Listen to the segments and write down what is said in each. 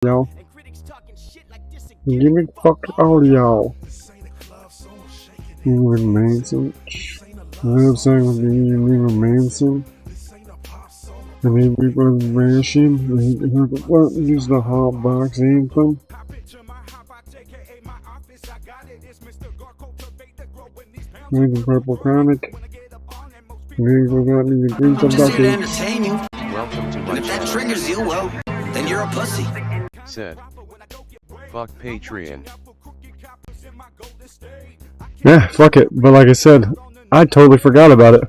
y'all. Give me fuck all y'all. Even Manson. I'm saying with even Manson. And then we were mashing. What? Use the hot box anthem. Maybe the purple comic. Maybe we got the green I'm just here to entertain you. Welcome to my And if that channel. triggers you, well, then you're a pussy. Said. Fuck Patreon. Yeah, fuck it. But like I said, I totally forgot about it.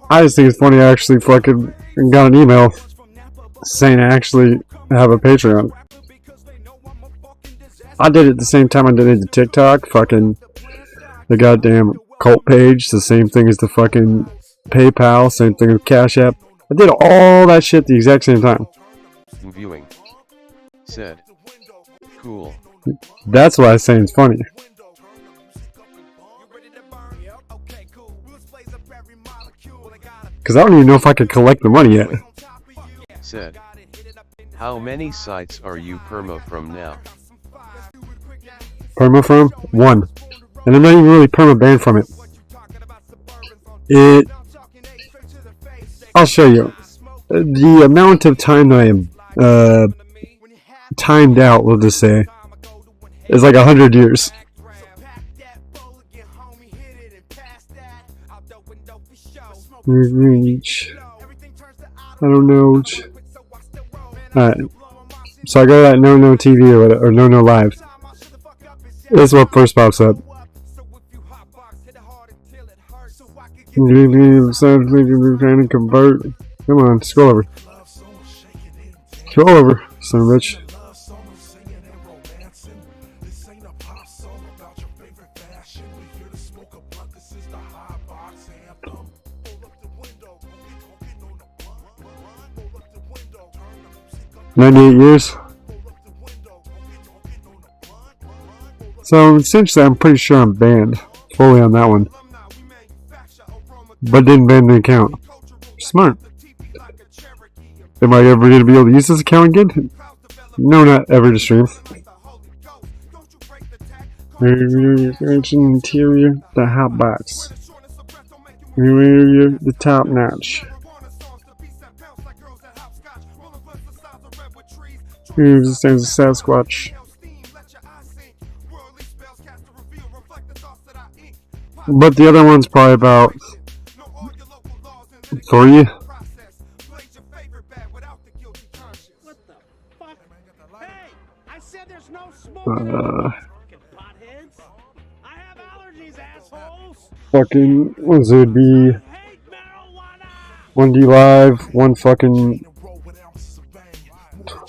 I just think it's funny I actually fucking got an email saying I actually have a Patreon. I did it at the same time I did it to TikTok. Fucking the goddamn cult page. The same thing as the fucking PayPal. Same thing with CASHAPP. I did all that shit at the exact same time. Viewing. Said. Cool. That's why I say it's funny. Because I don't even know if I could collect the money yet. Said. How many sites are you perma from now? Perma from? 1. And I'm not even really perma banned from it. I'll show you. The amount of time that I am timed out, we'll just say, is like 100 years. I don't know. Alright. So I go to that No TV or No Live. This is what first pops up. Trying to convert. Come on, scroll over. Scroll over, son of a bitch. "98 years." So essentially, I'm pretty sure I'm banned fully on that one, but didn't ban the account. Smart. Am I ever going to be able to use this account again? No, not ever to stream. Interior, the hot box. Interior, the top notch. Here's the stands of Sasquatch. But the other one's probably about 3. What the fuck? Hey, I said there's no smoking. Fucking potheads. I have allergies, assholes. Fucking, what does it be? I hate marijuana. 1D Live, 1 fucking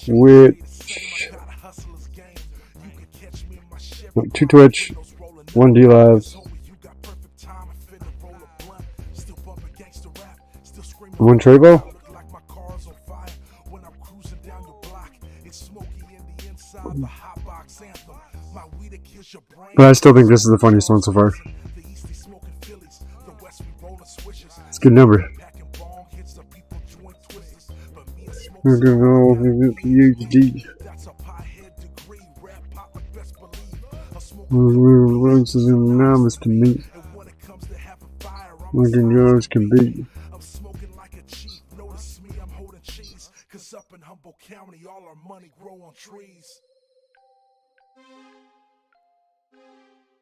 Twitch, 2 Twitch, 1D Live, 1 Trevo. But I still think this is the funniest one so far. It's a good number. We're gonna go with PhD. This is enormous to me. Like a girls can be.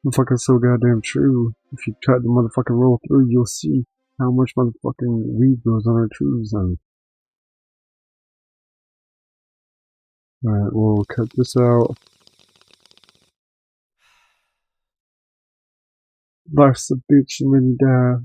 Motherfucking so goddamn true. If you cut the motherfucking roll through, you'll see how much motherfucking weed goes on our truths on. Alright, we'll cut this out. Life's a bitch and then you die.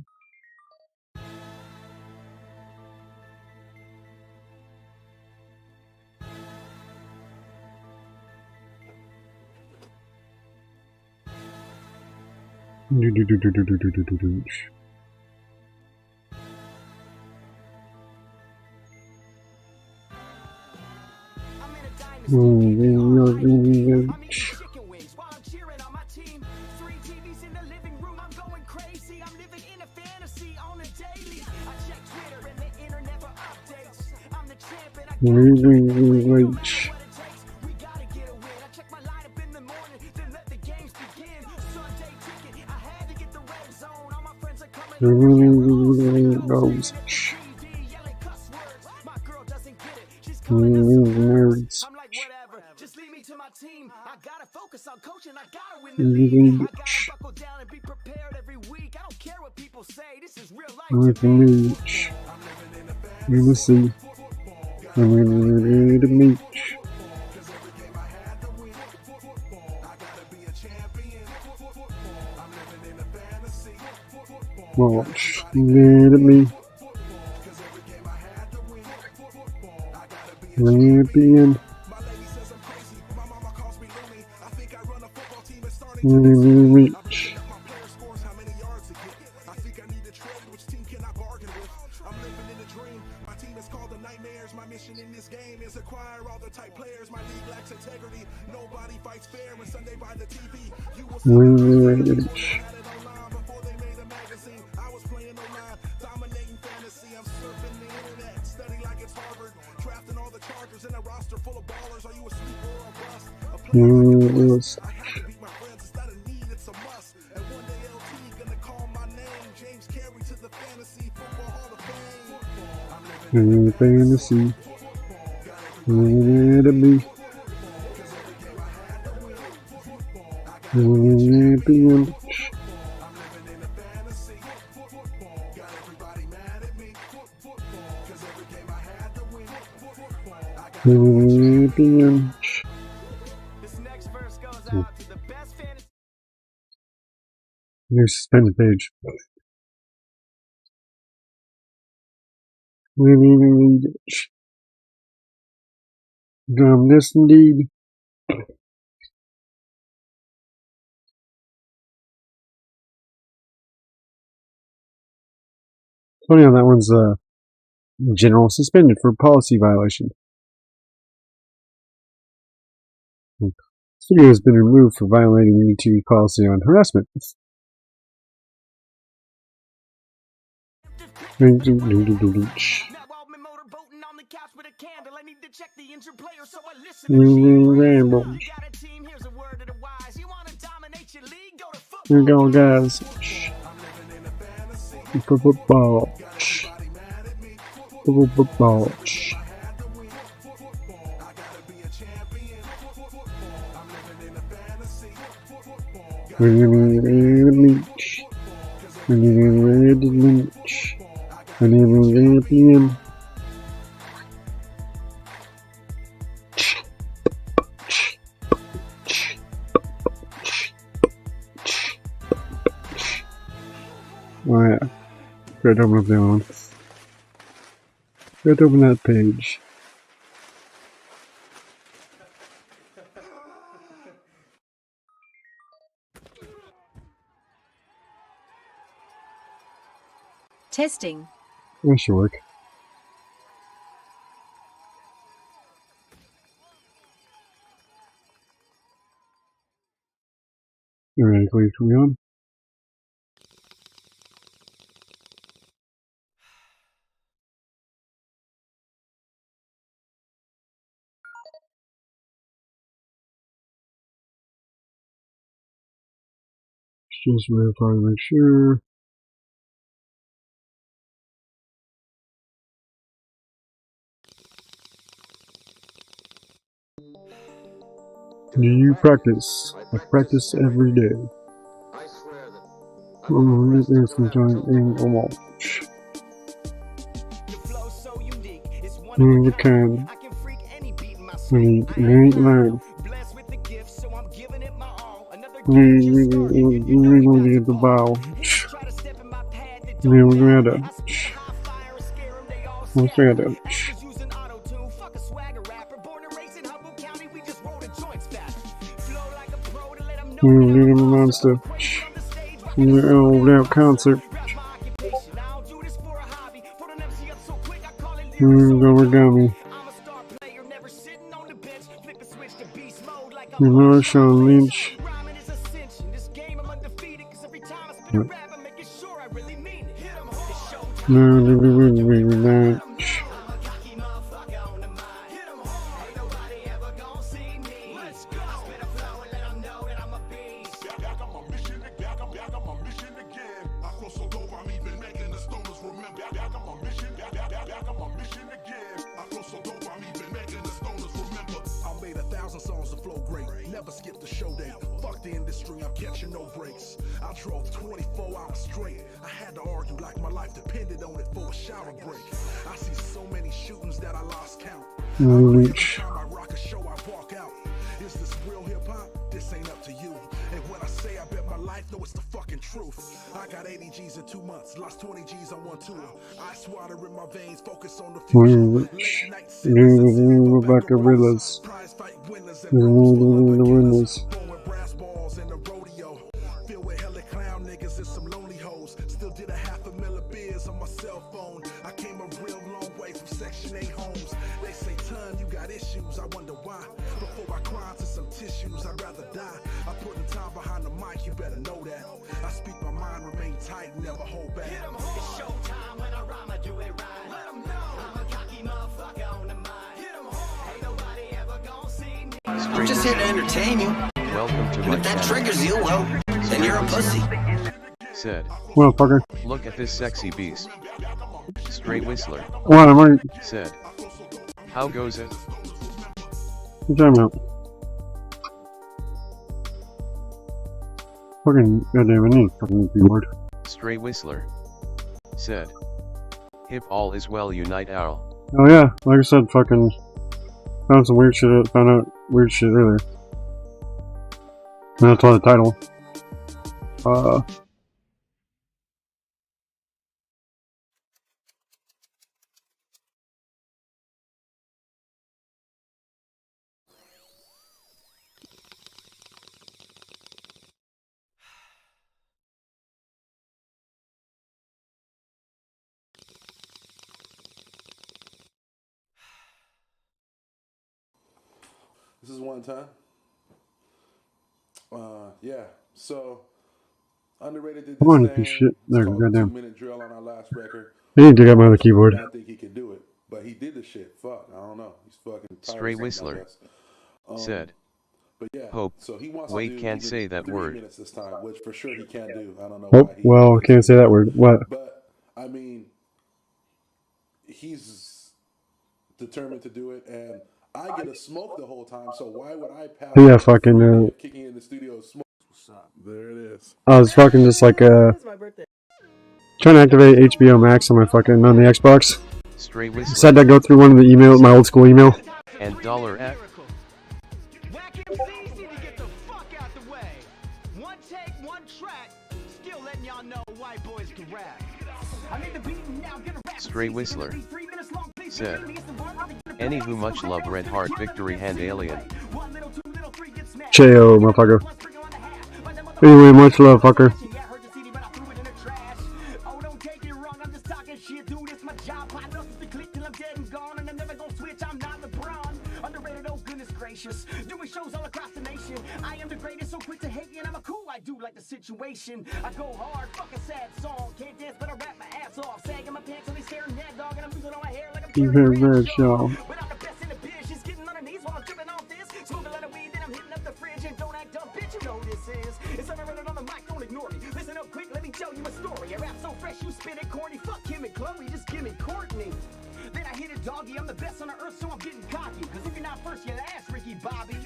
Those nerds. I'm like, whatever, just lead me to my team. I gotta focus on coaching, I gotta win the league. I gotta buckle down and be prepared every week. I don't care what people say, this is real life to me. Let me see. I'm ready to meet. Watch, let me. Champion. Reach. Reach. Yes. Fantasy. Enemy. Champion. Champion. New suspended page. This indeed. Funny how that one's general suspended for policy violation. This video has been removed for violating YouTube policy on harassment. Here we go, guys. Football. Football. Oh yeah, gotta open up the other one. Gotta open that page. Testing. That should work. Theoretically, can we on? Just verify to make sure. Do you practice? I practice every day. There's some giant thing on watch. You can. You ain't learn. We're going to get the bow. We're going to what's that? We're going to monster. We're over that concert. Origami. Remember Sean Lynch. No, made 1,000 songs to flow great. Never skipped a show day. Fuck the industry, I'm catching no breaks. I drove 24 hours straight. I had to argue like my life depended on it for a shower break. I see so many shootings that I lost count. Reach. I rock a show, I walk out. Is this real hip hop? This ain't up to you. And when I say I bet my life, though, it's the fucking truth. I got 80 G's in 2 months, lost 20 G's on one tour. Ice water in my veins, focus on the future. Late night sinners, back gorillas. prize fight winners, and Winners. throwing brass balls in the rodeo. Filled with hella clown niggas and some lonely hoes. Still did a 500,000 beers on my cell phone. I came a real long way from Section 8 homes. They say, ton, you got issues, I wonder why. Before I cry into some tissues, I'd rather die. I put in time behind the mic, you better know that. I speak my mind, remain tight, never hold back. It's showtime when I rhyme, I do it right. Let 'em know I'm a cocky motherfucker on the mic. Hit 'em hard. Ain't nobody ever gonna see me. I'm just here to entertain you. Welcome to And my if that channel. triggers you, well, then you're a pussy. Said, Motherfucker. look at this sexy beast. Stray Whistler. What am I? Said, how goes it? What you talking about? Fucking goddamn, I need a fucking keyboard. Stray Whistler. Said, hip all is well unite owl. Oh yeah, like I said, fucking found some weird shit. Found out weird shit earlier. And that's why the title. This is one time. Yeah. So underrated did I wanna this do thing. shit. There, It's called the goddamn. 2-minute drill on our last record. I need to dig out my other keyboard. I think he could do it, but he did the shit. Fuck, I don't know. He's fucking Stray tiresome, I Whistler. guess. Said, But yeah. Hope. So he wants Wait, to do can't even say that 3 word. minutes this time, which for sure he can't do. I don't know Oh, why. well, can't say that word. What? But I mean, he's determined to do it, and I get to smoke the whole time. So why would I pass? Yeah, fucking, kicking in the studio, smoke. What's up? There it is. I was fucking just like, trying to activate HBO Max on my fucking, on the Xbox. Stray Whistler. Said I go through one of the email, my old school email. And $F. Whack MCs need to get the fuck out the way. One take, one track. Still letting y'all know white boys can rap. I made the beat and now gonna rap. Stray Whistler. Said, anywho much love Red Heart Victory Hand Alien. Cheo, motherfucker. Anyway, much love, fucker. Oh, don't take it wrong, I'm just talking shit, dude, it's my job. I know the click till I'm dead and gone, and I'm never gonna switch, I'm not LeBron. Underrated, oh goodness gracious, doing shows all across the nation. I am the greatest, so quick to hate, and I'm a cool, I do like the situation. I go hard, fuck a sad song, can't dance, but I rap my ass off. Sagging my pants, I'll be staring at dog, and I'm losing all my hair like I'm carrying a red shawl. But I'm the best in the biz, she's getting on her knees while I'm tripping off this. Smoke a lot of weed, then I'm hitting up the fridge, and don't act dumb, bitch, you know who this is. It's unrunning on the mic, don't ignore me. Listen up quick, let me tell you a story. I rap so fresh, you spit it corny. Fuck Kim and Chloe, just give me Courtney. Then I hit it doggy, I'm the best on the earth, so I'm getting cocky. Cause if you're not first, you're last, Ricky Bobby.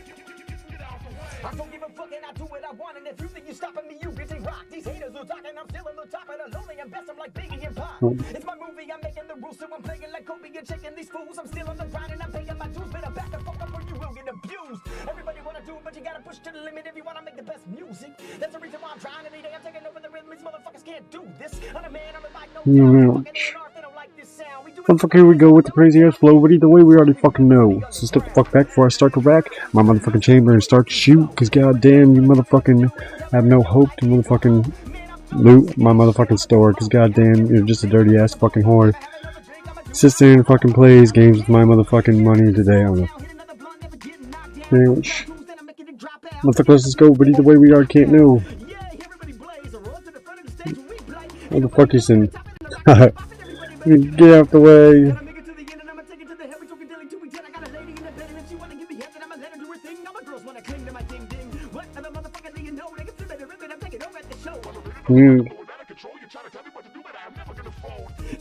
I don't give a fuck and I do what I want. And if you think you're stopping me, you getting rocked. These haters are talking, I'm still on the top of the lonely and best. I'm like Biggie and Pop. It's my movie, I'm making the rules, so I'm playing like Kobe and checking these fools. I'm still on the grind and I'm paying my dues. Better back the fuck up or you will get abused. Everybody wanna do it, but you gotta push to the limit if you wanna make the best music. That's the reason why I'm trying every day. I'm taking over the rhythm. These motherfuckers can't do this. I'm a man on the mic, no doubt. Fucking A&R, if they don't like this sound. Motherfucker, here we go with the crazy ass flow, but either way, we already fucking know. So step the fuck back before I start to rack my motherfucking chamber and start to shoot, cause goddamn, you motherfucking have no hope to motherfucking loot my motherfucking store, cause goddamn, you're just a dirty ass fucking whore. Sits there and fucking plays games with my motherfucking money today. I'm a sandwich. Motherfucker, let's just go, but either way, we already can't know. What the fuck is in? Get out the way.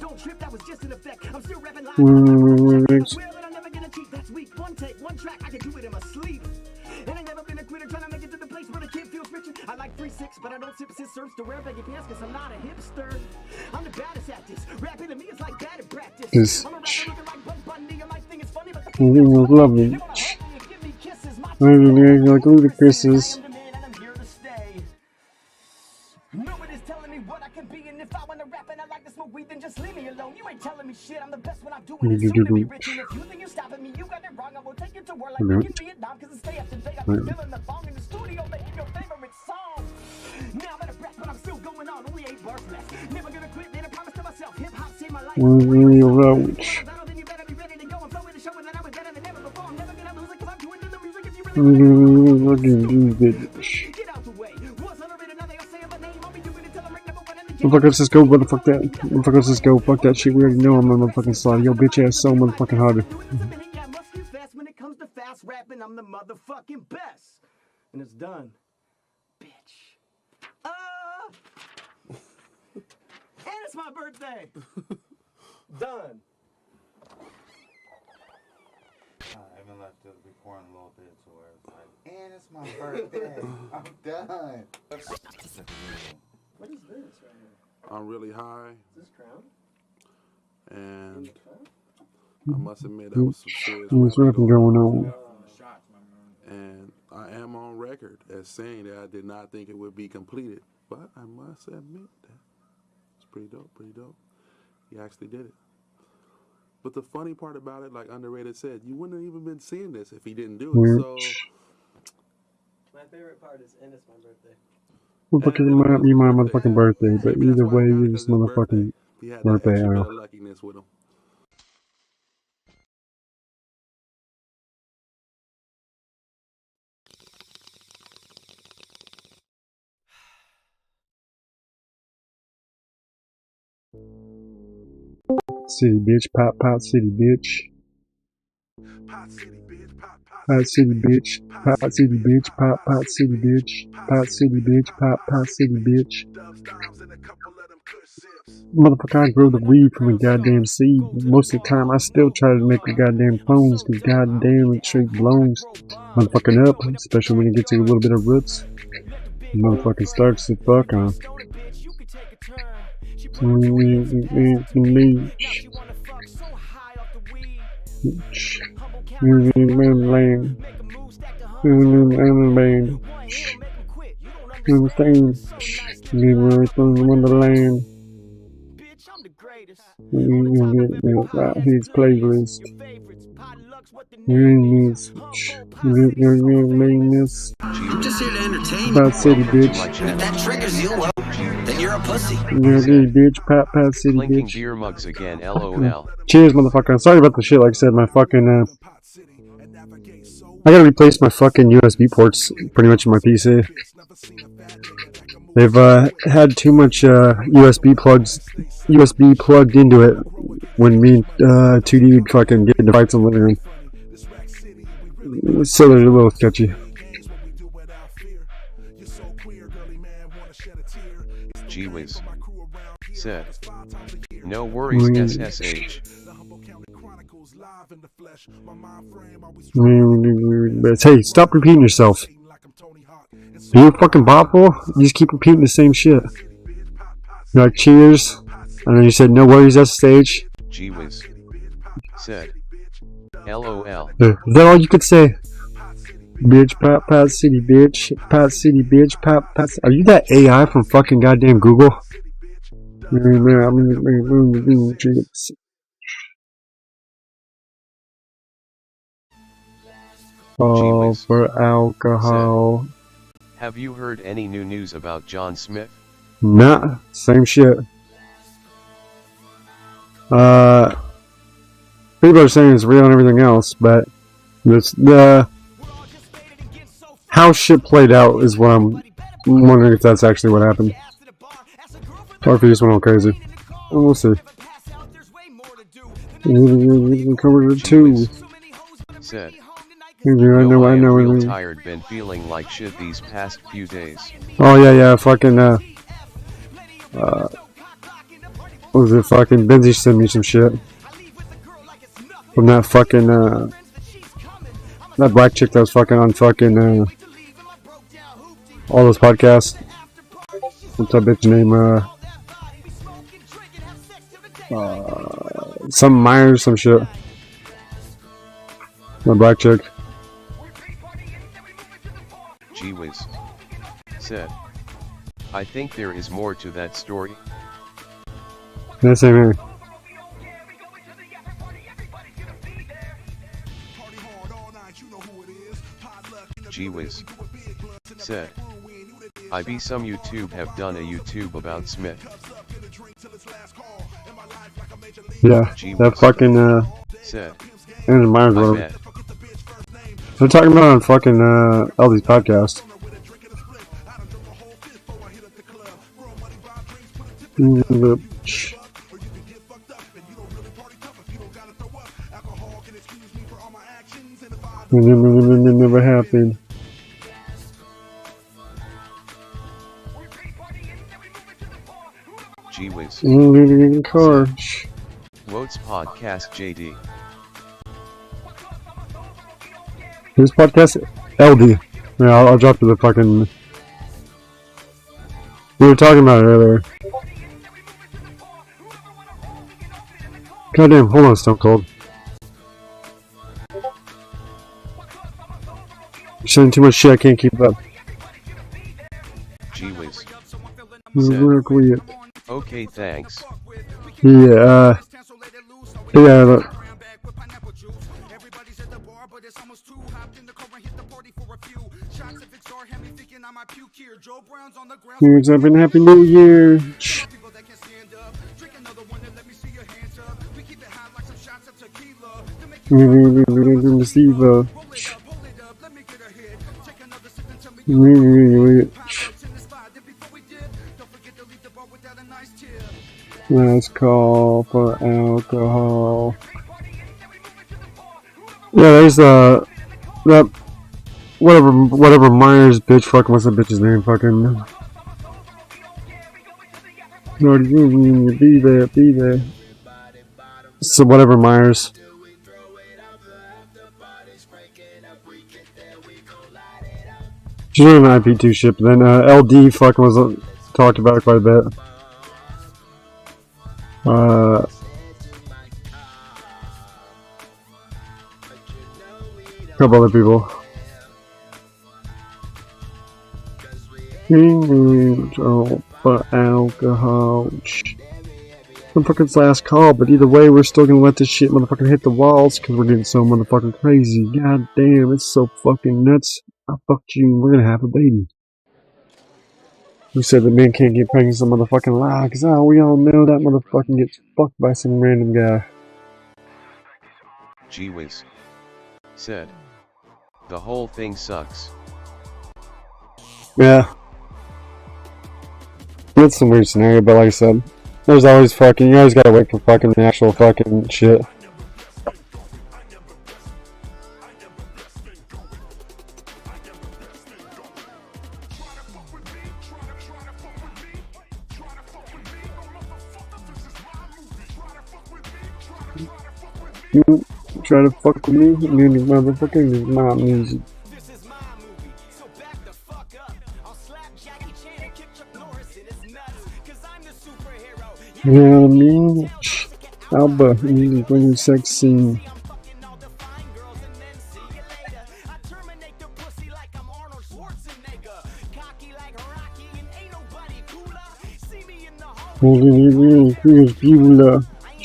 Don't trip, that was just an effect. I'm still rapping live. Mm. Well, but I'm never gonna cheat. That's weak. One take, one track. I can do it in my sleep. And I never been a quitter trying to make it to the place where the kid feels richer. I like 3-6, but I don't sip S.S.H'S to wear baggy pants cause I'm not a hipster. I'm the baddest at this. Rapping to me is like bad at practice. I'm a rapper looking like Buzz Bundy and my thing is funny, but the lovely. they wanna hug me and give me kisses. My Like ludicrous. Nobody's telling me what I can be, and if I wanna rap and I like to smoke weed, then just leave me alone. You ain't telling me shit. I'm the best when I'm doing it. Soon to be rich, and if you think you're stopping me, you got it wrong. I will take you to war like we in Vietnam, cause it's day after day. I've been feeling the bong in the studio, making your favorite song. Now I'm at a breath, but I'm still going on. Only 8 bars left. Never gonna quit, man. I promise to myself. Hip hop saved my life. Then you better be ready to go and flow with the show, and then I was better than ever before. I'm never gonna lose it, cause I'm doing the music. If you really get out the way. What's underrated, now they all say my name. I'll be doing it till I'm ranked number 1 in the game. Motherfucker, let's go, motherfuck that. Motherfucker, let's go, fuck that shit. We already know I'm a motherfucking slaughter. Yo, bitch ass so motherfucking harder. When it comes to fast rapping, I'm the motherfucking best. And it's done. Bitch. And it's my birthday. Done. I even left it recording a little bit to where it's like, and it's my birthday. I'm done. What is this right here? I'm really high, Is this crown? and I must admit that was some serious What's rapping going on? And I am on record as saying that I did not think it would be completed, but I must admit that it's pretty dope, pretty dope. He actually did it. But the funny part about it, like Underrated said, you wouldn't have even been seeing this if he didn't do it. So My favorite part is, and it's my birthday. Motherfucking, you my motherfucking birthday, but either way, you're just motherfucking he had that birthday extra bit hour. of luckiness with him. City bitch, pop city bitch. Pot City, bitch. Pot city bitch, pot city bitch, pot city bitch, pot city bitch, pot city bitch. Dubs, dimes, and a couple of them kush zips. Motherfucker, I grow the weed from a goddamn seed. Most of the time, I still try to make the goddamn phones, cause goddamn it straight blows. Motherfucking up, especially when it gets a little bit of roots. Motherfucking starts to fuck on. Wonderland. His playlist. I'm just here to entertain you. Pot City bitch. If that triggers you, well, then you're a pussy. Bitch, pot city Clinking bitch. beer mugs again, lol. Cheers, motherfucker. Sorry about the shit. Like I said, my fucking I gotta replace my fucking USB ports pretty much in my PC. They've had too much USB plugged into it when me and 2D fucking get into fights in the living room. So they're a little sketchy. Gee whiz. Said. No worries, S.S.H. Hey, stop repeating yourself. Are you fucking thoughtful? You just keep repeating the same shit. You're like, cheers. And then you said, no worries, S.S.H. Gee whiz. Said. LOL. Is that all you could say? Bitch, pot city, bitch. Pot city, bitch. Pot. Are you that AI from fucking goddamn Google? All for alcohol. Have you heard any new news about John Smith? Nah, same shit. People are saying it's real and everything else, but the how shit played out is what I'm wondering if that's actually what happened, or if he just went all crazy. We'll see. Cover it too. Said. I I'm know. real tired, been feeling like shit these past few days. Oh yeah, fucking what was it? Fucking Benzie sent me some shit from that fucking That black chick that was fucking on fucking all those podcasts. What's that bitch name? Some Myers, some shit. The black chick. Gee whiz. Said. I think there is more to that story. Yeah, same here. Gee whiz. Said. I be some YouTube have done a YouTube about Smith. Yeah, that fucking Said. Andrew Myers I wrote. bet. They're talking about it on fucking LD's podcast. Never happened. Gee whiz. Car. Wotes podcast JD. Whose podcast? LD. Yeah, I'll drop to the fucking. We were talking about it earlier. Goddamn, hold on, Stone Cold. You're saying too much shit, I can't keep up. Gee whiz. Real quick. Okay, thanks. Yeah, yeah, look. Here's up and Happy New Year. Steve. Last call for alcohol. Yeah, there's that whatever Myers bitch. Fucking what's that bitch's name? Fucking. Be there. So whatever Myers. She's doing an IP2 ship. Then LD fucking was talked about it quite a bit. A couple other people. For alcohol. Motherfucker's last call, but either way, we're still gonna let this shit motherfucking hit the walls because we're getting so motherfucking crazy. God damn, it's so fucking nuts. I fucked you, we're gonna have a baby. Who said that man can't get pregnant some motherfucking lie? Because we all know that motherfucking gets fucked by some random guy. Gee whiz. Said. The whole thing sucks. Yeah. It's some weird scenario, but like I said, there's always fucking, you always gotta wait for fucking the actual fucking shit. You try to fuck with me, and you motherfucking is my music. This is my movie, so back the fuck up. I'll slap Jackie Chan and kick Chuck Norris in his nuts, cause I'm the superhero. You know what I mean? Alba, music when you sex scene. I'm fucking all the fine girls and then see you later. I terminate the pussy like I'm Arnold Schwarzenegger. Cocky like Rocky and ain't nobody cooler. See me in the hallway. I am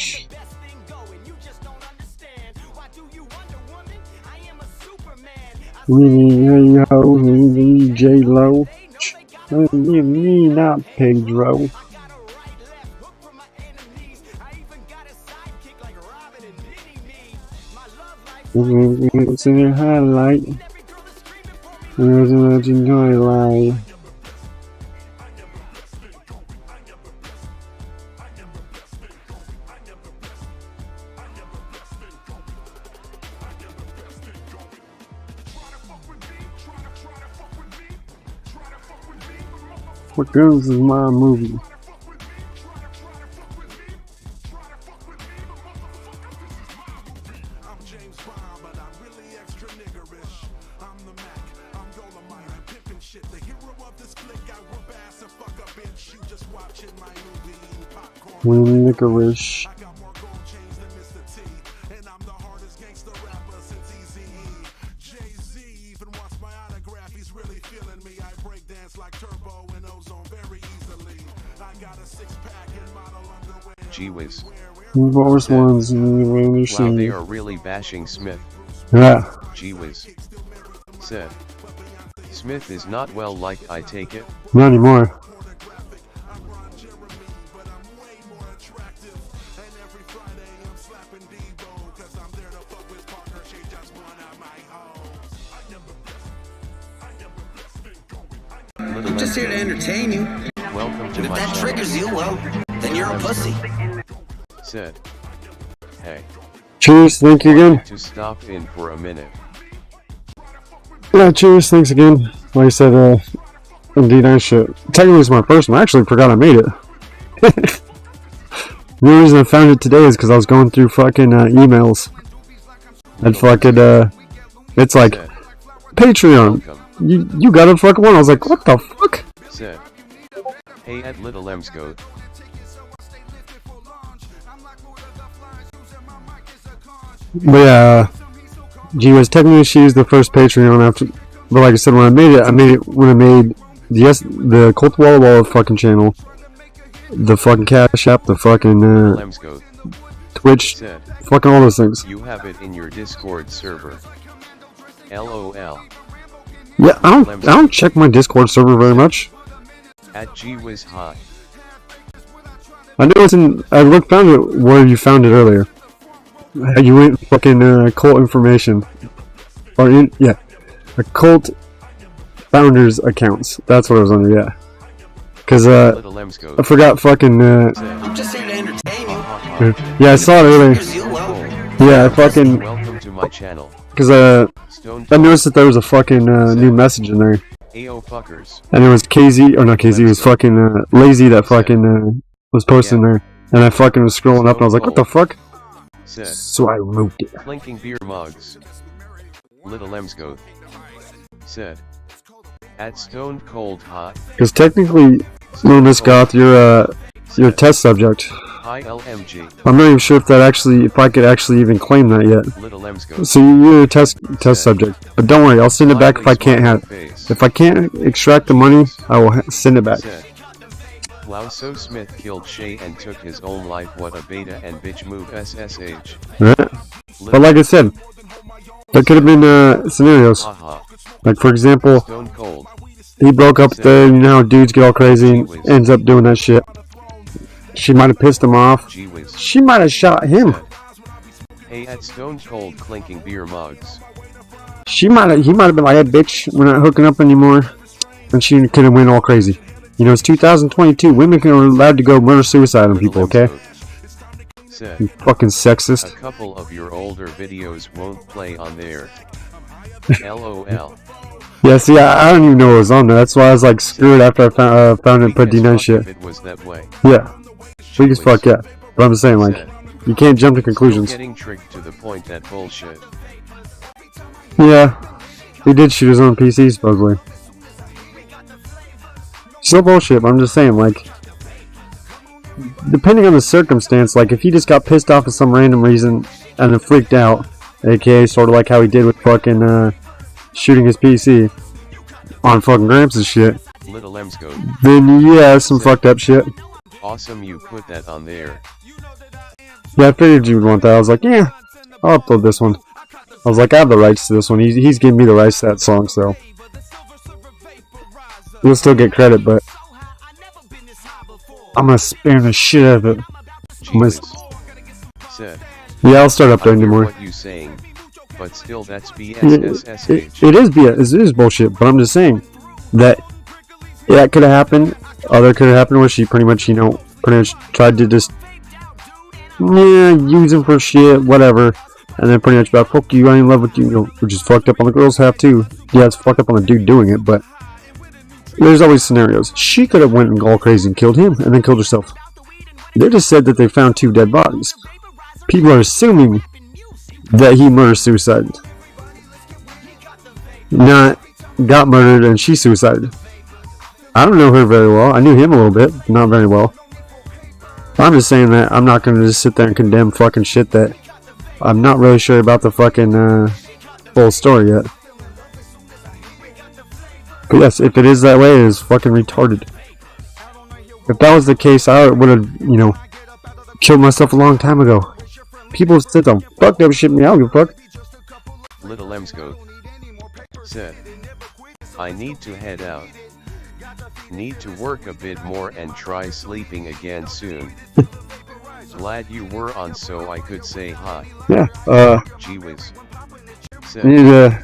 the best thing going, you just don't understand. Why do you wonder, woman? I am a Superman. J-Lo. Me, not Pedro. It's in your highlight. There's a legend highlight. What Girls is my movie. I'm James Bond, but I'm really extra niggerish. Licorice. Gee whiz. Worst ones. Wow, they are really bashing Smith. Yeah. Gee whiz. Said. Smith is not well liked, I take it. Not anymore. I'm just here to entertain you. Welcome to And if my that channel. triggers you, well, then you're a pussy. Said. Hey. Cheers, thank you again. To stop in for a minute. Yeah, cheers, thanks again. Like I said, indeed, I should. Technically, it's my first one. I actually forgot I made it. The only reason I found it today is because I was going through fucking emails. And fucking, it's like, Said. Patreon. Welcome. You got a fucking one. I was like, what the fuck? Said. Hey at Little Emsco. But yeah, gee whiz, technically she was the first Patreon after. But like I said, when I made it when I made the CULTOFWALLAWALLA fucking channel, the fucking CASHAPP, the fucking Lemsco. Twitch, Said. fucking all those things. You have it in your Discord server. LOL. Yeah, I don't check my Discord server very much. At GWiz High. I know it's in. Found it where you found it earlier. You went fucking cult information, or a cult founders accounts. That's what I was under. Yeah, because Little Lemsco. I forgot fucking. I'm just here to entertain you. Yeah, I saw it earlier. Triggers you, well, Yeah, I fucking Welcome to my channel. because Stone I noticed that there was a fucking new message in there, AO fuckers. and it was KZ or not KZ. It was fucking Lazy that fucking was posting there, and I fucking was scrolling up and I was like, what the fuck? Said. So I removed it. Clinking beer mugs. Little Lemsco. Said. At Stone Cold Hot. Because technically, Little Miss Goth, you're a test subject. Hi LMG. I'm not even sure if I could actually even claim that yet. Little Lemsco. So you're a test subject, but don't worry, I'll send it back if I can't have it. If I can't extract the money, I will send it back. Said. Wow, so Smith killed Shay and took his own life. What a beta and bitch move, S.S.H. Right? But like I said, there could have been scenarios. Haha. Like for example, Stone Cold. he broke up there. You know how dudes get all crazy and ends up doing that shit. She might have pissed him off. Gee whiz. She might have shot him. Said. Hey at Stone Cold clinking beer mugs. He might have been like, hey bitch, we're not hooking up anymore. And she could have went all crazy. You know, it's 2022. Women are allowed to go murder suicide on people, okay? Said. You fucking sexist. A couple of your older videos won't play on there. LOL. Yeah, see, I don't even know what was on there. That's why I was like, screw it after I found it and put Weak as D9 fuck shit. if it was that way. Yeah. Weak as fuck, yeah. But I'm saying, like, Said. you can't jump to conclusions. Getting tricked to the point that bullshit. Yeah. He did shoot his own PC, supposedly. Still bullshit, but I'm just saying, like, depending on the circumstance, like, if he just got pissed off for some random reason and then freaked out, aka sort of like how he did with fucking, shooting his PC on fucking Gramps and shit, Little Lemsco. then yeah, some fucked up shit. Awesome you put that on there. Yeah, I figured you would want that. I was like, yeah, I'll upload this one. I was like, I have the rights to this one. He's giving me the rights to that song, so you'll still get credit, but I'm gonna spam the shit out of it. Jesus. Said. Yeah, I'll start uploading I hear more. what you saying, but still that's It BSSSH. is BS. It is bullshit, but I'm just saying that that could have happened. Other could have happened where she pretty much tried to just use him for shit, whatever, and then pretty much about fuck you, I ain't in love with you, which is fucked up on the girls' half too. Yeah, it's fucked up on the dude doing it, but there's always scenarios. She could have went and all crazy and killed him, and then killed herself. They just said that they found 2 dead bodies. People are assuming that he murder-suicided. Not got murdered and she suicided. I don't know her very well. I knew him a little bit, not very well. I'm just saying that I'm not gonna just sit there and condemn fucking shit that I'm not really sure about the fucking full story yet. But yes, if it is that way, it is fucking retarded. If that was the case, I would have, you know, killed myself a long time ago. People sit down, fuck that shit me, I don't give a fuck. Little Emsco said, I need to head out. Need to work a bit more and try sleeping again soon. Glad you were on so I could say hi. Yeah, Gee whiz. Said, need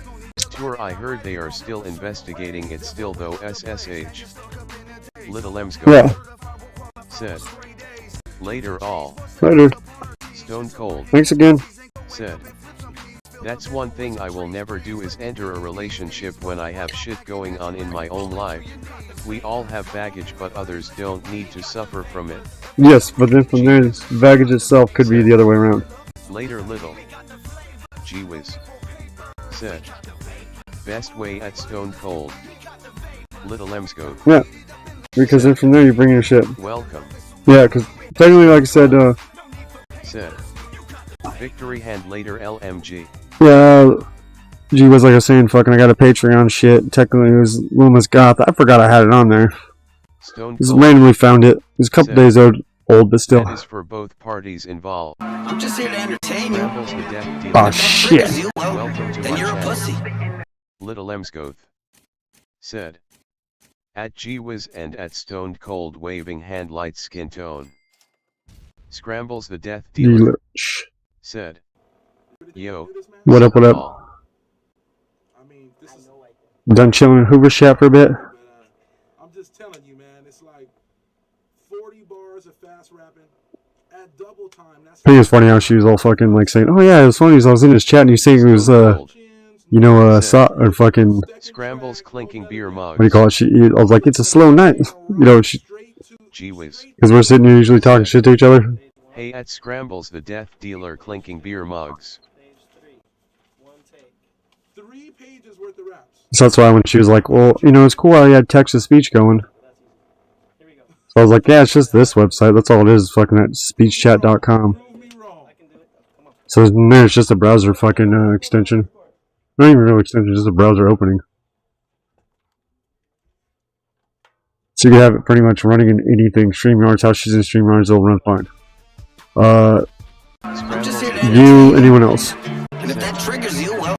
tour I heard they are still investigating it still though S.S.H. Little Emsco yeah, said, later all. later. Stone Cold Thanks again. said, that's one thing I will never do is enter a relationship when I have shit going on in my own life. We all have baggage but others don't need to suffer from it. Yes, but then from there, this baggage itself could be the other way around. Later Little Gee whiz said, best way at Stone Cold. Little Emsco Yeah, because then from there you bring your shit. welcome Yeah, because technically, like I said, said, victory hand later LMG yeah, gee was like I was saying, fucking, I got a Patreon shit. Technically, it was Luma's Goth. I forgot I had it on there. Stone Just Cold randomly found it. It was a couple days old, but still. that is for both parties involved. I'm just here to entertain you. Rambles the death dealer. Oh shit! Triggers you, well, Welcome to then my you're a channel. pussy. Little Emscoth said, at Gwiz and at Stoned Cold waving hand light skin tone. Scrambles the death dealer said, yo, What up, what up? I mean, this is. Done chilling in Hoover Shack for a bit. I'm just telling you, man. It's like 40 bars of fast rapping at double time. That's I think it's funny how she was all fucking like saying, "Oh yeah, it was funny. I was in his chat and he was saying it was you know, or fucking Scrambles clinking beer mugs. what do you call it? I was like, it's a slow night, you know, Gwiz. because we're sitting here usually talking shit to each other. Hey at Scrambles the death dealer clinking beer mugs. 3 pages worth of raps. So that's why when she was like, well, you know, it's cool how you had text to speech going. So I was like, yeah, it's just this website. That's all it is, fucking at speechchat.com. Prove me wrong. So then it's just a browser fucking extension. Not even a real extension, just a browser opening. So you can have it pretty much running in anything. StreamYard's, how she's in StreamYard's, it'll run fine. I'm just here to entertain You, anyone else? And if that triggers you, well,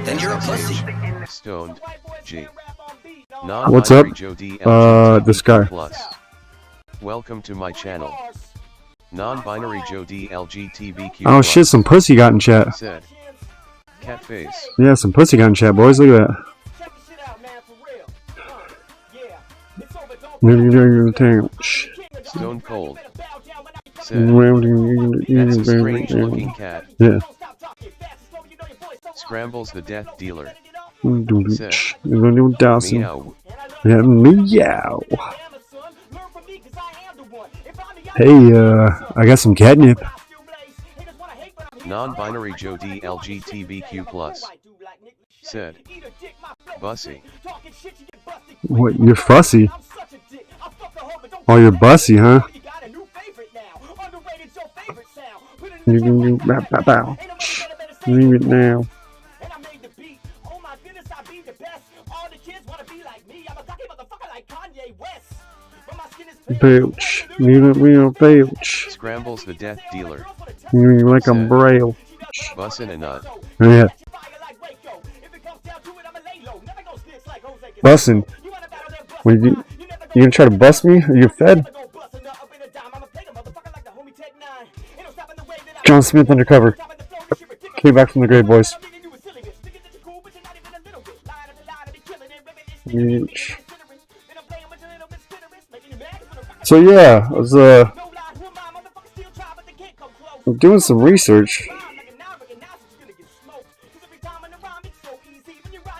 then you're a pussy. Stoned G. What's up? This guy. Plus. Welcome to my channel. Non-binary Joe DLGTBQ. Oh shit, some pussy got in chat. Said. Cat face. Yeah, some pussy got in chat, boys. Look at that. Stone Cold. Said. That's a strange looking cat. Yeah. Scrambles the death dealer. Said. Meow. Yeah, meow. Hey, I got some catnip. Non-binary Joe DLGTBQ plus. Said. Bussy. What, you're fussy? Oh, you're bussy, huh? You can bow. Leave it now. Belch. You a real belch. Scrambles the death dealer. You like a braille. Bussin' a nut. Yeah. Bussin'. What, you gonna try to bust me? Are you fed? John Smith undercover. Came back from the grave, boys. So yeah, I was doing some research.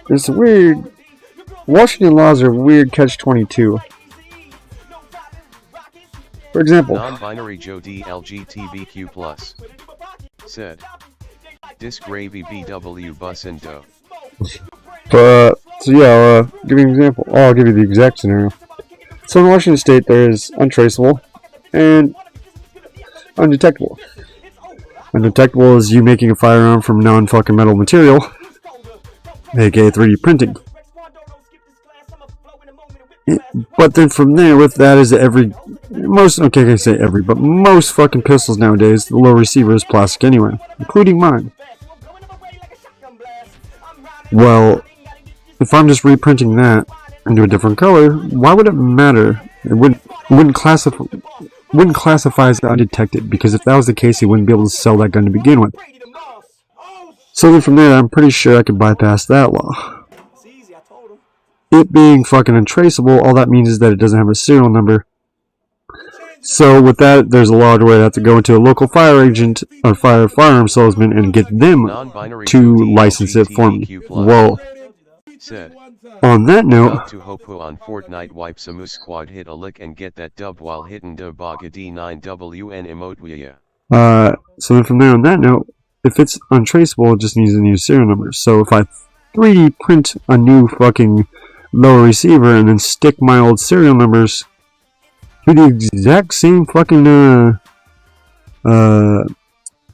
It's weird. Washington laws are weird catch-22. For example, Non-binary Joe DLGTBQ plus. Said. Disc gravy BW bussin' dough. so yeah, give you an example. Oh, I'll give you the exact scenario. So in Washington State, there is untraceable, and undetectable. Undetectable is you making a firearm from non-fucking metal material, aka 3D printing. But then from there, with that is most fucking pistols nowadays, the low receiver is plastic anyway, including mine. Well, if I'm just reprinting that into a different color, why would it matter? It wouldn't classify as undetected, because if that was the case, he wouldn't be able to sell that gun to begin with. So then from there, I'm pretty sure I could bypass that law. It being fucking untraceable, all that means is that it doesn't have a serial number. So with that, there's a law where I have to go into a local fire agent or firearm salesman and get them to license it for me. Well, on that note, to Hopo on Fortnite wipe Samu squad hit a lick and get that dub while hitting the Baga D9WN emote so then from there on that note, if it's untraceable, it just needs a new serial number. So if I 3D print a new fucking lower receiver and then stick my old serial numbers to the exact same fucking lower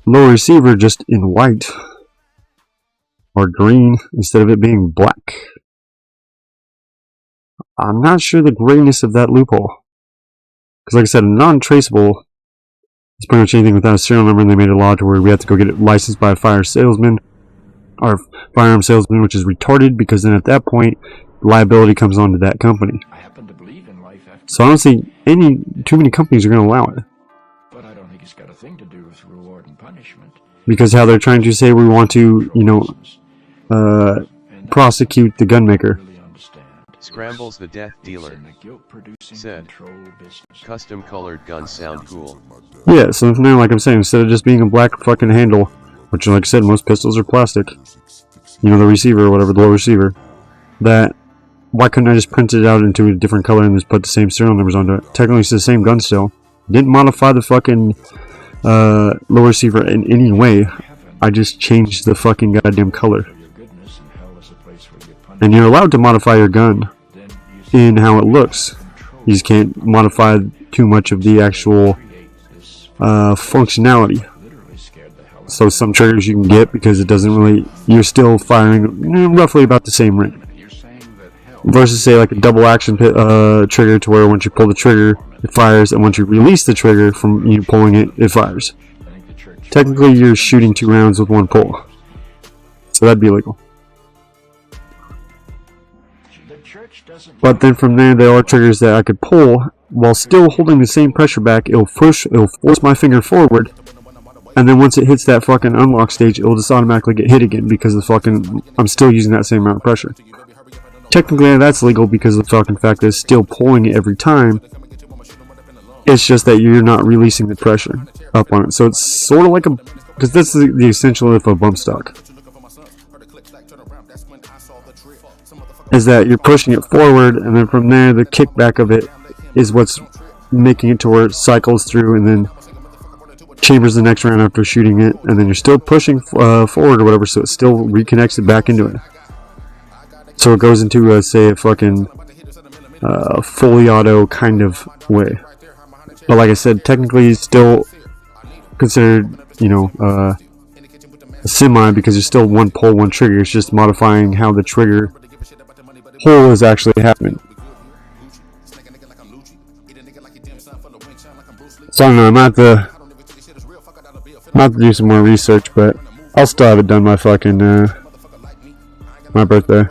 receiver, just in white or green instead of it being black, I'm not sure the greatness of that loophole. Because like I said, non-traceable is pretty much anything without a serial number, and they made a law to where we have to go get it licensed by a firearm salesman, which is retarded, because then at that point, liability comes onto that company. So I don't see too many companies are going to allow it. But I don't think it's got a thing to do with reward and punishment. Because how they're trying to say we want to, prosecute the gun maker. Scrambles the death dealer. Said, custom colored guns sound cool. Yeah, so now, like I'm saying, instead of just being a black fucking handle, which like I said, most pistols are plastic, the receiver or whatever, the low receiver, why couldn't I just print it out into a different color and just put the same serial numbers onto it? Technically it's the same gun still. Didn't modify the fucking low receiver in any way. I just changed the fucking goddamn color. And you're allowed to modify your gun in how it looks. You just can't modify too much of the actual functionality. So some triggers you can get because it doesn't really, you're firing roughly about the same rate. Versus say like a double action trigger, to where once you pull the trigger it fires, and once you release the trigger from you pulling it, it fires. Technically you're shooting 2 rounds with 1 pull. So that'd be illegal. But then from there are triggers that I could pull while still holding the same pressure back. It'll force my finger forward, and then once it hits that fucking unlock stage, it'll just automatically get hit again because I'm still using that same amount of pressure. Technically that's legal because of the fucking fact that it's still pulling it every time. It's just that you're not releasing the pressure up on it. So it's sort of like because that's the essential of a bump stock. Is that you're pushing it forward, and then from there the kickback of it is what's making it to where it cycles through and then chambers the next round after shooting it, and then you're still pushing forward or whatever, so it still reconnects it back into it. So it goes into say a fucking fully auto kind of way. But like I said, technically it's still considered, a semi, because there's still 1 pull, 1 trigger. It's just modifying how the trigger pull is actually happening. So I don't know, I'm not to do some more research, but I'll still have it done by fucking my birthday.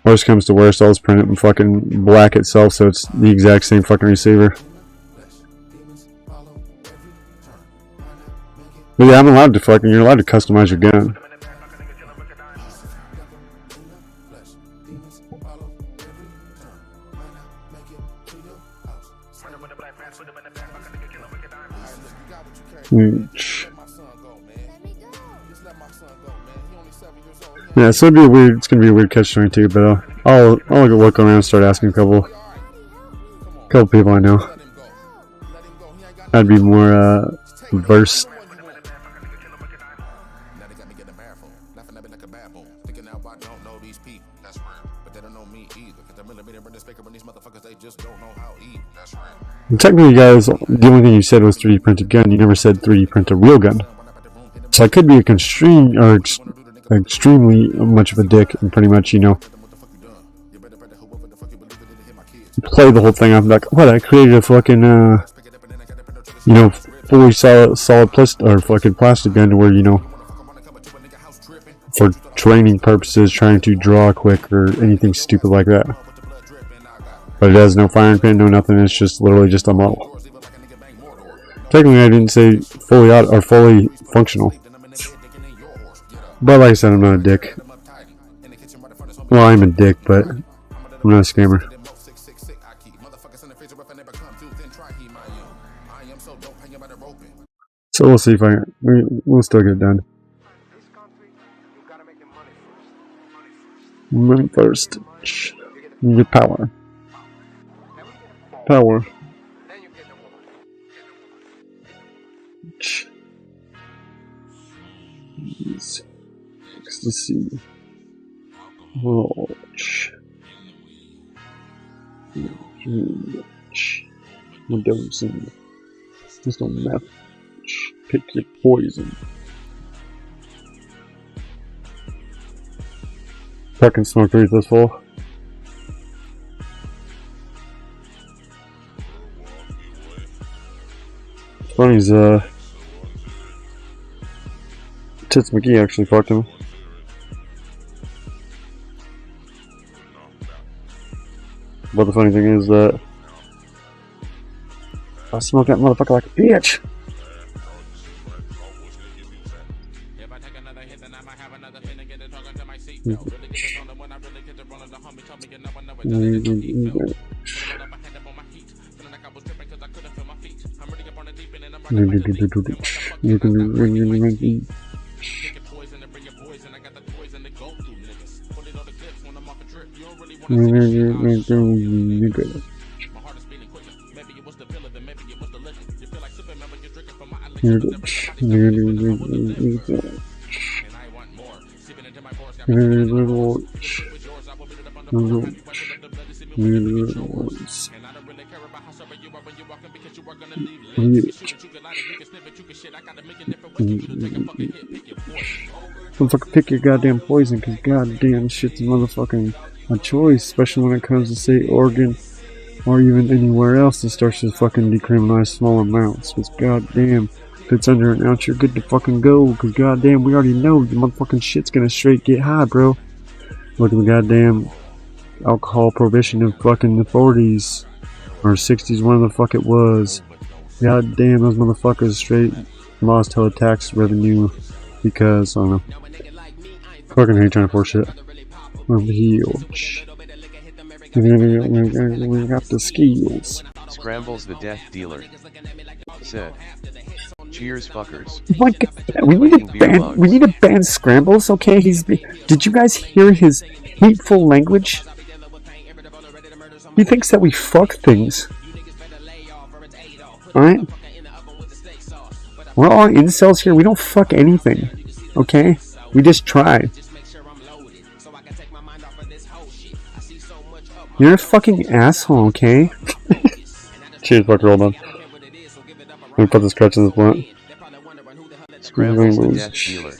Worst comes to worst, I'll just print it in fucking black itself, so it's the exact same fucking receiver. But yeah, you're allowed to customize your gun. Yeah, so it's gonna be a weird catch-22, but I'll look around and start asking a couple people I know. I'd be more versed. And technically, guys, the only thing you said was 3D printed gun. You never said 3D print a real gun. So I could be extremely much of a dick and pretty much, you know, play the whole thing off like, what, I created a fucking, you know, fully solid plastic gun where, you know, for training purposes, trying to draw quick or anything stupid like that. But it has no firing pin, no nothing. It's just literally just a model. Technically, I didn't say fully out or fully functional. But like I said, I'm not a dick. Well, I'm a dick, but I'm not a scammer. So we'll see if we'll still get it done. Money first. You get power. Power. Ecstasy. Watch. Medicine. Just on meth. Pick your poison. Fucking smoke trees this full. Funny is, Tits McGee actually fucked him. But the funny thing is that I smoked that motherfucker like a bitch. Motherfucker, pick your goddamn poison, cause goddamn shit's motherfucking a choice, especially when it comes to, say, Oregon or even anywhere else that starts to fucking decriminalize small amounts. Cause goddamn, if it's under an ounce, you're good to fucking go. Cause goddamn, we already know the motherfucking shit's gonna straight get high, bro. Look at the goddamn alcohol prohibition in fucking the 40s or 60s, whatever the fuck it was. Goddamn, those motherfuckers straight lost hella tax revenue because, I don't know. Fucking hate trying to force shit. We're huge. We got the skills. Scrambles the death dealer. Said. Cheers, fuckers. Like, we need to ban Scrambles, okay? Did you guys hear his hateful language? He thinks that we fuck things. Alright? We're all incels here. We don't fuck anything. Okay? We just try. You're a fucking asshole, okay? Cheers, fucker, hold on. Let me put the scratch in this blunt. Scrambles the death dealer.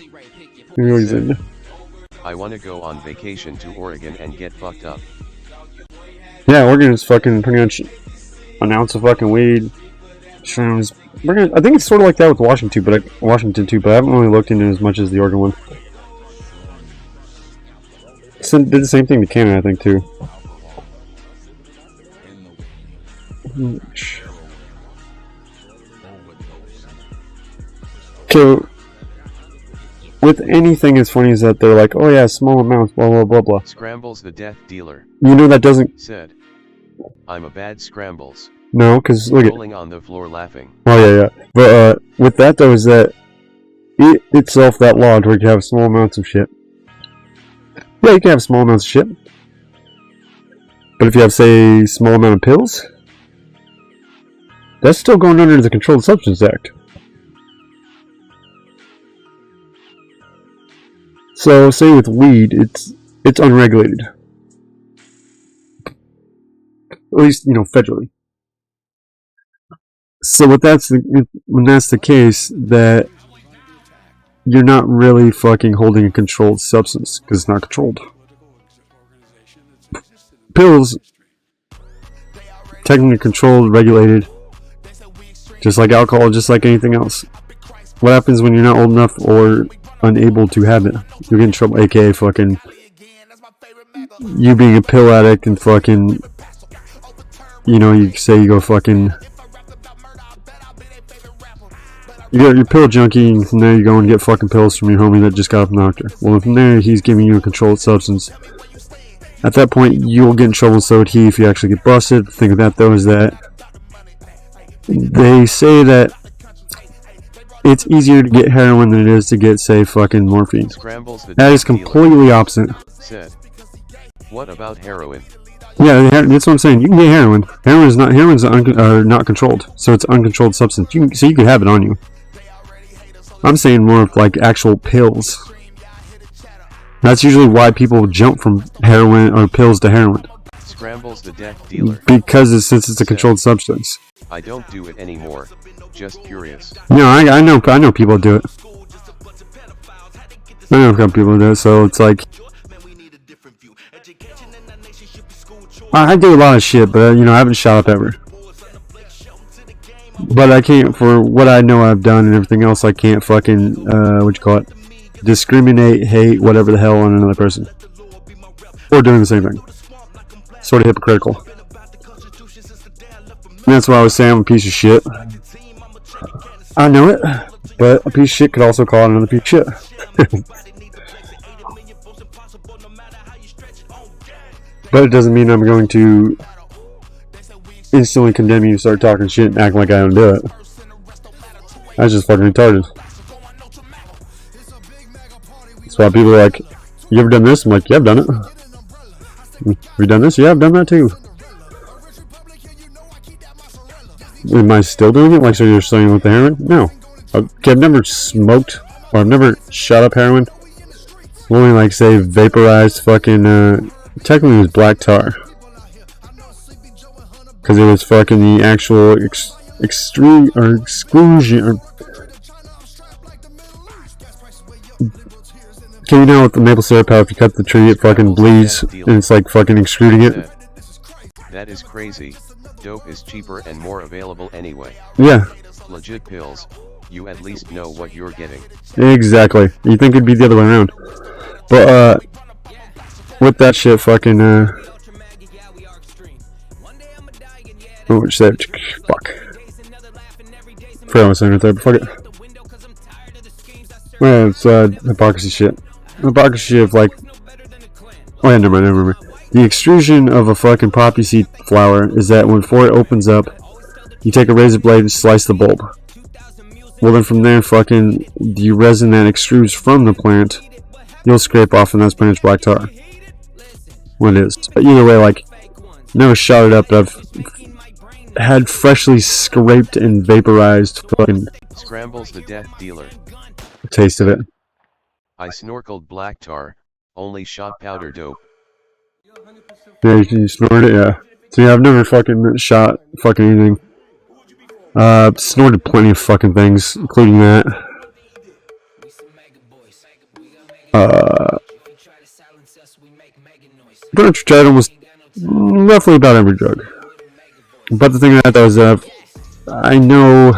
Said, I wanna go on vacation to Oregon and get fucked up. Yeah, Oregon is fucking pretty much an ounce of fucking weed. Shrooms. I think it's sort of like that with Washington, but I haven't really looked into it as much as the Oregon one. So did the same thing to Canada, I think, too. So, with anything as funny as that, they're like, oh yeah, small amounts, blah blah blah blah. Scrambles the death dealer. You know that doesn't... Said. I'm a bad Scrambles. No, because look at... Rolling on the floor laughing. Oh yeah. But with that though, is that it itself, that law, where you can have small amounts of shit. Yeah, you can have small amounts of shit. But if you have, say, small amount of pills, that's still going under the Controlled Substance Act. So, say with weed, it's unregulated. At least, federally. So when that's the case, that you're not really fucking holding a controlled substance, because it's not controlled. Pills, technically controlled, regulated, just like alcohol, just like anything else. What happens when you're not old enough or unable to have it? You get in trouble, aka fucking you being a pill addict and fucking, you say you go fucking, you're pill junkie, and from there you go and get fucking pills from your homie that just got up from the doctor. Well, from there he's giving you a controlled substance. At that point, you'll get in trouble, and so would he if you actually get busted. The thing of that, though, is that they say that it's easier to get heroin than it is to get, say, fucking morphine. That is completely opposite. Said, what about heroin? Yeah, that's what I'm saying. You can get heroin. Heroin's not controlled, so it's uncontrolled substance. So you could have it on you. I'm saying more of like actual pills. That's usually why people jump from heroin or pills to heroin. Scrambles the death dealer. Because since it's a controlled substance. I don't do it anymore. Just curious. No, I know people do it. I know a couple people do it, so it's like I do a lot of shit, but I haven't shot up ever. But I can't, for what I know I've done and everything else, I can't fucking discriminate, hate, whatever the hell on another person. Or doing the same thing. Sort of hypocritical. And that's why I was saying I'm a piece of shit. I know it, but a piece of shit could also call out another piece of shit. But it doesn't mean I'm going to instantly condemn you, start talking shit, and act like I don't do it. That's just fucking retarded. That's why people are like, you ever done this? I'm like, yeah, I've done it. Have you done this? Yeah, I've done that too. Am I still doing it? Like, so you're saying with the heroin? No. I've never smoked, or I've never shot up heroin. I've only, like, say, vaporized fucking, technically it was black tar. Because it was fucking the actual exclusion, or can you know with the maple syrup how if you cut the tree it fucking bleeds and it's like fucking extruding it? That is crazy. Dope is cheaper and more available anyway. Yeah. Legit pills, you at least know what you're getting. Exactly. You think it'd be the other way around. But with that shit fucking oh, what you said? Fuck. Forgot what I was saying right there, but fuck it. Well, it's hypocrisy shit. Hypocrisy of like, oh yeah, never mind. The extrusion of a fucking poppy seed flower is that before it opens up, you take a razor blade and slice the bulb. Well then from there, fucking the resin that extrudes from the plant, you'll scrape off, and that's pretty much black tar. What it is. But either way, like, never shot it up, but I've had freshly scraped and vaporized fucking Scrambles the death dealer. Taste of it. I snorkeled black tar, only shot powder dope. Yeah, you snort it, yeah. So yeah, I've never fucking shot fucking anything. Snorted plenty of fucking things, including that. Pretty much tried almost roughly about every drug. But the thing that was, I know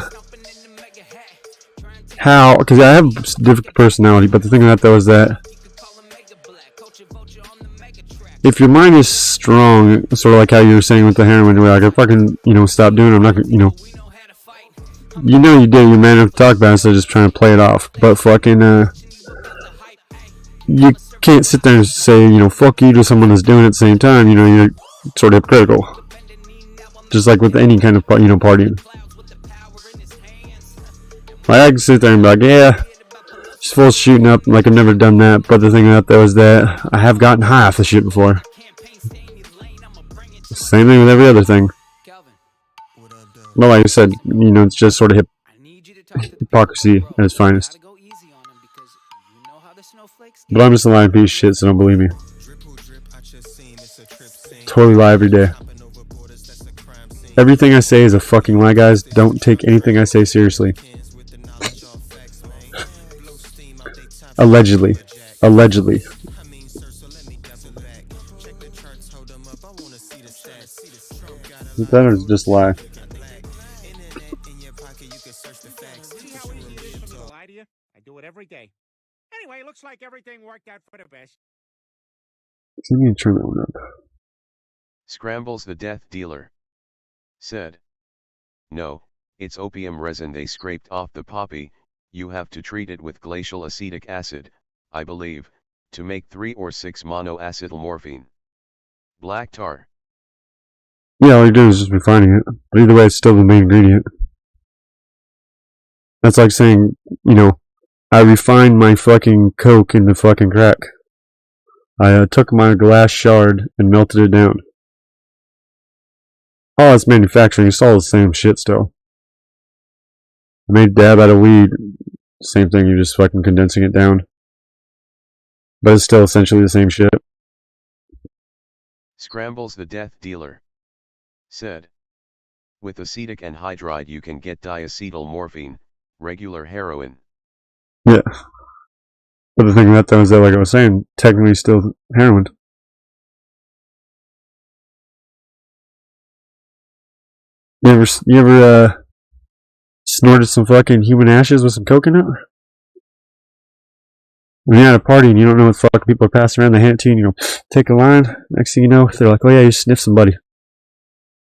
how, because I have a different personality, but the thing that though is that if your mind is strong, sort of like how you were saying with the heroin, you're like, I fucking, stop doing it, I'm not gonna, you did, you're man enough to talk about it, so just trying to play it off. But fucking, you can't sit there and say, fuck you to someone that's doing it at the same time, you're sort of hypocritical. Just like with any kind of, partying. Like, I can sit there and be like, yeah, just full shooting up, like I've never done that. But the thing about that was that I have gotten high off the shit before. Same thing with every other thing. But like I said, it's just sort of hypocrisy at its finest. But I'm just a lying piece of shit, so don't believe me. Totally lie every day. Everything I say is a fucking lie, guys. Don't take anything I say seriously. Allegedly. Allegedly. That is just lie. I do it every day. Anyway, looks like everything worked out for the best. Let me turn that one up. Scrambles the death dealer said, "No, it's opium resin they scraped off the poppy. You have to treat it with glacial acetic acid, I believe, to make 3 or 6 monoacetylmorphine. Black tar." Yeah, all you do is just refining it. But either way, it's still the main ingredient. That's like saying, you know, I refined my fucking Coke into fucking crack. I took my glass shard and melted it down. Oh, it's manufacturing. It's all the same shit still. I made dab out of weed. Same thing, you're just fucking condensing it down. But it's still essentially the same shit. Scrambles the death dealer said, "With acetic anhydride you can get diacetylmorphine, regular heroin." Yeah. But the thing about that is that, like I was saying, technically still heroin. You ever snorted some fucking human ashes with some coconut? When you're at a party and you don't know what the fuck people are passing around, they hand it to you and you go, take a line. Next thing you know, they're like, oh yeah, you sniff somebody.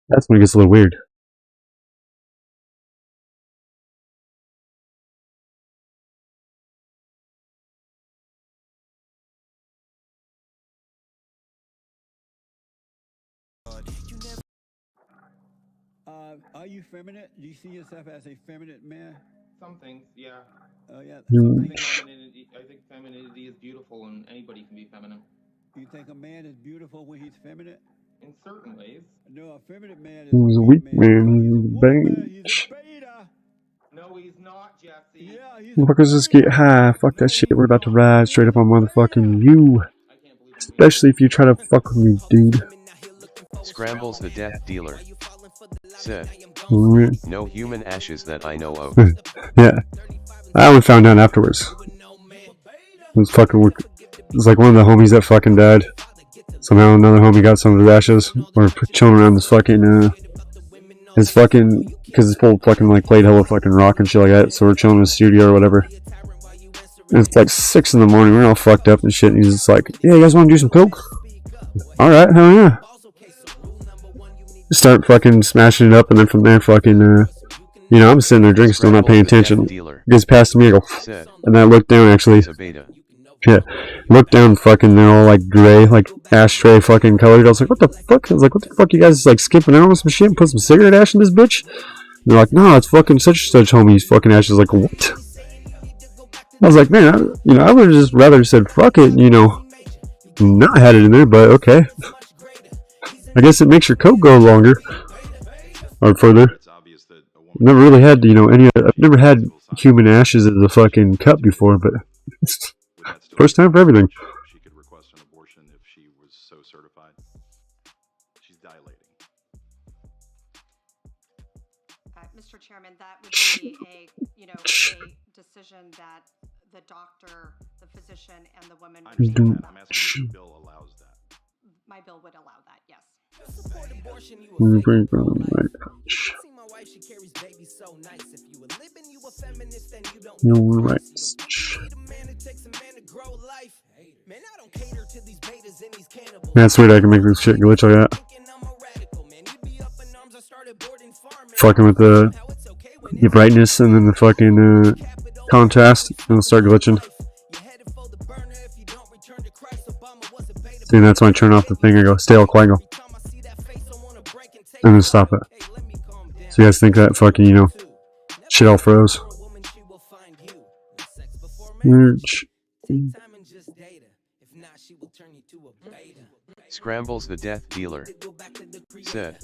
That's when it gets a little weird. Are you feminine? Do you see yourself as a feminine man? Some things, yeah. Oh yeah. I think femininity is beautiful, and anybody can be feminine. You think a man is beautiful when he's feminine? In certain ways. No, a feminine man is he's a weak man. He's a beta. No, he's not, Jesse. Yeah, he's motherfuckers just get high. Fuck that shit. We're about to ride straight up on motherfucking you. Especially if you try to fuck with me, dude. Scrambles the death dealer said, "No human ashes that I know of." Yeah. I only found out afterwards. It was fucking weird. It was like one of the homies that fucking died. Somehow another homie got some of his ashes. We're chilling around this fucking, his fucking, because his full fucking, like, played hella fucking rock and shit like that, so we're chilling in the studio or whatever. And it's like 6 in the morning, we're all fucked up and shit, and he's just like, yeah, you guys want to do some coke? Alright, hell yeah. Start fucking smashing it up, and then from there fucking, you know, I'm sitting there drinking, still not paying attention. Gets past me, I go, and I look down actually. Yeah, look down, fucking, they're all like gray, like ashtray fucking colored. I was like, what the fuck? I was like, what the fuck, you guys like skipping out on some shit and put some cigarette ash in this bitch? And they're like, no, it's fucking such and such homies fucking ash. I was like, what? I was like, man, I would have just rather said fuck it, you know, not had it in there, but okay. I guess it makes your coke go longer or further. I've never really had, you know, I've never had human ashes as a fucking cup before, but first time for everything. She could request an abortion if she was so certified. She's dilating. Mr. Chairman, that would be a decision that the doctor, the physician, and the woman would make. I'm asking if your bill allows that. My bill would allow that, yes. You're right. That's weird, I can make this shit glitch like that. Fucking with the brightness and then the fucking contrast, and it'll start glitching. See, that's when I turn off the thing, I go, stay all quiet, go. And then stop it. So you guys think that fucking, you know, shit all froze. Scrambles the death dealer said,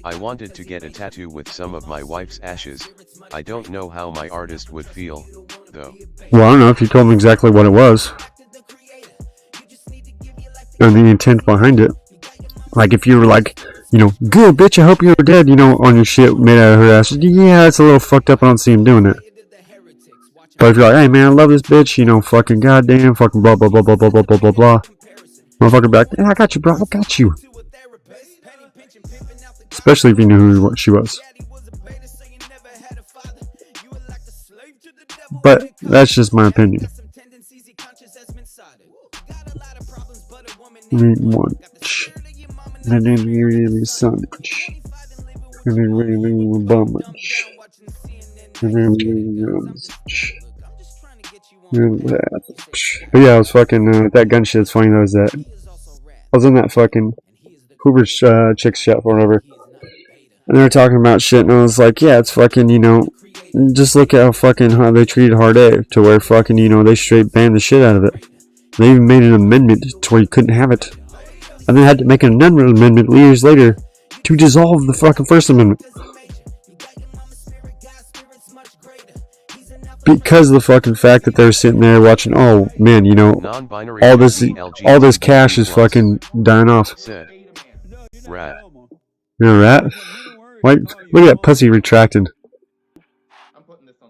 "I wanted to get a tattoo with some of my wife's ashes. I don't know how my artist would feel, though." Well, I don't know if you told him exactly what it was. And the intent behind it. Like if you were like, you know, good bitch, I hope you're dead, you know, on your shit made out of her ass. Yeah, it's a little fucked up. I don't see him doing it. But if you're like, hey man, I love this bitch, you know, fucking goddamn, fucking blah blah blah blah blah blah blah blah blah. Motherfucker back, yeah, I got you, bro, I got you. Especially if you knew who she was. But that's just my opinion. And then really sandwich. And then really bummage. And then really but yeah, I was fucking that gun shit's funny though. Is that I was in that fucking Hoover's chick's shop or whatever, and they were talking about shit, and I was like, yeah, it's fucking, you know, just look at how they treated Hard A, to where fucking, you know, they straight banned the shit out of it. They even made an amendment to where you couldn't have it, and then had to make another amendment years later to dissolve the fucking First Amendment. Because of the fucking fact that they're sitting there watching, oh man, you know, all this cash is fucking dying off. Rat. You're a rat? Wait, look at that pussy retracted.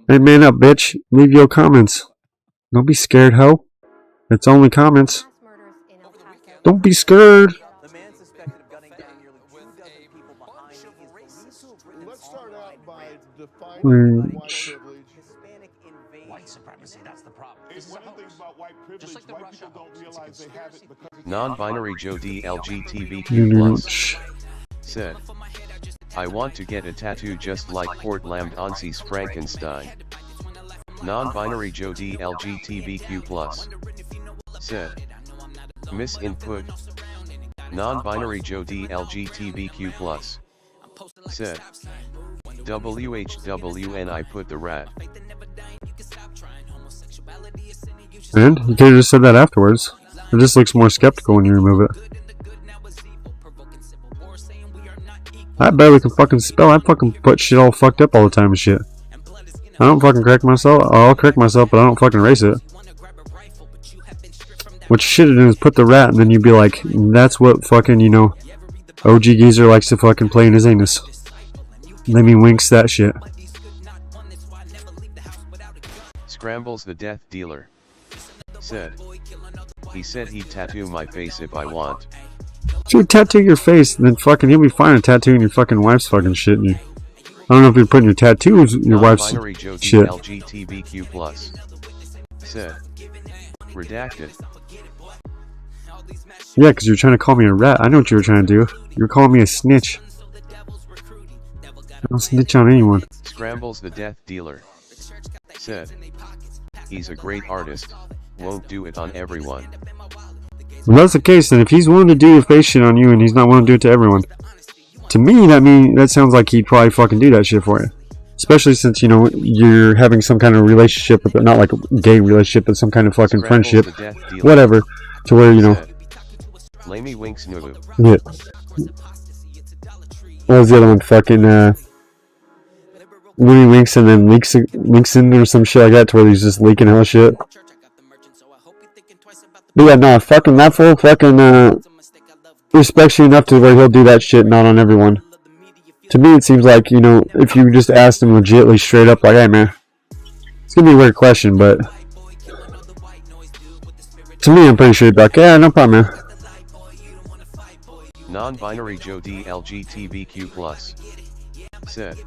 Hey, man up, bitch. Leave your comments. Don't be scared, ho. It's only comments. Don't be scared. Non-binary Joe DLGTBQ+ said, I want to get a tattoo just like Portland Onsi's Frankenstein. Non-binary Joe DLGTBQ+ said, miss input. Non-binary Joe DLGTBQ+ said, WHWN I put the rat. And you could have just said that afterwards. It just looks more skeptical when you remove it. I barely can fucking spell. I fucking put shit all fucked up all the time and shit. I don't fucking correct myself. I'll correct myself, but I don't fucking erase it. What you should have done is put the rat, and then you'd be like, that's what fucking, you know, OG Geezer likes to fucking play in his anus. Let me winks that shit. Scrambles the death dealer said, he said he'd tattoo my face if I want. If you tattoo your face, then fucking he'll be fine tattooing your fucking wife's fucking shit. I don't know if you're putting your tattoos your wife's shit. LGBTQ+ said, redacted. Yeah, because you're trying to call me a rat. I know what you were trying to do. You were calling me a snitch. I don't snitch on anyone. Scrambles the death dealer said, he's a great artist, won't do it on everyone. Well, that's the case, then if he's willing to do your face shit on you and he's not willing to do it to everyone, to me that sounds like he'd probably fucking do that shit for you. Especially since, you know, you're having some kind of relationship with it, not like a gay relationship, but some kind of fucking friendship, whatever, to where, you know. Lamey winks Nulu. Yeah. What was the other one? Fucking, when he winks and then leaks in or some shit like that, to where he's just leaking hell shit. But yeah, no, fucking that fool fucking respects you enough to where he'll do that shit, not on everyone. To me, it seems like, you know, if you just asked him legitly straight up, like, hey man, it's gonna be a weird question, but to me, I'm pretty sure he'd be like, yeah, no problem, man. Non-binary Joe DLGTBQ+ said,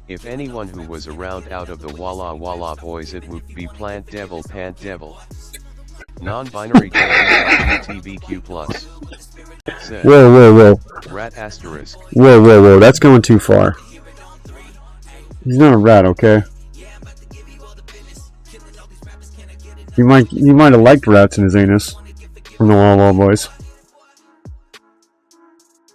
if anyone who was around out of the Walla Walla boys, it would be Plant Devil Pant Devil. Non-binary Joe DLGTBQ+ said, Whoa. Rat asterisk. Whoa, that's going too far. He's not a rat, okay? You might have liked rats in his anus from the Walla boys.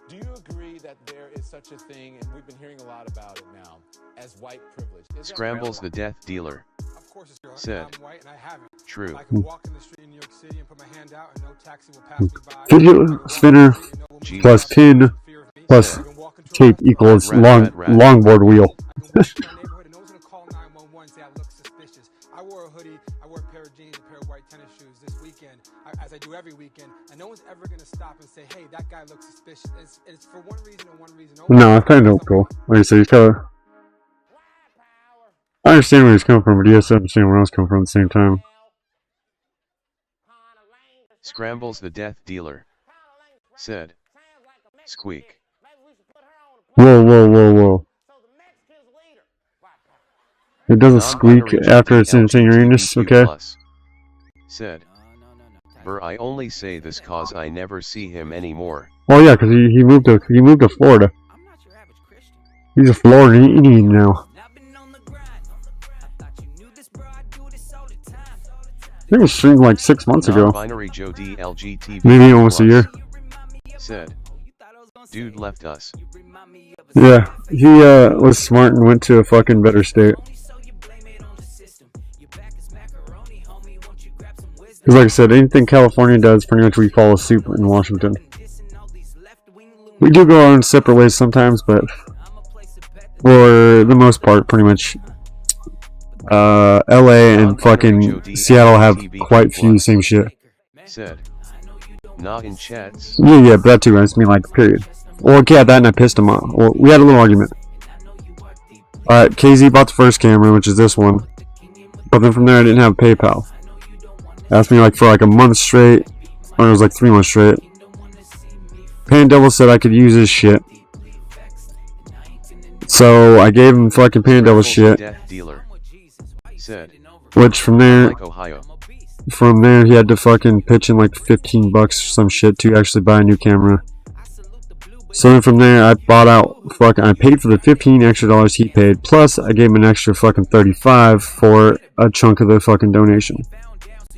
Do you agree that there is such a thing, and we've been hearing a lot about it now, as white privilege? Scrambles the death dealer said, true. Fidget spinner plus pin plus tape equals longboard wheel. pair of jeans, a pair of white tennis shoes this weekend, as I do every weekend, and no one's ever gonna stop and say, "Hey, that guy looks suspicious." It's for one reason and one reason only. No, I find it cool. Like I said, he's kind of. I understand where he's coming from, but he has to understand where I was coming from at the same time. Scrambles the death dealer said, "Squeak." Whoa, whoa, whoa, whoa. It doesn't squeak after it's in Uranus, okay? Said, "Burr, I only say this cause I never see him anymore." Oh yeah, because he moved to Florida. He's a Floridian now. I think it streamed like 6 months ago. Non-binary Joe DLGTV Maybe almost a year. Said, "Dude left us." Yeah, he was smart and went to a fucking better state. Because like I said, anything California does, pretty much we follow suit in Washington. We do go our own separate ways sometimes, but for the most part, pretty much LA and fucking Seattle have quite few same shit. Said, "Not in chats." Yeah, but that too, I just mean like, period. Well, yeah, that and I pissed him off. Well, we had a little argument. Alright, KZ bought the first camera, which is this one. But then from there I didn't have PayPal. Asked me like for like a month straight, or it was like 3 months straight. Pan Devil said I could use his shit. So I gave him fucking Pan Devil shit. Death dealer said, Which from there, like Ohio. From there he had to fucking pitch in like $15 or some shit to actually buy a new camera. So then from there I bought out I paid for the $15 extra he paid, plus I gave him an extra fucking $35 for a chunk of the fucking donation.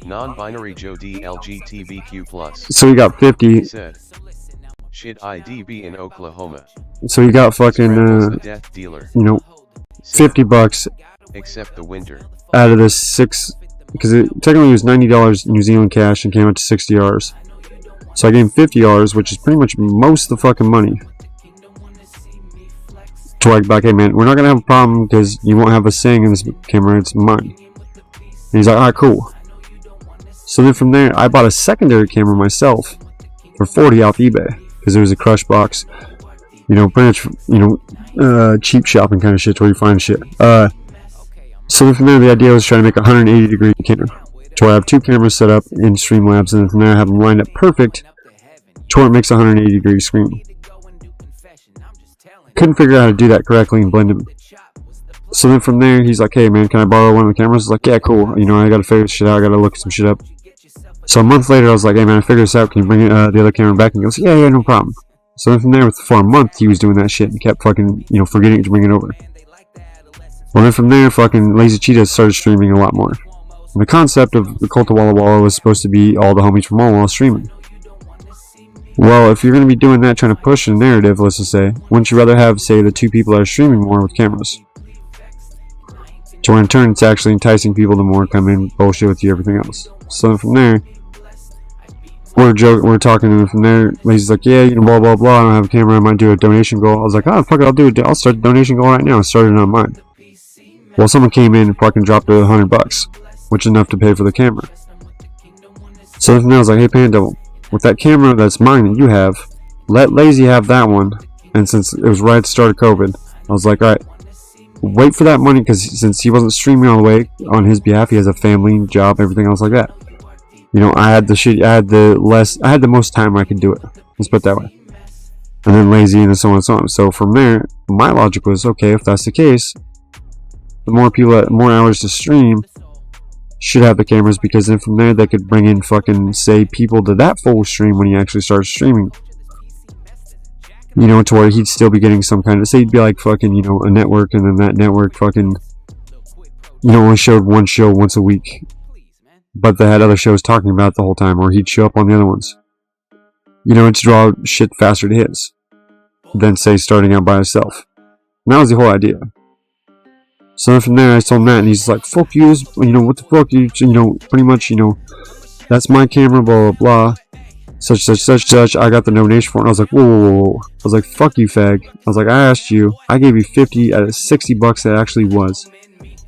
Non-binary Joe DLGTVQ+. So he got 50. Said, "Shit, IDB in Oklahoma." So he got fucking death dealer. you know, $50 except the winter out of this 6, because it technically was $90 New Zealand cash and came out to $60. So I gave him $50, which is pretty much most of the fucking money. To like, hey man, we're not gonna have a problem because you won't have a saying in this camera, it's mine. And he's like, alright, cool. So then from there, I bought a secondary camera myself for $40 off eBay because it was a crush box. You know, pretty much, you know, cheap shopping kind of shit where you find shit. So then from there, the idea was trying to make a 180-degree camera. To where I have 2 cameras set up in Streamlabs, and then from there I have them lined up perfect to where it makes a 180-degree screen. Couldn't figure out how to do that correctly and blend them. So then from there, he's like, hey man, can I borrow one of the cameras? I was like, yeah, cool. You know, I gotta figure this shit out, I gotta look some shit up. So a month later, I was like, hey man, I figured this out, can you bring the other camera back? And he goes, yeah, no problem. So then from there, for a month, he was doing that shit and kept fucking, you know, forgetting to bring it over. Well, then from there, fucking Lazy Cheetah started streaming a lot more. And the concept of the Cult of Walla Walla was supposed to be all the homies from Walla Walla streaming. Well, if you're going to be doing that, trying to push a narrative, let's just say, wouldn't you rather have, say, the 2 people that are streaming more with cameras? To where in turn, it's actually enticing people to more come in, bullshit with you, everything else. So then from there, we're talking, and from there, Lazy's like, yeah, you know, blah, blah, blah, I don't have a camera, I might do a donation goal. I was like, oh, fuck it, I'll start the donation goal right now. I started it on mine. Well, someone came in and fucking dropped it $100, which is enough to pay for the camera. So from there, I was like, hey, Pandevil, with that camera that's mine that you have, let Lazy have that one. And since it was right at the start of COVID, I was like, alright, wait for that money, because since he wasn't streaming all the way on his behalf, he has a family, job, everything else like that. You know, I had the most time I could do it. Let's put it that way. And then Lazy, and so on and so on. So from there, my logic was, okay, if that's the case, the more people, more hours to stream, should have the cameras, because then from there they could bring in fucking, say, people to that full stream when he actually starts streaming. You know, to where he'd still be getting some kind of, say he'd be like fucking, you know, a network, and then that network fucking, you know, only showed one show once a week, but they had other shows talking about it the whole time, or he'd show up on the other ones. You know, it's draw shit faster to his than, say, starting out by himself. And that was the whole idea. So then from there, I told him that, and he's like, fuck you, you know, what the fuck, you know, pretty much, you know, that's my camera, blah, blah, blah, such, I got the donation for it, and I was like, whoa, whoa, whoa, whoa. I was like, fuck you, fag. I was like, I asked you, I gave you 50 out of $60 that actually was.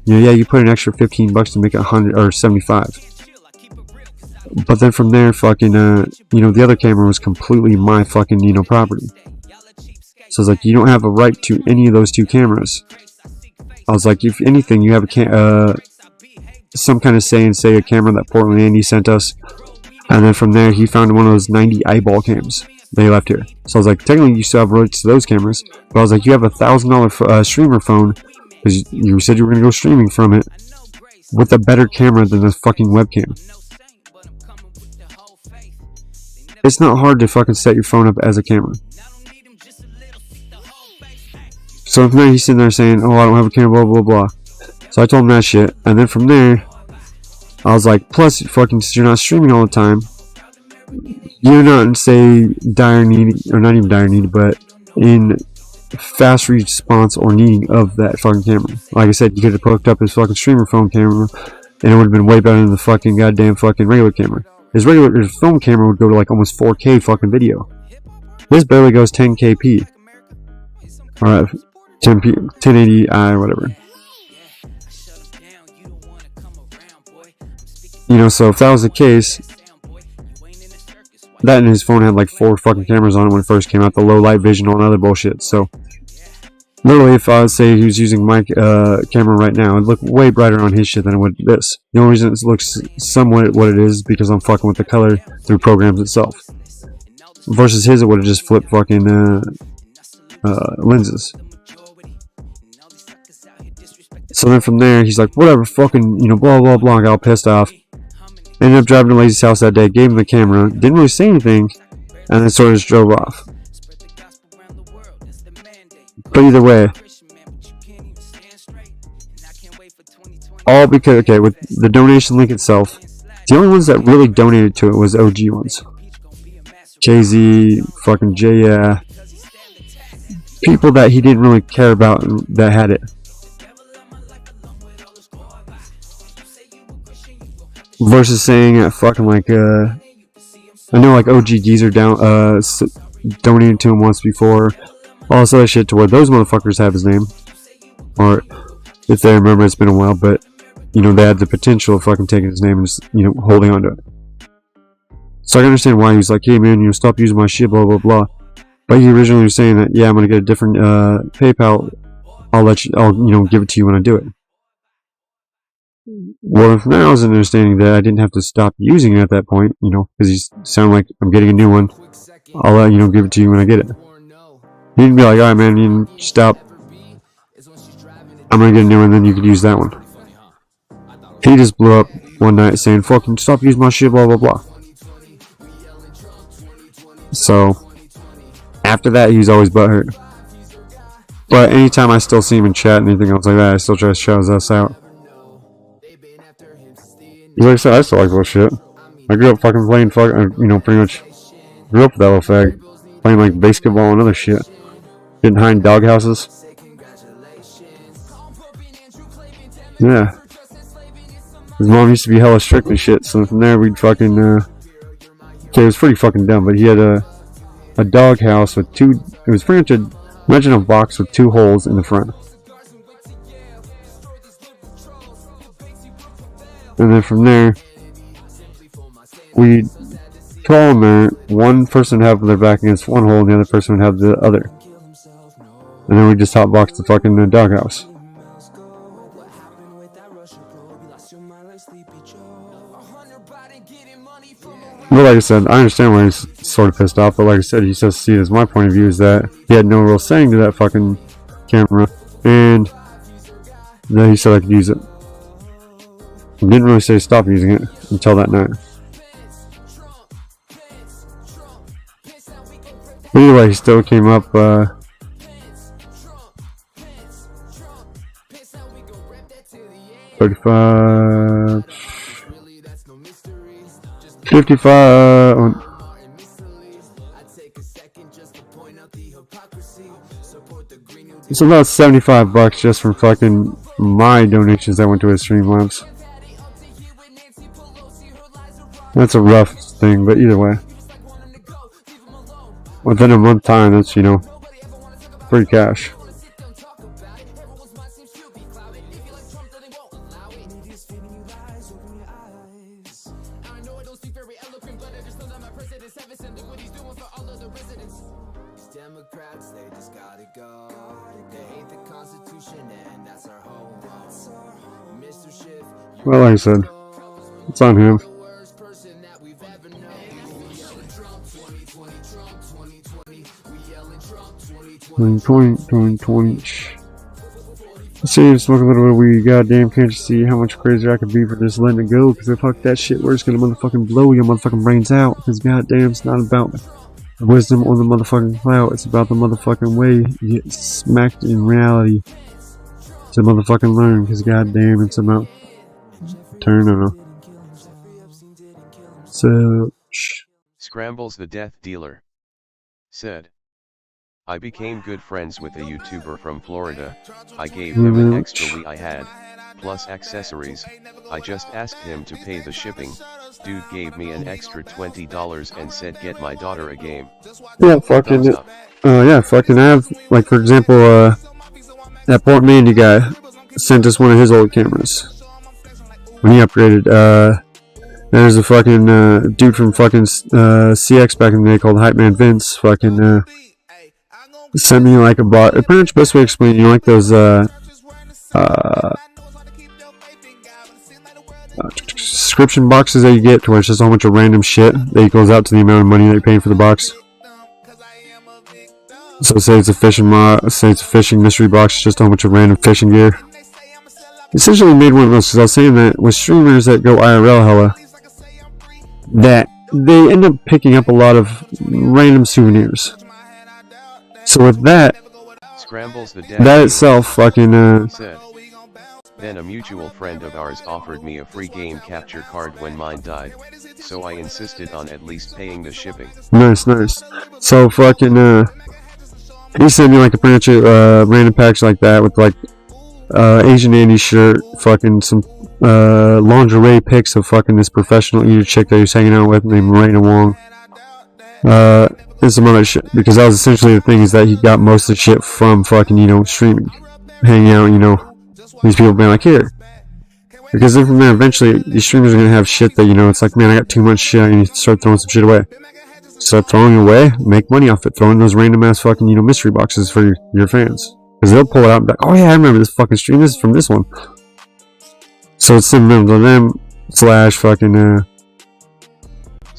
yeah, you put an extra $15 to make it 100 or 75. But then from there, fucking, the other camera was completely my fucking, property. So I was like, you don't have a right to any of those 2 cameras. I was like, if anything, you have some kind of say a camera that Portland Andy sent us. And then from there, he found one of those 90 eyeball cams they left here. So I was like, technically, you still have rights to those cameras. But I was like, you have a $1,000 streamer phone, because you said you were going to go streaming from it, with a better camera than the fucking webcam. It's not hard to fucking set your phone up as a camera. So from there, he's sitting there saying, oh, I don't have a camera, blah, blah, blah. So I told him that shit. And then from there, I was like, plus, fucking, you're not streaming all the time. You're not in, say, dire need, or not even dire need, but in fast response or needing of that fucking camera. Like I said, you could have hooked up his fucking streamer phone camera, and it would have been way better than the fucking goddamn fucking regular camera. His phone camera would go to like almost 4K fucking video. This barely goes 10kp. Alright, 1080i, whatever. So if that was the case, that and his phone had like 4 fucking cameras on it when it first came out, the low light vision, all other bullshit. So literally, if I would say he was using my camera right now, it'd look way brighter on his shit than it would this. The only reason it looks somewhat what it is because I'm fucking with the color through programs itself. Versus his, it would have just flipped fucking lenses. So then from there, he's like, whatever, fucking, blah, blah, blah, got all pissed off. Ended up driving to Lazy's house that day, gave him the camera, didn't really say anything, and then sort of just drove off. But either way, all because, okay, with the donation link itself, the only ones that really donated to it was OG ones. Jay-Z, fucking J, people that he didn't really care about that had it. Versus saying fucking like I know like OG Geezer donated to him once before, all this other shit to where those motherfuckers have his name, or if they remember, it's been a while, but they had the potential of fucking taking his name and just holding on to it. So I can understand why he was like, hey man, stop using my shit, blah blah blah. But he originally was saying that, yeah, I'm gonna get a different PayPal. I'll give it to you when I do it. Well, from there I was understanding that I didn't have to stop using it at that point, because he sounded like I'm getting a new one. I'll give it to you when I get it. He didn't be like, alright man, you stop. I'm gonna get a new one, then you could use that one. He just blew up one night saying, fucking stop using my shit, blah blah blah. So, after that, he's always butthurt. But anytime I still see him in chat and anything else like that, I still try to shout his ass out. Like I said, I still like bullshit. I grew up fucking playing pretty much grew up with that little fag. Playing like basketball and other shit. Getting high in dog houses. Yeah. His mom used to be hella strict and shit, so from there we'd fucking okay, it was pretty fucking dumb, but he had a dog house with it was pretty much imagine a box with 2 holes in the front. And then from there, we'd call them there. One person would have their back against one hole, and the other person would have the other. And then we just hotbox the fucking doghouse. But like I said, I understand why he's sort of pissed off. But like I said, he says, see it as my point of view is that he had no real saying to that fucking camera, and then he said I could use it. He didn't really say stop using it until that night. But anyway, he still came up 35 55 it's about $75 just from fucking my donations that went to his Streamlabs. That's a rough thing, but either way, within a month time, that's free cash. Well, like I said, it's on him. 2020. Let's see, I'm smoking a little bit of weed. Goddamn, can't you see how much crazier I could be for just letting it go? Because if fuck that shit, we're just gonna motherfucking blow your motherfucking brains out. Because goddamn, it's not about the wisdom or the motherfucking clout. It's about the motherfucking way you get smacked in reality to motherfucking learn. Because goddamn, it's about turn on. So, Scrambles the Death Dealer said, I became good friends with a YouTuber from Florida. I gave him an extra weed I had, plus accessories. I just asked him to pay the shipping. Dude gave me an extra $20 and said get my daughter a game. yeah, fucking, yeah, fucking have, like, for example, that Port Mandy guy sent us one of his old cameras when he upgraded. There's a fucking dude from fucking CX back in the day called Hype Man Vince. Fucking sent me like a box. Pretty much best way to explain it, you know, like those subscription boxes that you get, to where it's just a whole bunch of random shit that equals out to the amount of money that you're paying for the box. So say it's a fishing mystery box, it's just a whole bunch of random fishing gear. Essentially made one of those, because I was saying that with streamers that go IRL hella, that they end up picking up a lot of random souvenirs. So with that, that itself fucking said. Then a mutual friend of ours offered me a free game capture card when mine died, so I insisted on at least paying the shipping. Nice. So fucking he sent me like a bunch of random packs like that with like Asian Andy shirt, fucking some lingerie pics of fucking this professional eater chick that he was hanging out with named Raina Wong. And some other shit, because that was essentially the thing, is that he got most of the shit from fucking, you know, streaming, hanging out, you know, these people being like, here, because then from there, eventually, these streamers are gonna have shit that, you know, it's like, man, I got too much shit, I need to start throwing some shit away. Start throwing it away, make money off it, throwing those random ass fucking, you know, mystery boxes for your fans, because they'll pull it out and be like, oh yeah, I remember this fucking stream, this is from this one. So it's similar to them, / fucking,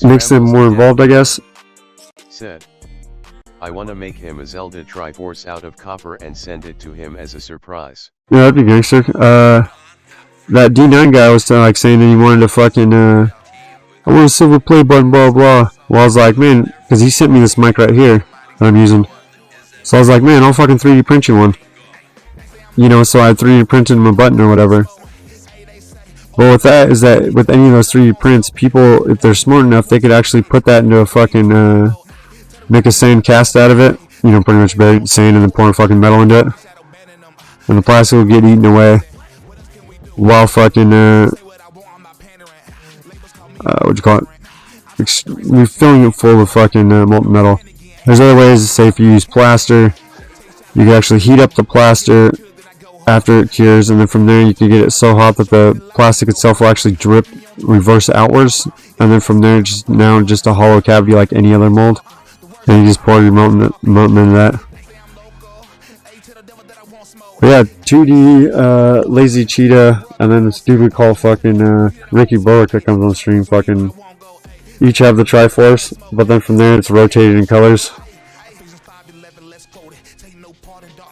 makes them more involved, I guess. Said, I wanna make him a Zelda Triforce out of copper and send it to him as a surprise. Yeah, that'd be gangster. That D9 guy was like saying that he wanted to fucking, I want a silver play button, blah blah. Well, I was like, man, because he sent me this mic right here that I'm using. So I was like, man, I'll fucking 3D print you one. You know, so I 3D printed him a button or whatever. Well, with that, is that with any of those 3D prints, people, if they're smart enough, they could actually put that into a fucking, make a sand cast out of it, you know, pretty much bury sand and then pour fucking metal into it. And the plastic will get eaten away while fucking, what'd you call it? We're filling it full of fucking molten metal. There's other ways, say if you use plaster, you can actually heat up the plaster after it cures, and then from there you can get it so hot that the plastic itself will actually drip reverse outwards, and then from there just a hollow cavity like any other mold. And you just pour your molten into that. But yeah, 2D, Lazy Cheetah, and then this dude we call fucking Ricky Bullock that comes on stream. Fucking each have the Triforce, but then from there it's rotated in colors.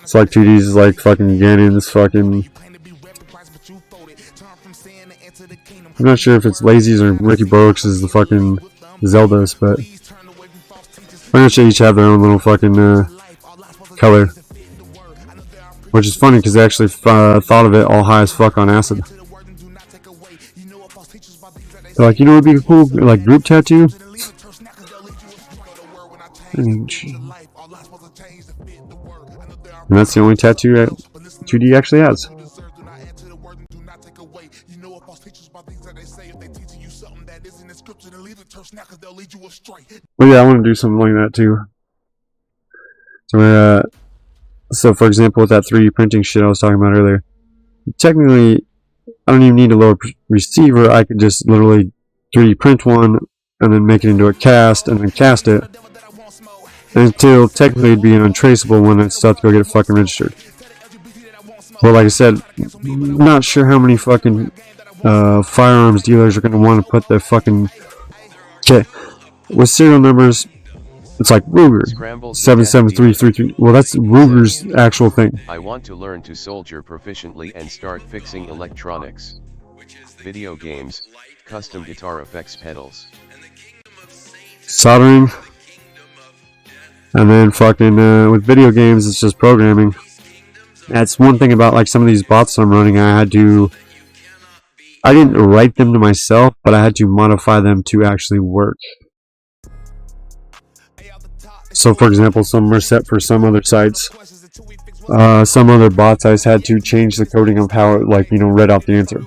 It's like 2Ds is like fucking Ganon's fucking. I'm not sure if it's Lazy's or Ricky Bullock's is the fucking Zeldas, but. Pretty much they each have their own little fucking color, which is funny because they actually thought of it all high as fuck on acid. They're like, you know, it'd be a cool like group tattoo. And that's the only tattoo that 2D actually has. Well, yeah, I want to do something like that too. So for example, with that 3D printing shit I was talking about earlier, technically, I don't even need a lower receiver. I could just literally 3D print one and then make it into a cast and then cast it. until technically it'd be an untraceable when it's stuff to go get it fucking registered. Well, like I said, not sure how many fucking firearms dealers are going to want to put their fucking... Okay, with serial numbers, it's like Ruger 77333. Well, that's Ruger's actual thing. I want to learn to soldier proficiently and start fixing electronics, video games, custom guitar effects pedals, soldering, and then fucking with video games, it's just programming. That's one thing about like some of these bots I'm running. I didn't write them to myself, but I had to modify them to actually work. So for example, some are set for some other sites. Some other bots, I just had to change the coding of how it, like, you know, read out the answer.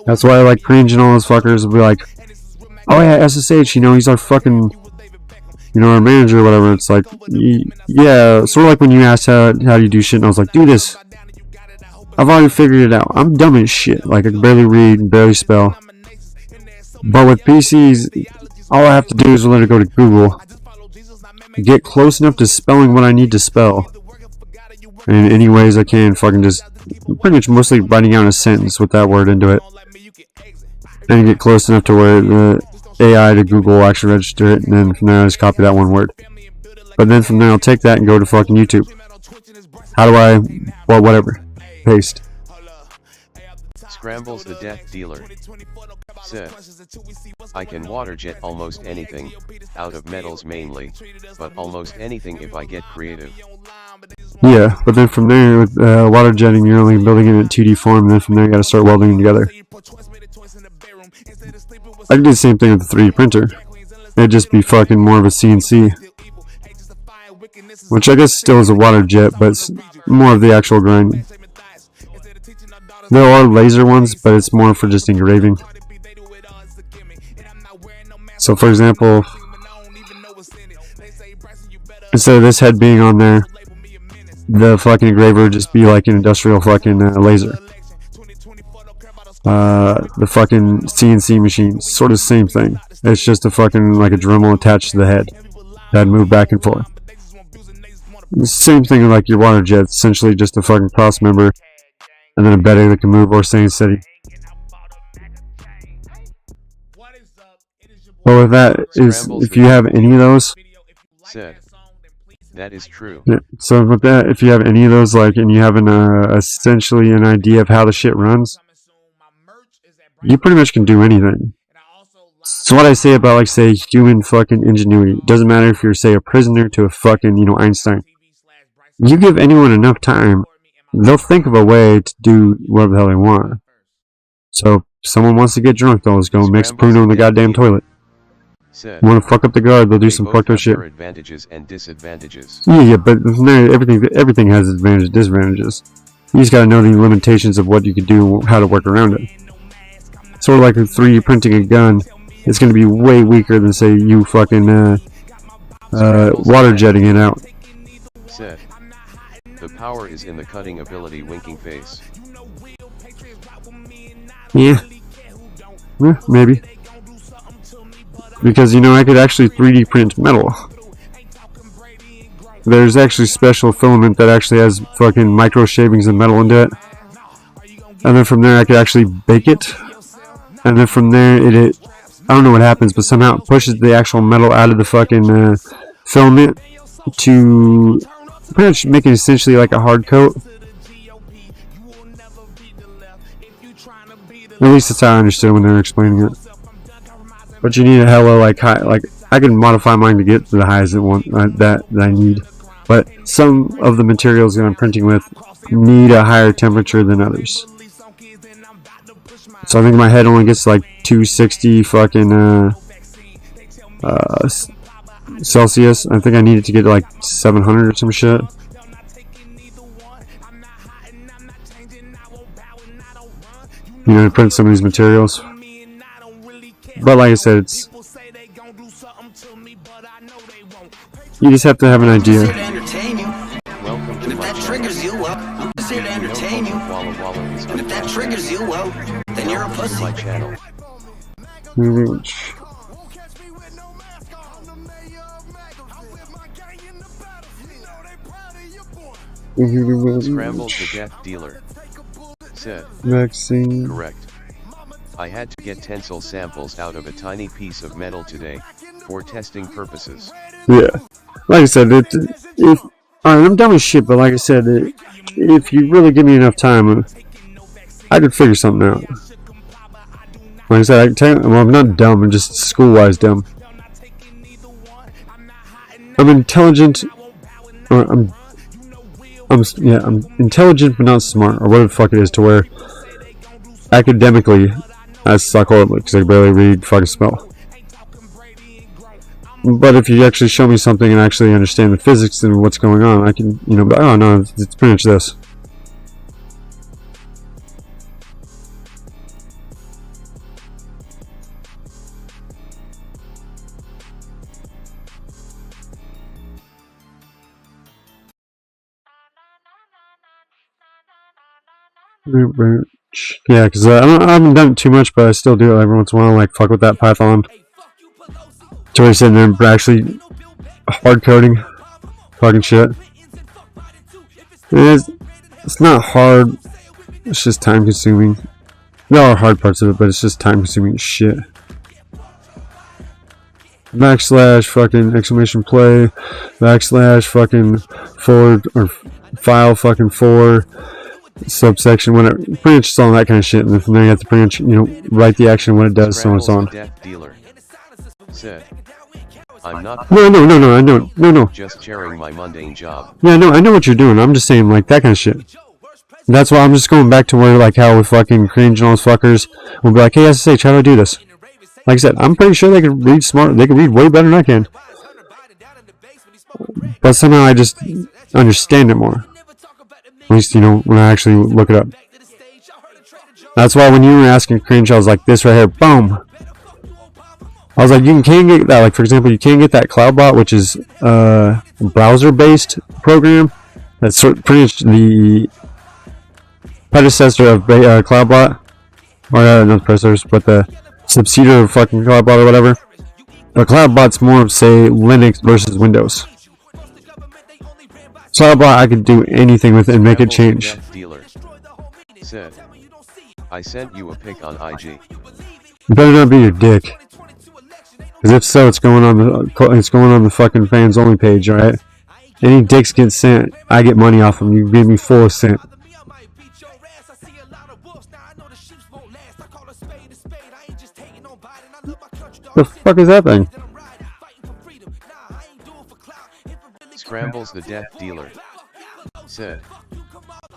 That's why I like cringe and all those fuckers will be like, oh yeah, S.S.H., you know, he's our fucking, you know, our manager or whatever. It's like, yeah, sort of like when you asked how do you do shit, and I was like, do this. I've already figured it out. I'm dumb as shit. Like, I can barely read and barely spell. But with PCs, all I have to do is literally go to Google, get close enough to spelling what I need to spell, and in any ways I can, fucking just pretty much mostly writing out a sentence with that word into it, and get close enough to where the AI to Google will actually register it, and then from there I just copy that one word. But then from there I'll take that and go to fucking YouTube. How do I, well, whatever, paste. Scrambles the death dealer. Said, I can water jet almost anything, out of metals mainly, but almost anything if I get creative. Yeah, but then from there, with water jetting, you're only building it in 2D form, and then from there you gotta start welding them together. I can do the same thing with the 3D printer. It'd just be fucking more of a CNC. Which I guess still is a water jet, but it's more of the actual grinding. There are laser ones, but it's more for just engraving. So for example, instead of this head being on there, the fucking engraver would just be like an industrial fucking laser. The fucking CNC machine, sort of the same thing. It's just a fucking like a Dremel attached to the head that'd move back and forth. The same thing like your water jet, essentially just a fucking cross member and then a bedding that can move or stay steady. Well, with that is, if you have any of those, said, that is true. Yeah, so with that, if you have any of those, like, and you have essentially an idea of how the shit runs, you pretty much can do anything. So what I say about, like, say, human fucking ingenuity, it doesn't matter if you're, say, a prisoner to a fucking, you know, Einstein. You give anyone enough time, they'll think of a way to do whatever the hell they want. So, if someone wants to get drunk, they'll just go mix Pruno in the goddamn toilet. Want to fuck up the guard, they'll do some fucked up shit. Advantages and disadvantages. Yeah, but everything has advantages and disadvantages. You just gotta know the limitations of what you can do, how to work around it. Sort of like with 3D printing a gun, it's gonna be way weaker than, say, you fucking water jetting it out. Said, the power is in the cutting ability. Winking face. Yeah, maybe. Because, you know, I could actually 3D print metal. There's actually special filament that actually has fucking micro shavings of metal into it. And then from there I could actually bake it. And then from there it I don't know what happens, but somehow it pushes the actual metal out of the fucking filament to pretty much make it essentially like a hard coat. At least that's how I understood when they were explaining it. But you need a hella like high, like I can modify mine to get to the highs that I need. But some of the materials that I'm printing with need a higher temperature than others. So I think my head only gets like 260 fucking Celsius. I think I need it to get to like 700 or some shit. You know, to print some of these materials. But like I said, it's, you just have to have an idea. Welcome to my triggers you, well, I'm just here to entertain you. And if that triggers you, well, then you're a pussy. my channel. Scrambles the death dealer. Said. Vaccine. Correct. I had to get tensile samples out of a tiny piece of metal today, for testing purposes. Yeah. Like I said, alright, I'm done with shit, but like I said, if you really give me enough time, I could figure something out. Like I said, I'm not dumb, I'm just school-wise dumb. I'm intelligent, or I'm intelligent but not smart, or whatever the fuck it is, to where academically I suck horribly because I can barely read, fucking spell. But if you actually show me something and actually understand the physics and what's going on, I can, be like, oh no, it's pretty much this. Yeah, because I haven't done it too much, but I still do it every once in a while, like fuck with that Python. To where you're sitting there and actually hard coding, fucking shit. It's not hard, it's just time consuming. There are hard parts of it, but it's just time consuming as shit. Backslash fucking exclamation play, backslash fucking forward or file fucking 4. Subsection, whatever, pretty much all that kind of shit, and then from there you have to pretty much, write the action, what it does, so on and so on. Death dealer. Said. I'm not. No. Just sharing my mundane job. Yeah, no, I know what you're doing. I'm just saying, like, that kind of shit. That's why I'm just going back to where, like, how with fucking cringe and all those fuckers will be like, hey, S.S.H., how do I do this? Like I said, I'm pretty sure they can read smart. They can read way better than I can. But somehow I just understand it more. At least, when I actually look it up. That's why when you were asking cringe, I was like, this right here, boom. I was like, you can get that, like, for example, you can get that CloudBot, which is a browser-based program. That's pretty much the predecessor of CloudBot. Or, not the predecessor, but the subsidiary of fucking CloudBot or whatever. But CloudBot's more of, say, Linux versus Windows. CloudBot, I could do anything with it and make it change. Dealer. Said. I sent you a pic on IG. It better not be your dick. Because if so, it's going on the fucking fans only page, alright? Any dicks get sent, I get money off them. You give me full cent. The fuck is that thing? Scrambles the death dealer. Said.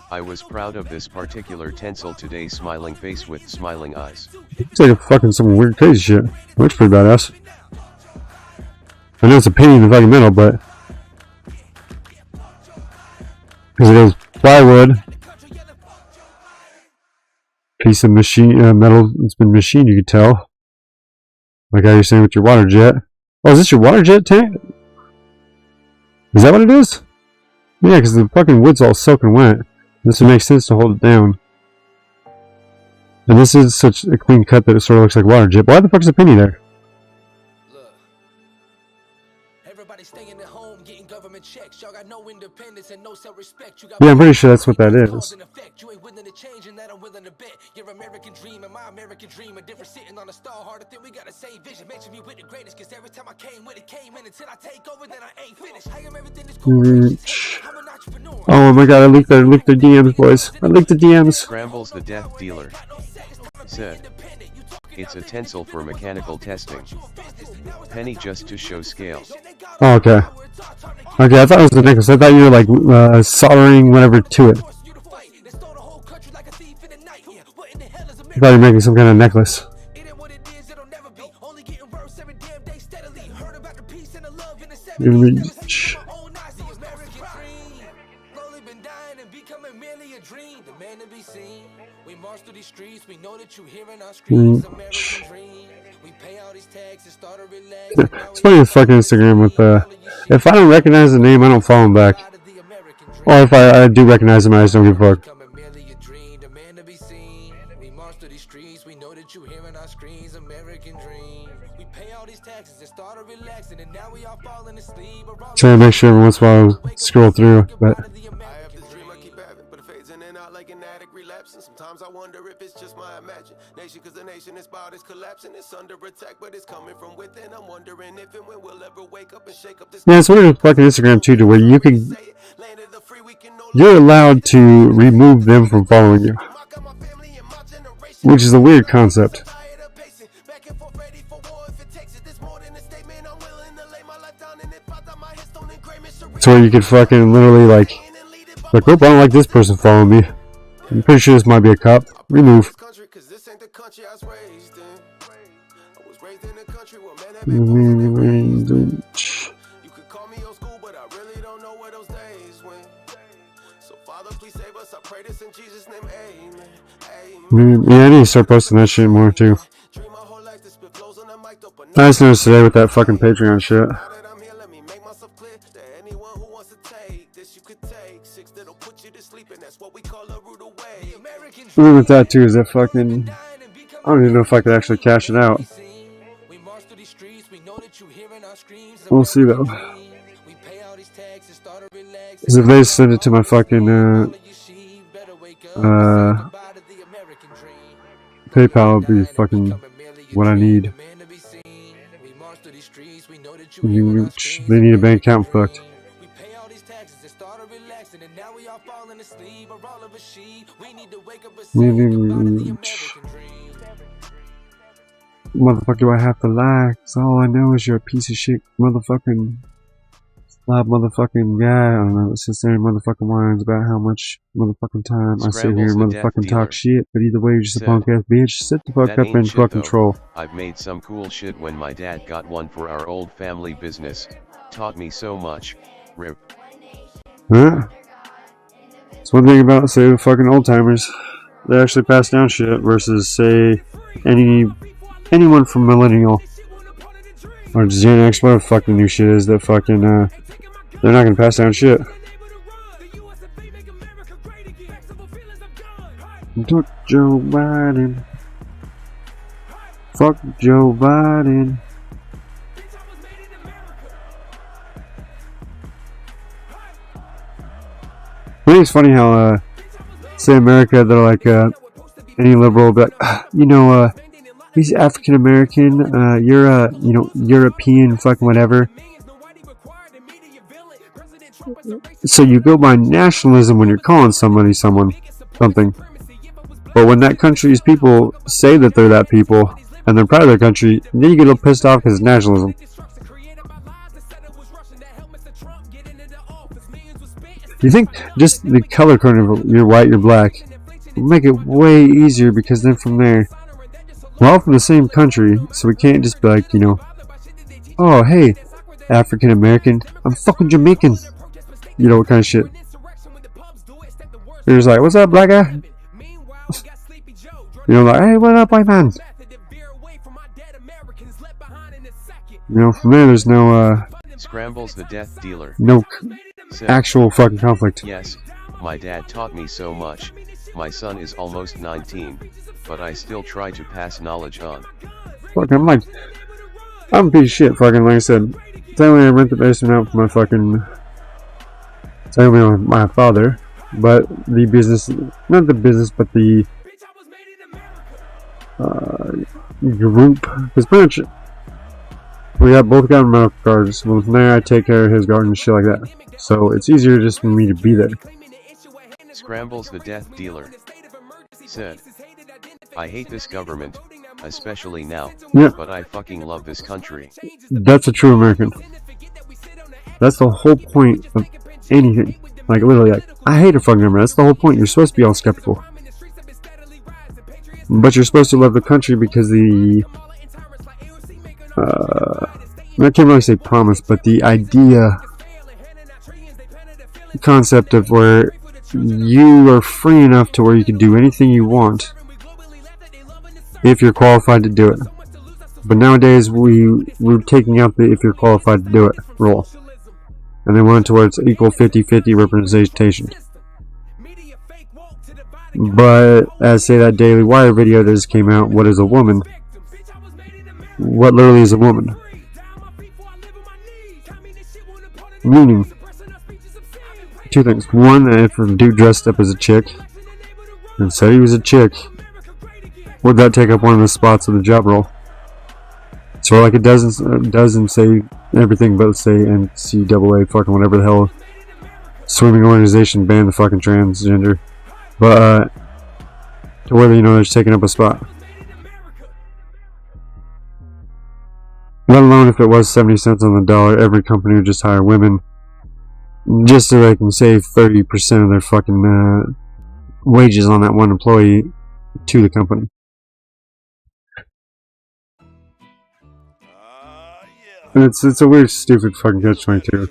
I was proud of this particular tensile today, smiling face with smiling eyes. It's like fucking some weird crazy shit. Looks pretty badass. I know it's a pain in the fucking middle, but because it is plywood, piece of metal that's been machined, you could tell. Like how you're saying with your water jet. Oh, is this your water jet tank? Is that what it is? Yeah, because the fucking wood's all soaking wet. This would make sense to hold it down. And this is such a clean cut that it sort of looks like water jet. Why the fuck is a penny there? Yeah, I'm pretty sure that's what that is. Oh my god, I leaked their DMs, boys. I leaked the DMs. Scrambles the death dealer. Said. It's a tensile for mechanical testing. Penny just to show scale. Oh, okay. Okay, I thought it was the necklace. I thought you were like soldering whatever to it. I thought you were making some kind of necklace. Reach. It's funny with fucking Instagram with if I don't recognize the name, I don't follow him back. Or if I do recognize him, I just don't give a fuck. to be seen. We march through these streets, we know that you hearing our screams, American dream. We pay all these taxes and started relaxing, and now we all falling asleep. Trying to make sure every once in a while I scroll through, but Sometimes I wonder if it's just my imagination, cause the nation is about is collapsing. It's under attack, but it's coming from within. I'm wondering if and when we'll ever wake up and shake up this. yeah, it's one of the fucking Instagram too, to where you can, you're allowed to remove them from following you, which is a weird concept. So where you could fucking literally like, oh, I don't like this person following me. I'm pretty sure this might be a cop. Remove. Yeah, I need to start posting that shit more too. I just noticed today with that fucking Patreon shit. With that too is that fucking, I don't even know if I could actually cash it out. We'll see though. Because if they send it to my fucking PayPal, would be fucking what I need. They need a bank account fucked. Motherfucker, do I have to lie? Cause all I know is you're a piece of shit motherfucking loud motherfucking guy. I don't know, it's just saying motherfucking lines about how much motherfucking time I sit here and motherfucking talk shit, but either way you're just a punk ass bitch. Sit the fuck up and fucking troll. I've made some cool shit when my dad got one for our old family business. Taught me so much. RIP. Huh? That's one thing about, say, the fucking old timers. They actually pass down shit versus, say, anyone from millennial or Gen X, whatever fucking new shit is that fucking they're not gonna pass down shit. Fuck Joe Biden. Fuck Joe Biden. I think it's funny how say America, they're like any liberal, but you know, he's African American, you're you know, European, fucking whatever. So you go by nationalism when you're calling somebody something. But when that country's people say that they're that people and they're proud of their country, then you get a little pissed off because it's nationalism. You think just the color code of you're white, you're black will make it way easier, because then from there, we're all from the same country, so we can't just be like, you know, oh hey, African American, I'm fucking Jamaican, you know, what kind of shit. You're just like, what's up, black guy? You know, like, hey, what up, white man? You know, from there, there's no Scrambles the death dealer. no actual fucking conflict. Yes, my dad taught me so much. My son is almost 19, but I still try to pass knowledge on. Fucking, I'm a piece of shit, fucking, like I said. Technically, I rent the basement out for my fucking, technically my father, but the business, not the business, but the group, because pretty much, we have both got medical cards. Well, from there, I take care of his garden and shit like that. So it's easier just for me to be there. Scrambles the death dealer. Said, I hate this government, especially now, yeah, but I fucking love this country. That's a true American. That's the whole point of anything. Like, literally, like, I hate a fucking government. That's the whole point. You're supposed to be all skeptical. But you're supposed to love the country because the I can't really say promise, but the idea, the concept of where you are free enough to where you can do anything you want if you're qualified to do it. But nowadays we're taking out the if you're qualified to do it rule, and they went towards equal 50-50 representation. But as say that Daily Wire video that just came out, what is a woman? What literally is a woman? Meaning, two things. One, if a dude dressed up as a chick and said he was a chick, would that take up one of the spots of the job role? So like it doesn't say everything but say NCAA fucking whatever the hell swimming organization banned the fucking transgender. But to whether they're just taking up a spot. Let alone if it was 70 cents on the dollar, every company would just hire women just so they can save 30% of their fucking wages on that one employee to the company. And it's a weird, stupid fucking catch-22.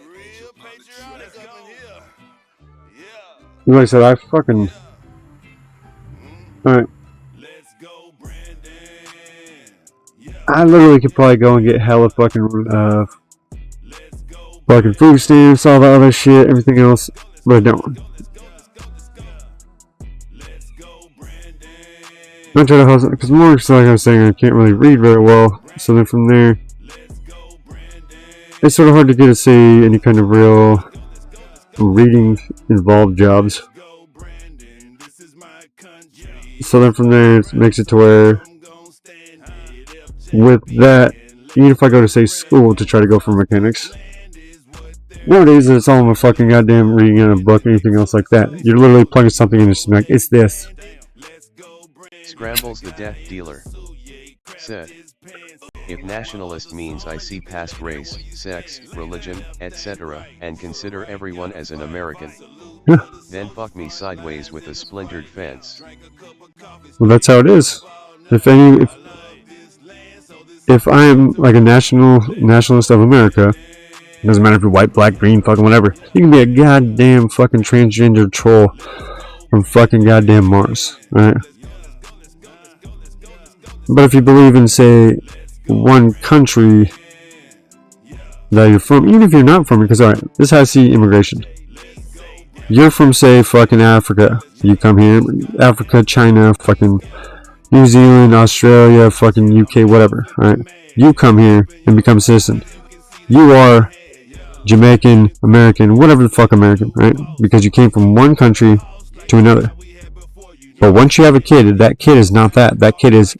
Like I said, alright. I literally could probably go and get hella fucking food stamps, all the other shit, everything else, but I don't. I try to hustle, because more so like I was saying, I can't really read very well, so then from there, it's sort of hard to get to see any kind of real reading involved jobs. So then from there, it makes it to where with that, even if I go to say school to try to go for mechanics, nowadays it's all in a fucking goddamn reading in a book or anything else like that. You're literally plugging something in and just like, it's this. Scrambles the death dealer. Said, if nationalist means I see past race, sex, religion, etc., and consider everyone as an American, then fuck me sideways with a splintered fence. Well, that's how it is. If I am like a nationalist of America, it doesn't matter if you're white, black, green, fucking whatever, you can be a goddamn fucking transgender troll from fucking goddamn Mars, right? But if you believe in, say, one country that you're from, even if you're not from it, because alright, this is how I see immigration. You're from, say, fucking Africa. You come here, Africa, China, fucking New Zealand, Australia, fucking UK, whatever, right? You come here and become a citizen. You are Jamaican, American, whatever the fuck American, right? Because you came from one country to another. But once you have a kid, that kid is not that. That kid is,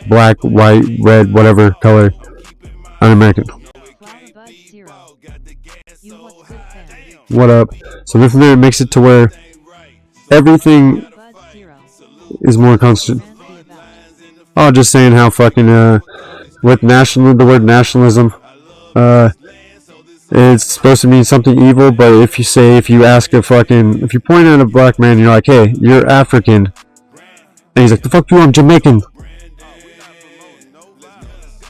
black, white, red, whatever color, un-American. What up? So then from there it makes it to where everything is more constant. Oh, just saying how fucking with the word nationalism, it's supposed to mean something evil, but if you point at a black man, you're like, hey, you're African, and he's like, the fuck you, I'm Jamaican,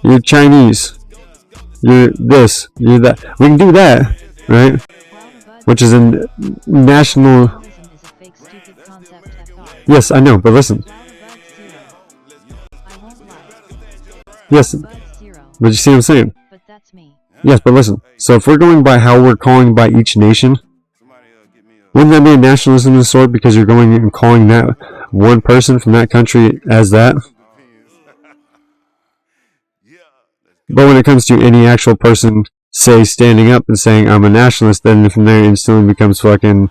you're Chinese, you're this, you're that. We can do that, right? Which is a national. Yes, I know, but listen. Yes, but you see what I'm saying? Yes, but listen. So if we're going by how we're calling by each nation, wouldn't that be a nationalism of the sort because you're going and calling that one person from that country as that? But when it comes to any actual person, say, standing up and saying, I'm a nationalist, then from there instantly becomes fucking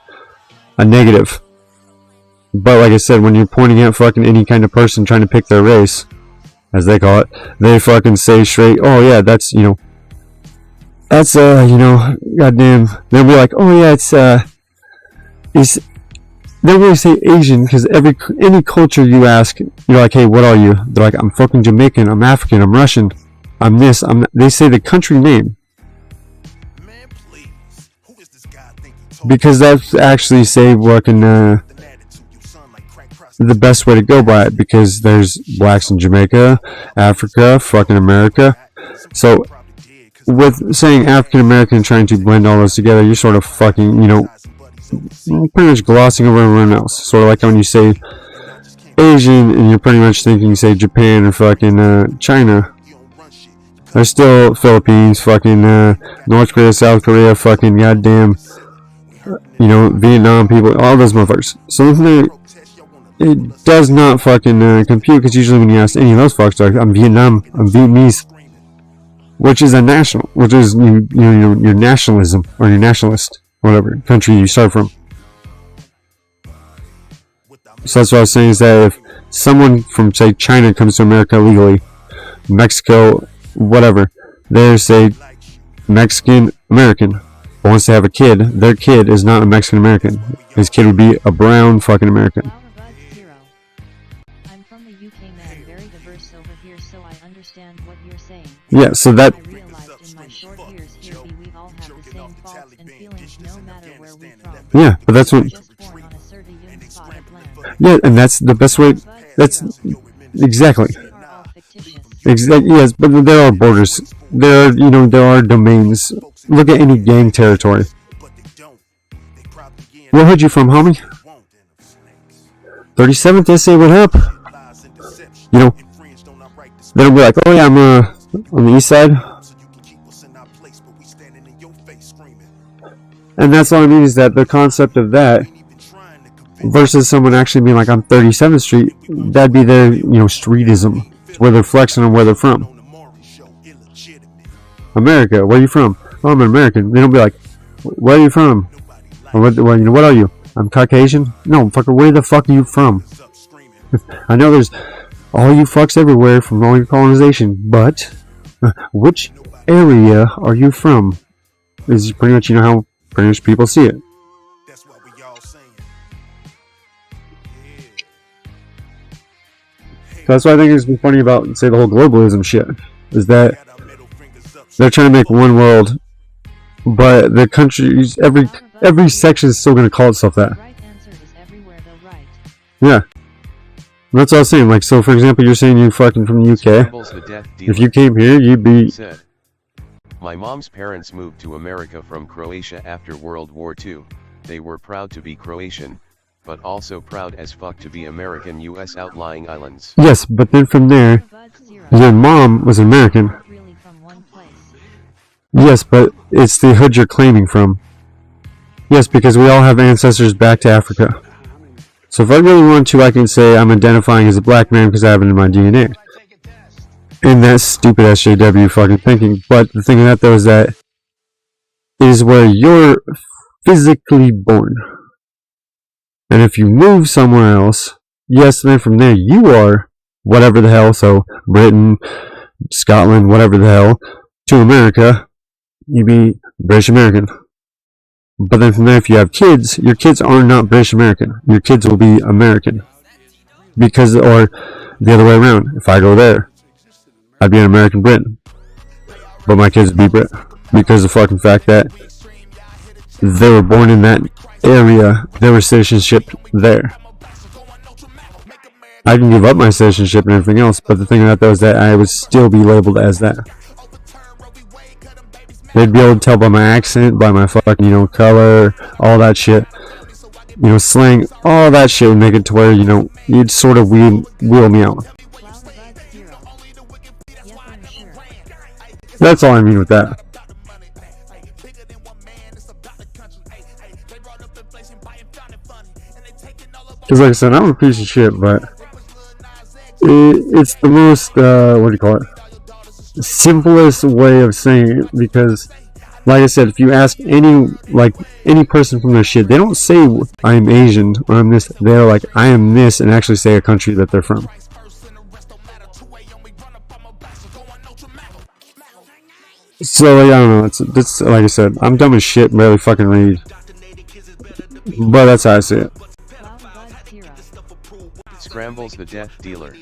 a negative. But like I said, when you're pointing at fucking any kind of person trying to pick their race, as they call it, they fucking say straight, oh yeah, that's, goddamn, they'll be like, oh yeah, it's they'll really say Asian, because any culture you ask, you're like, hey, what are you? They're like, I'm fucking Jamaican, I'm African, I'm Russian, I'm this, I'm that. They say the country name. Because that's actually, say, fucking, the best way to go by it, because there's blacks in Jamaica, Africa, fucking America. So, with saying African American and trying to blend all those together, you're sort of fucking, pretty much glossing over everyone else. Sort of like when you say Asian and you're pretty much thinking, say, Japan or fucking China. There's still Philippines, fucking North Korea, South Korea, fucking goddamn you know, Vietnam people, all those motherfuckers. So it does not fucking compute, because usually when you ask any of those fucks, like, I'm Vietnam, I'm Vietnamese, which is a national, which is your nationalism, or your nationalist, whatever country you start from. So that's what I was saying, is that if someone from, say, China comes to America illegally, Mexico, whatever, there's a Mexican American wants to have a kid, their kid is not a Mexican American. His kid would be a brown fucking American. I'm from the UK, man, very diverse over here, so I understand what you're saying. Yeah, so that I realized in my short years here we all have the same thoughts and feelings no matter where we're from. Yeah, but that's what. Just born on a certain spot of land. Yeah, and that's the best way. That's exactly. Yes, but there are borders. There are, there are domains. Look at any gang territory. What hood you from, homie? 37th, they say what up. You know, they'll be like, oh yeah, I'm on the east side. And that's all I mean, is that the concept of that versus someone actually being like, I'm 37th Street, that'd be their, streetism. It's where they're flexing on where they're from. America, where are you from? Oh, I'm an American. They don't be like, where are you from? Or what are you? I'm Caucasian? No, fucker, where the fuck are you from? I know there's all you fucks everywhere from all your colonization, but which area are you from? Is pretty much, how pretty much people see it. That's what I think is funny about, say, the whole globalism shit, is that they're trying to make one world, but the countries, every section is still going to call itself that. Yeah. That's what I was saying. Like, so for example, you're saying you fucking from the UK. If you came here, you'd be... My mom's parents moved to America from Croatia after World War II. They were proud to be Croatian, but also proud as fuck to be American U.S. outlying islands. Yes, but then from there, your mom was American. Yes, but it's the hood you're claiming from. Yes, because we all have ancestors back to Africa. So if I really want to, I can say I'm identifying as a black man because I have it in my DNA. And that's stupid SJW fucking thinking. But the thing of that, though, is that it is where you're physically born. And if you move somewhere else, yes, then from there you are whatever the hell, so Britain, Scotland, whatever the hell, to America, you be British American. But then from there, if you have kids, your kids are not British American. Your kids will be American. Because, or the other way around, if I go there, I'd be an American Britain. But my kids would be Brit. Because of the fucking fact that they were born in that area, there was citizenship there. I can give up my citizenship and everything else, but the thing about that is that I would still be labeled as that. They'd be able to tell by my accent, by my fucking, color, all that shit. Slang, all that shit would make it to where, you'd sort of wheel me out. That's all I mean with that. Because like I said, I'm a piece of shit, but it's the most, what do you call it? Simplest way of saying it, because like I said, if you ask any person from their shit, they don't say I'm Asian or I'm this. They're like, I am this, and actually say a country that they're from. So I don't know, it's like I said, I'm dumb as shit, barely fucking read, but that's how I see it. Scrambles the death dealer.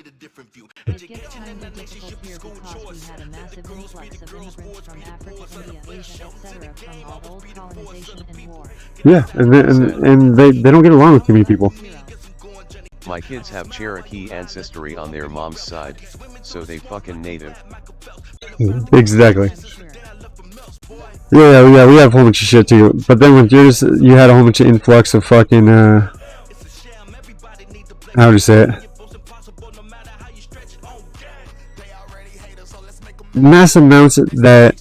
It gets kinda difficult here because we had a massive influx of immigrants from Africa, India, Asia, etc. from all old colonization and war. Yeah, and they don't get along with too many people. My kids have Cherokee ancestry on their mom's side, so they fucking native. Exactly. Yeah, we have a whole bunch of shit too. But then with yours, you had a whole bunch of influx of fucking, how do you say it? Mass amounts that,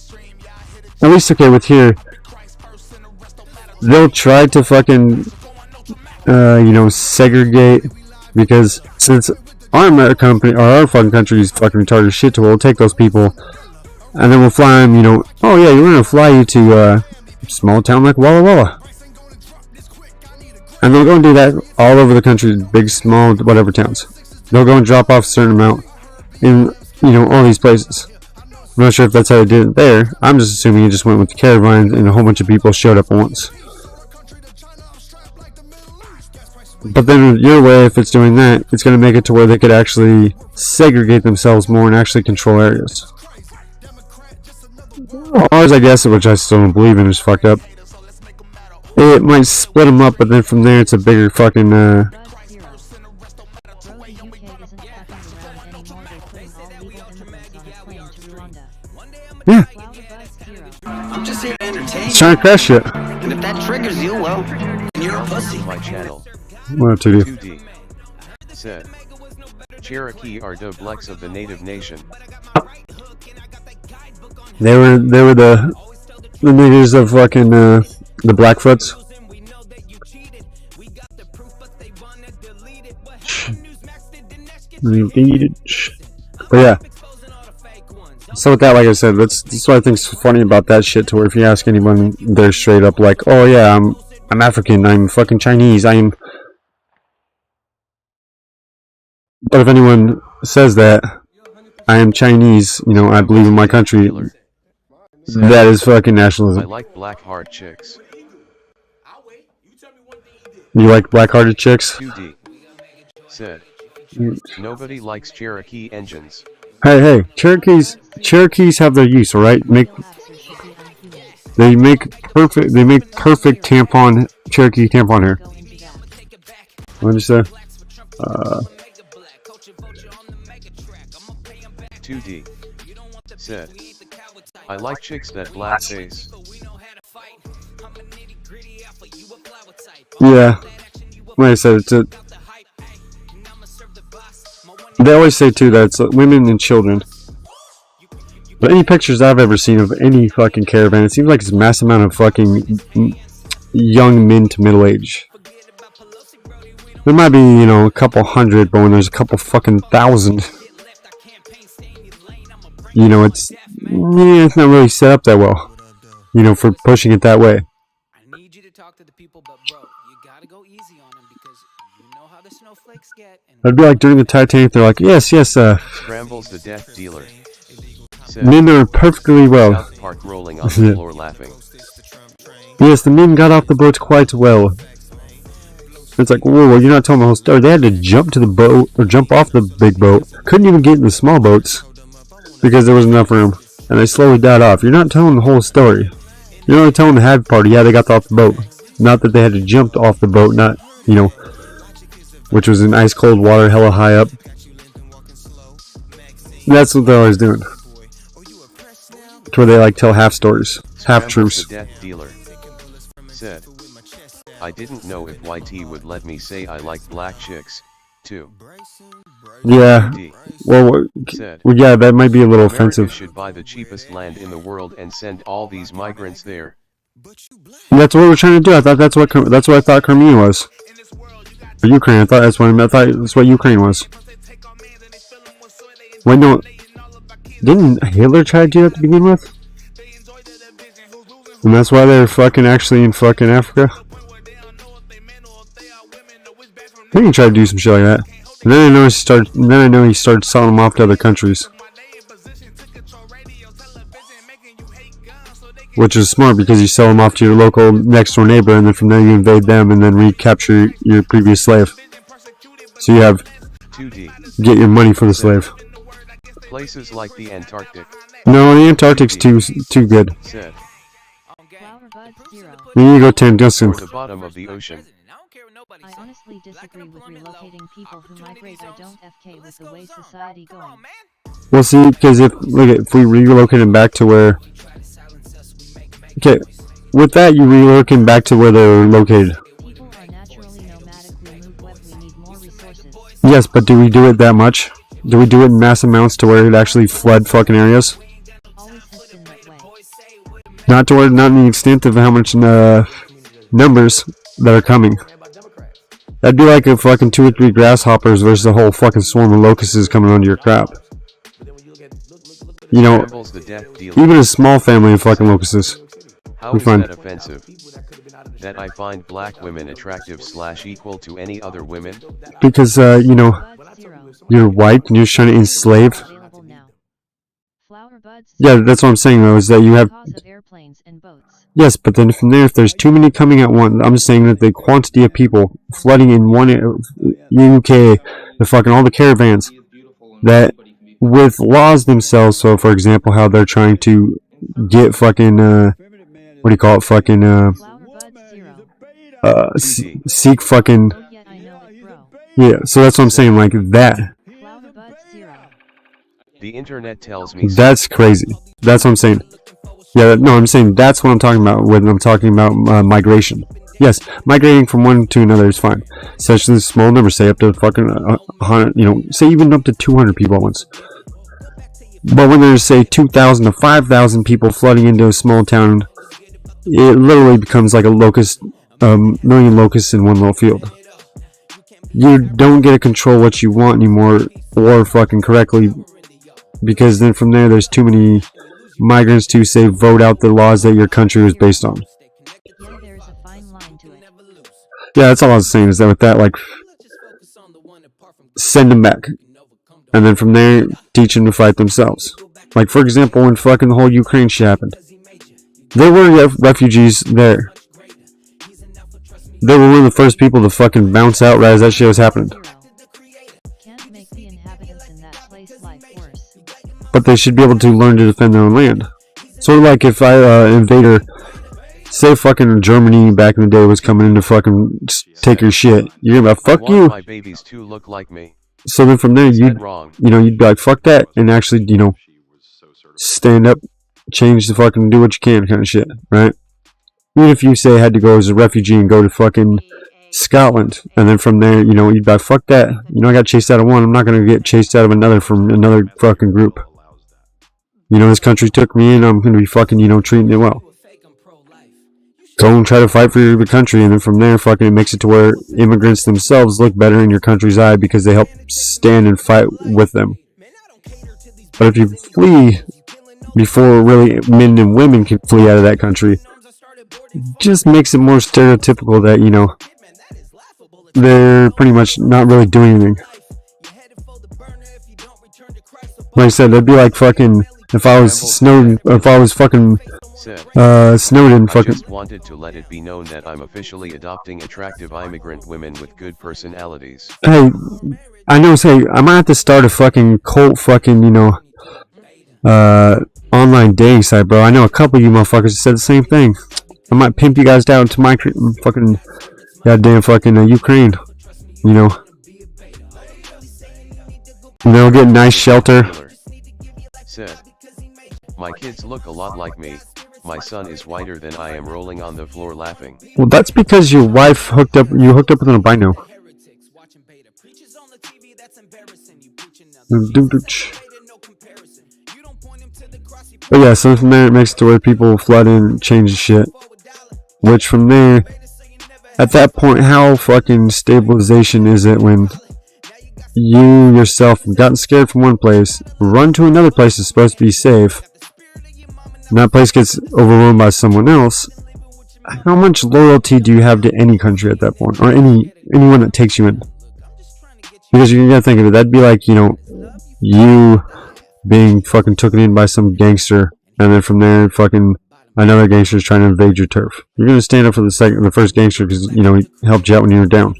at least okay with here, they'll try to fucking, segregate, because since our company, or our fucking country is fucking retarded shit, we'll take those people, and then we'll fly them, oh yeah, we're gonna fly you to a small town like Walla Walla. And they'll go and do that all over the country, big, small, whatever towns. They'll go and drop off a certain amount in, all these places. I'm not sure if that's how they did it there. I'm just assuming he just went with the caravans and a whole bunch of people showed up at once. But then your way, if it's doing that, it's going to make it to where they could actually segregate themselves more and actually control areas. Ours, I guess, which I still don't believe in, is fucked up. It might split them up, but then from there it's a bigger fucking, yeah. I'm just here to entertain It's trying to crash shit. And if that triggers you, well, you're a pussy. My channel. What to do? 2D. Said. Cherokee are dublex of the native nation. They were the niggas of fucking, the Blackfoots. But yeah. So with that, like I said, that's what I think's funny about that shit, to where if you ask anyone, they're straight up like, oh yeah, I'm African, I'm fucking Chinese, but if anyone says that I am Chinese, I believe in my country, that is fucking nationalism. I like black-hearted chicks. You like black-hearted chicks? 2D. Said. Nobody likes Cherokee engines. Hey, Cherokees have their use, alright? They make perfect Cherokee tampon hair. What did you say? 2D. Said. I like chicks that black face. Yeah. Like I said, they always say too that it's women and children. But any pictures I've ever seen of any fucking caravan, it seems like it's a mass amount of fucking young men to middle age. There might be, a couple hundred, but when there's a couple fucking thousand, it's not really set up that well, for pushing it that way. It'd be like during the Titanic, they're like, yes, Scrambles the death dealer. Said, men are perfectly well. South Park rolling on the floor laughing. Yes, the men got off the boat quite well. It's like, whoa, you're not telling the whole story. They had to jump to the boat, or jump off the big boat. Couldn't even get in the small boats, because there wasn't enough room. And they slowly died off. You're not telling the whole story. You're only telling the happy part. Yeah, they got off the boat. Not that they had to jump off the boat, not, which was in ice cold water, hella high up. That's what they're always doing. To where they tell half stories, half truths. The death dealer. Said. I didn't know if YT would let me say I like black chicks, too. Yeah. Well, yeah, that might be a little offensive. Should buy the cheapest land in the world and send all these migrants there. That's what we're trying to do. I thought that's what I thought Crimea was. Or Ukraine. I thought that's what Ukraine was. Wait, no. Didn't Hitler try to do that to begin with? And that's why they're fucking actually in fucking Africa? I think he tried to do some shit like that. And then I know he started selling them off to other countries. Which is smart, because you sell them off to your local next door neighbor, and then from there you invade them and then recapture your previous slave. So you have 2D. Get your money for the slave. Places like the Antarctic. No, the Antarctic's too good. Said. You need to go to Tunguska. The bottom of the ocean. I honestly disagree with relocating people who migrate. I don't FK with the way society going. Well, see, because if we relocate them back to where... Okay, with that, you relocate them back to where they're located. People are naturally nomadic. We move west. We need more resources. Yes, but do we do it that much? Do we do it in mass amounts to where it actually flood fucking areas? Always has been that way. Not in the extent of how much numbers that are coming. That'd be like a fucking 2 or 3 grasshoppers versus a whole fucking swarm of locusts coming onto your crap. You know, even a small family of fucking locusts. How is that offensive? That I find black women attractive / equal to any other women? Because, you know, you're white and you're trying to enslave. Yeah, that's what I'm saying though, is that you have... Yes, but then from there, if there's too many coming at once, I'm just saying that the quantity of people flooding in one UK, the fucking all the caravans, that with laws themselves, so for example, how they're trying to get fucking, what do you call it, fucking, seek fucking, yeah, so that's what I'm saying, like that. The internet tells me that's crazy. That's what I'm saying. Yeah, no, I'm saying that's what I'm talking about when I'm talking about migration. Yes, migrating from one to another is fine. Such as small numbers, say up to fucking 100, you know, say even up to 200 people at once. But when there's, say, 2,000 to 5,000 people flooding into a small town, it literally becomes like a locust, million locusts in one little field. You don't get to control what you want anymore, or fucking correctly, because then from there, there's too many migrants to, say, vote out the laws that your country was based on. Yeah, that's all I was saying, is that with that, like, send them back. And then from there, teach them to fight themselves. Like, for example, when fucking the whole Ukraine shit happened, there were refugees there. They were one of the first people to fucking bounce out right as that shit was happening. But they should be able to learn to defend their own land. Sort of like if invader, say fucking Germany back in the day was coming in to fucking take your shit, you're gonna be like, fuck you. My babies to look like me. So then from there, you'd be like, fuck that, and actually, you know, stand up, change the fucking, do what you can kind of shit, right? Even if you say had to go as a refugee and go to fucking Scotland, and then from there, you know, you'd be like, fuck that, you know, I got chased out of one, I'm not gonna get chased out of another from another fucking group. You know, this country took me in, I'm gonna be fucking, you know, treating it well. Go and try to fight for your country, and then from there, fucking, it makes it to where immigrants themselves look better in your country's eye because they help stand and fight with them. But if you flee before really men and women can flee out of that country, it just makes it more stereotypical that, you know, they're pretty much not really doing anything. Like I said, that'd be like fucking, if I was Snowden, if I was fucking Snowden, fucking. I just wanted to let it be known that I'm officially adopting attractive immigrant women with good personalities. Hey, I know, say, I might have to start a fucking cult fucking, you know, online dating site, bro. I know a couple of you motherfuckers said the same thing. I might pimp you guys down to my fucking, goddamn fucking Ukraine, you know. And they'll get nice shelter. Said, my kids look a lot like me. My son is whiter than I am, rolling on the floor laughing. Well, that's because your wife hooked up with an albino. But yeah, so from there it makes it to where people flood in, change the shit. Which from there, at that point, how fucking stabilization is it when you yourself have gotten scared from one place, run to another place that's supposed to be safe, and that place gets overrun by someone else? How much loyalty do you have to any country at that point, or anyone that takes you in? Because you gotta think of it, that'd be like, you know, you being fucking taken in by some gangster, and then from there, fucking another gangster is trying to invade your turf. You're gonna stand up for the first gangster because, you know, he helped you out when you were down.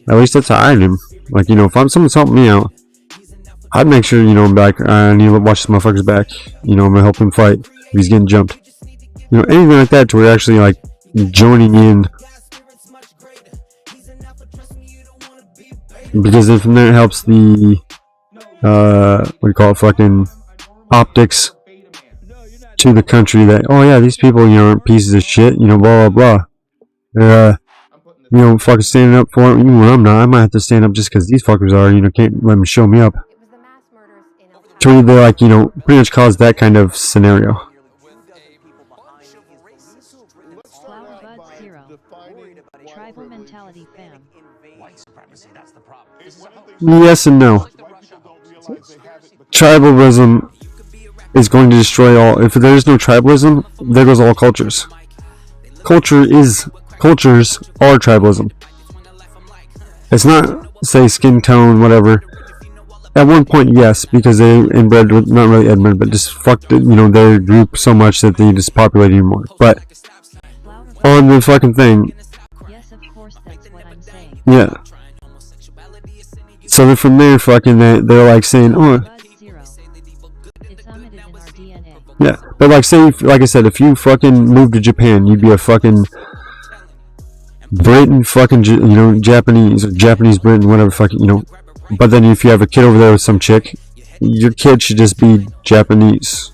At least that's how I am. Like, you know, if someone's helping me out, I'd make sure, you know, I'm back. I need to watch this motherfucker's back. You know, I'm gonna help him fight if he's getting jumped. You know, anything like that to where you're actually, like, joining in. Because then from there it helps the, what do you call it, fucking optics to the country that, oh yeah, these people, you know, aren't pieces of shit, you know, blah, blah, blah. They're, you know, fucking standing up for it. Even when I'm not, I might have to stand up just because these fuckers are, you know, can't let them show me up. To where they, like, you know, pretty much cause that kind of scenario. Yes and no. Tribalism is going to destroy all. If there is no tribalism, there goes all cultures. Cultures are tribalism. It's not, say, skin tone, whatever. At one point, yes, because they inbred with, not really inbred, but just fucked, their group so much that they just populated even more. But on the fucking thing, yeah. So then from there, fucking, they're like saying, oh, yeah. But like, say, like I said, if you fucking moved to Japan, you'd be a fucking Britain, fucking, Japanese, or Japanese Britain, whatever, fucking, But then if you have a kid over there with some chick, your kid should just be Japanese.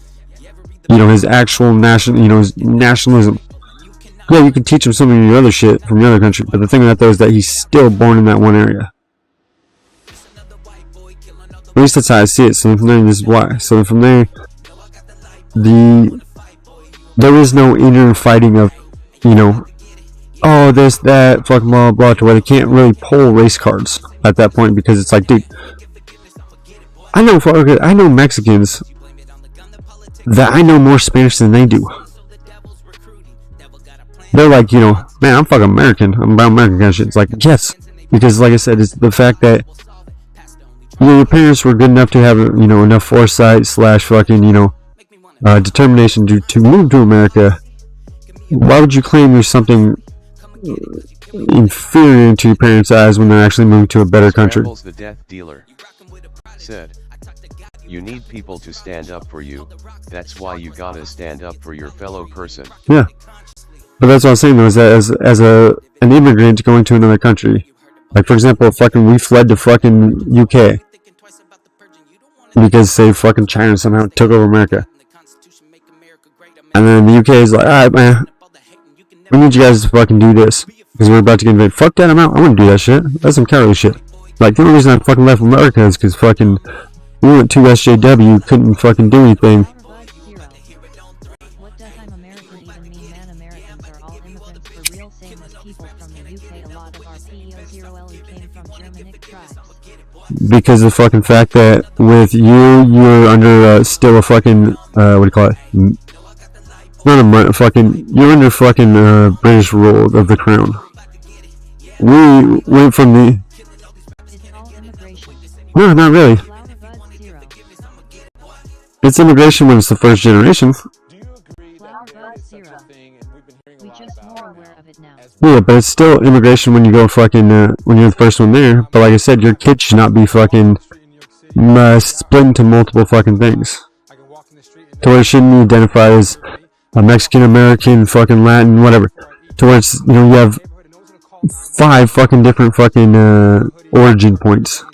His actual his nationalism. Yeah, you can teach him some of your other shit from your other country, but the thing with that though is that he's still born in that one area. At least that's how I see it. So then from there, this is why. So then from there, there is no inner fighting of, oh, this, that, fucking blah, blah, to where they can't really pull race cards at that point, because it's like, dude, I know Mexicans that I know more Spanish than they do. They're like, man, I'm fucking American. I'm about American kind of shit. It's like, yes, because like I said, it's the fact that your parents were good enough to have, enough foresight / fucking, determination to move to America. Why would you claim you're something inferior to your parents' eyes when they're actually moving to a better country? The death dealer said, you need people to stand up for you. That's why you gotta stand up for your fellow person. Yeah, but that's what I'm saying though, is that as an immigrant going to another country, like for example, we fled to fucking UK because say fucking China somehow took over America, and then the UK is like, alright man, we need you guys to fucking do this because we're about to get invaded. Fuck that, I'm out. I wouldn't do that shit. That's some cowardly shit. Like the only reason I fucking left America is because fucking we went to SJW, couldn't fucking do anything. What does I'm American even mean? Man, Americans are all immigrants for real, same as people from the UK. A lot of our PEO0LE came from Germanic tribes. Because the fucking fact that with you're under still a fucking what do you call it? Not a fucking. You're under fucking British rule of the crown. We went from the. No, not really. It's immigration when it's the first generation. Yeah, but it's still immigration when you go fucking when you're the first one there. But like I said, your kid should not be fucking split into multiple fucking things. To where it shouldn't be identified as a Mexican, American, fucking Latin, whatever. To where it's, you have 5 fucking different fucking origin points.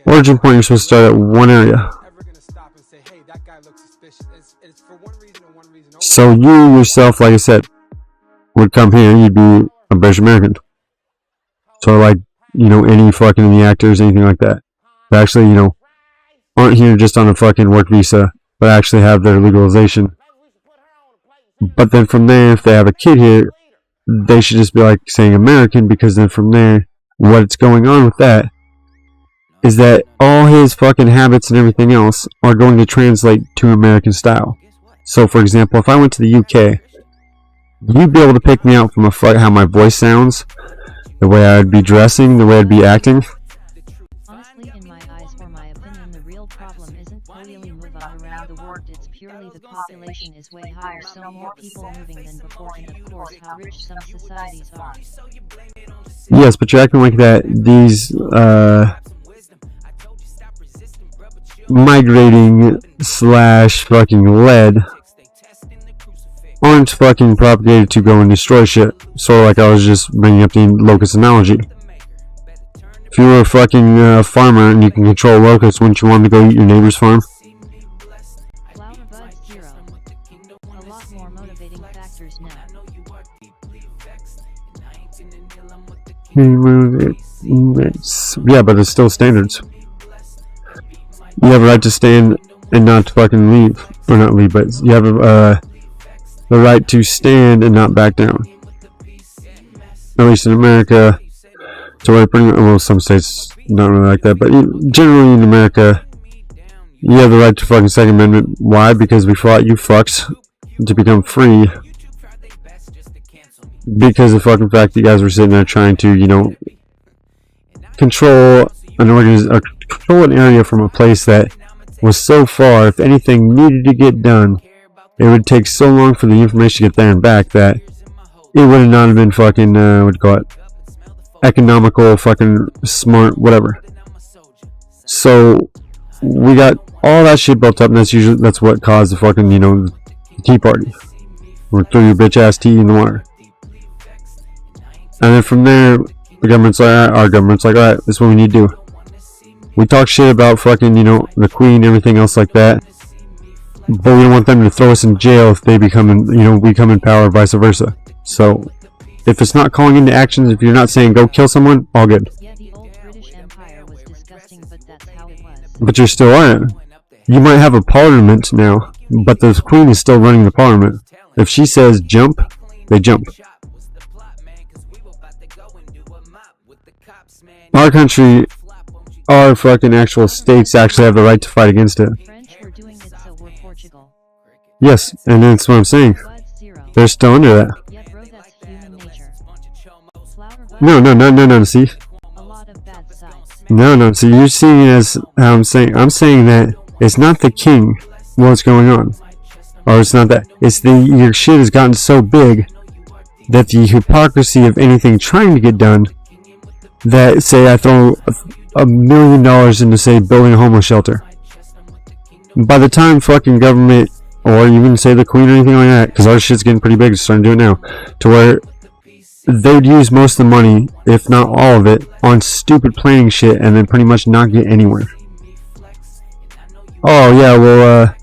Origin point, you're supposed to start at one area. So you yourself, like I said, would come here, you'd be a British American. So like, any fucking any actors, anything like that. That actually, aren't here just on a fucking work visa, but actually have their legalization. But then from there, if they have a kid here, they should just be like saying American, because then from there, what's going on with that is that all his fucking habits and everything else are going to translate to American style. So for example, if I went to the UK, you'd be able to pick me out from how my voice sounds, the way I'd be dressing, the way I'd be acting. Honestly, in my eyes or my opinion, the real problem isn't really moving around the world. It's purely the population is way higher, so more people moving than before, and of course how rich some societies are. Yes, but you're acting like that these migrating / fucking led aren't fucking propagated to go and destroy shit. So like I was just bringing up the locust analogy. If you were a fucking farmer and you can control locusts, wouldn't you want to go eat your neighbor's farm? A lot more motivating factors now. Yeah, but it's still standards. You have a right to stand and not fucking leave. Or not leave, but you have the right to stand and not back down. At least in America, to where pretty much, well, some states not really like that, but generally in America, you have the right to fucking Second Amendment. Why? Because we fought you fucks to become free. Because of the fucking fact that you guys were sitting there trying to, you know, control an area from a place that was so far. If anything needed to get done, it would take so long for the information to get there and back that it would not have been fucking what do you call it, economical, fucking smart, whatever. So we got all that shit built up, and that's what caused the fucking, you know, Tea Party. Or threw your bitch ass tea in the water. And then from there, the government's like, alright, our government's like, alright, this is what we need to do. We talk shit about fucking, you know, the Queen, everything else like that. But we don't want them to throw us in jail if they become, you know, we come in power, vice versa. So, if it's not calling into actions, if you're not saying go kill someone, all good. Yeah, the old British Empire was disgusting, but that's how it was. But you're still on it. You might have a parliament now, but the Queen is still running the parliament. If she says jump, they jump. Our country, our fucking actual states actually have the right to fight against it. French were doing it, so were Portugal. Yes, and that's what I'm saying. They're still under that. Yeah, bro, that's human nature. No, see? A lot of bad sides. No, see, you're seeing it as how I'm saying that it's not the king what's going on. Or it's not that. It's your shit has gotten so big that the hypocrisy of anything trying to get done, that say I throw $1 million into, say, building a homeless shelter. By the time fucking government, or even say the Queen or anything like that, because our shit's getting pretty big, it's starting to do it now, to where they would use most of the money, if not all of it, on stupid planning shit and then pretty much not get anywhere. Oh yeah, well,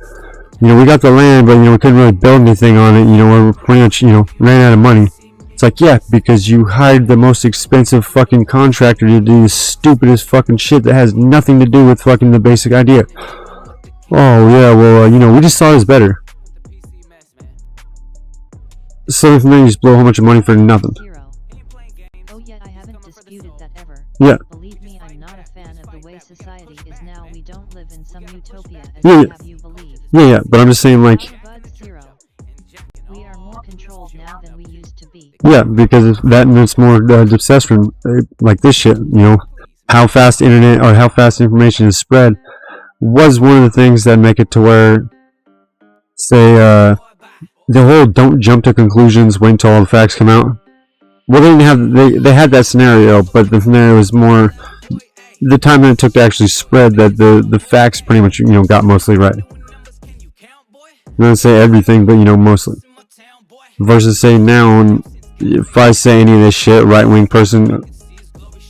you know, we got the land, but you know, we couldn't really build anything on it, you know, we're pretty much, you know, ran out of money. It's like, yeah, because you hired the most expensive fucking contractor to do the stupidest fucking shit that has nothing to do with fucking the basic idea. Oh yeah, well, you know, we just saw this better. So from there you just blow a whole bunch of money for nothing. Oh yeah, I haven't disputed that ever. Yeah. Believe me, I'm not a fan of the way society is now. We don't live in some utopia as Yeah, have you believe. Yeah, but I'm just saying, like, we are more controlled now than we used to be. yeah, because of that, and it's more testosterone, like this shit, you know, how fast internet or how fast information is spread was one of the things that make it to where, say, the whole don't jump to conclusions, wait until all the facts come out. Well, they didn't have, they had that scenario, but the scenario was more the time that it took to actually spread that the facts pretty much, you know, got mostly right. I'm not say everything, but you know, mostly. Versus say now, if I say any of this shit, right-wing person,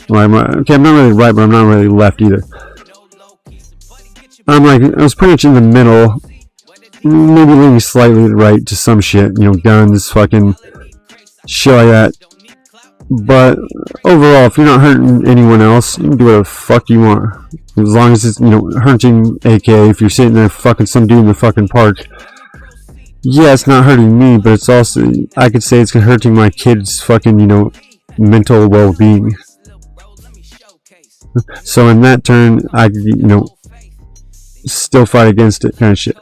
okay, I'm not really right, but I'm not really left either. I'm like, I was pretty much in the middle, maybe leaning slightly right to some shit, you know, guns, fucking shit like that. But overall, if you're not hurting anyone else, you can do whatever the fuck you want. As long as it's, you know, hurting, aka if you're sitting there fucking some dude in the fucking park, yeah, it's not hurting me, but it's also, I could say it's hurting my kid's fucking, you know, mental well-being. So in that turn, I could, you know, still fight against it, kind of shit.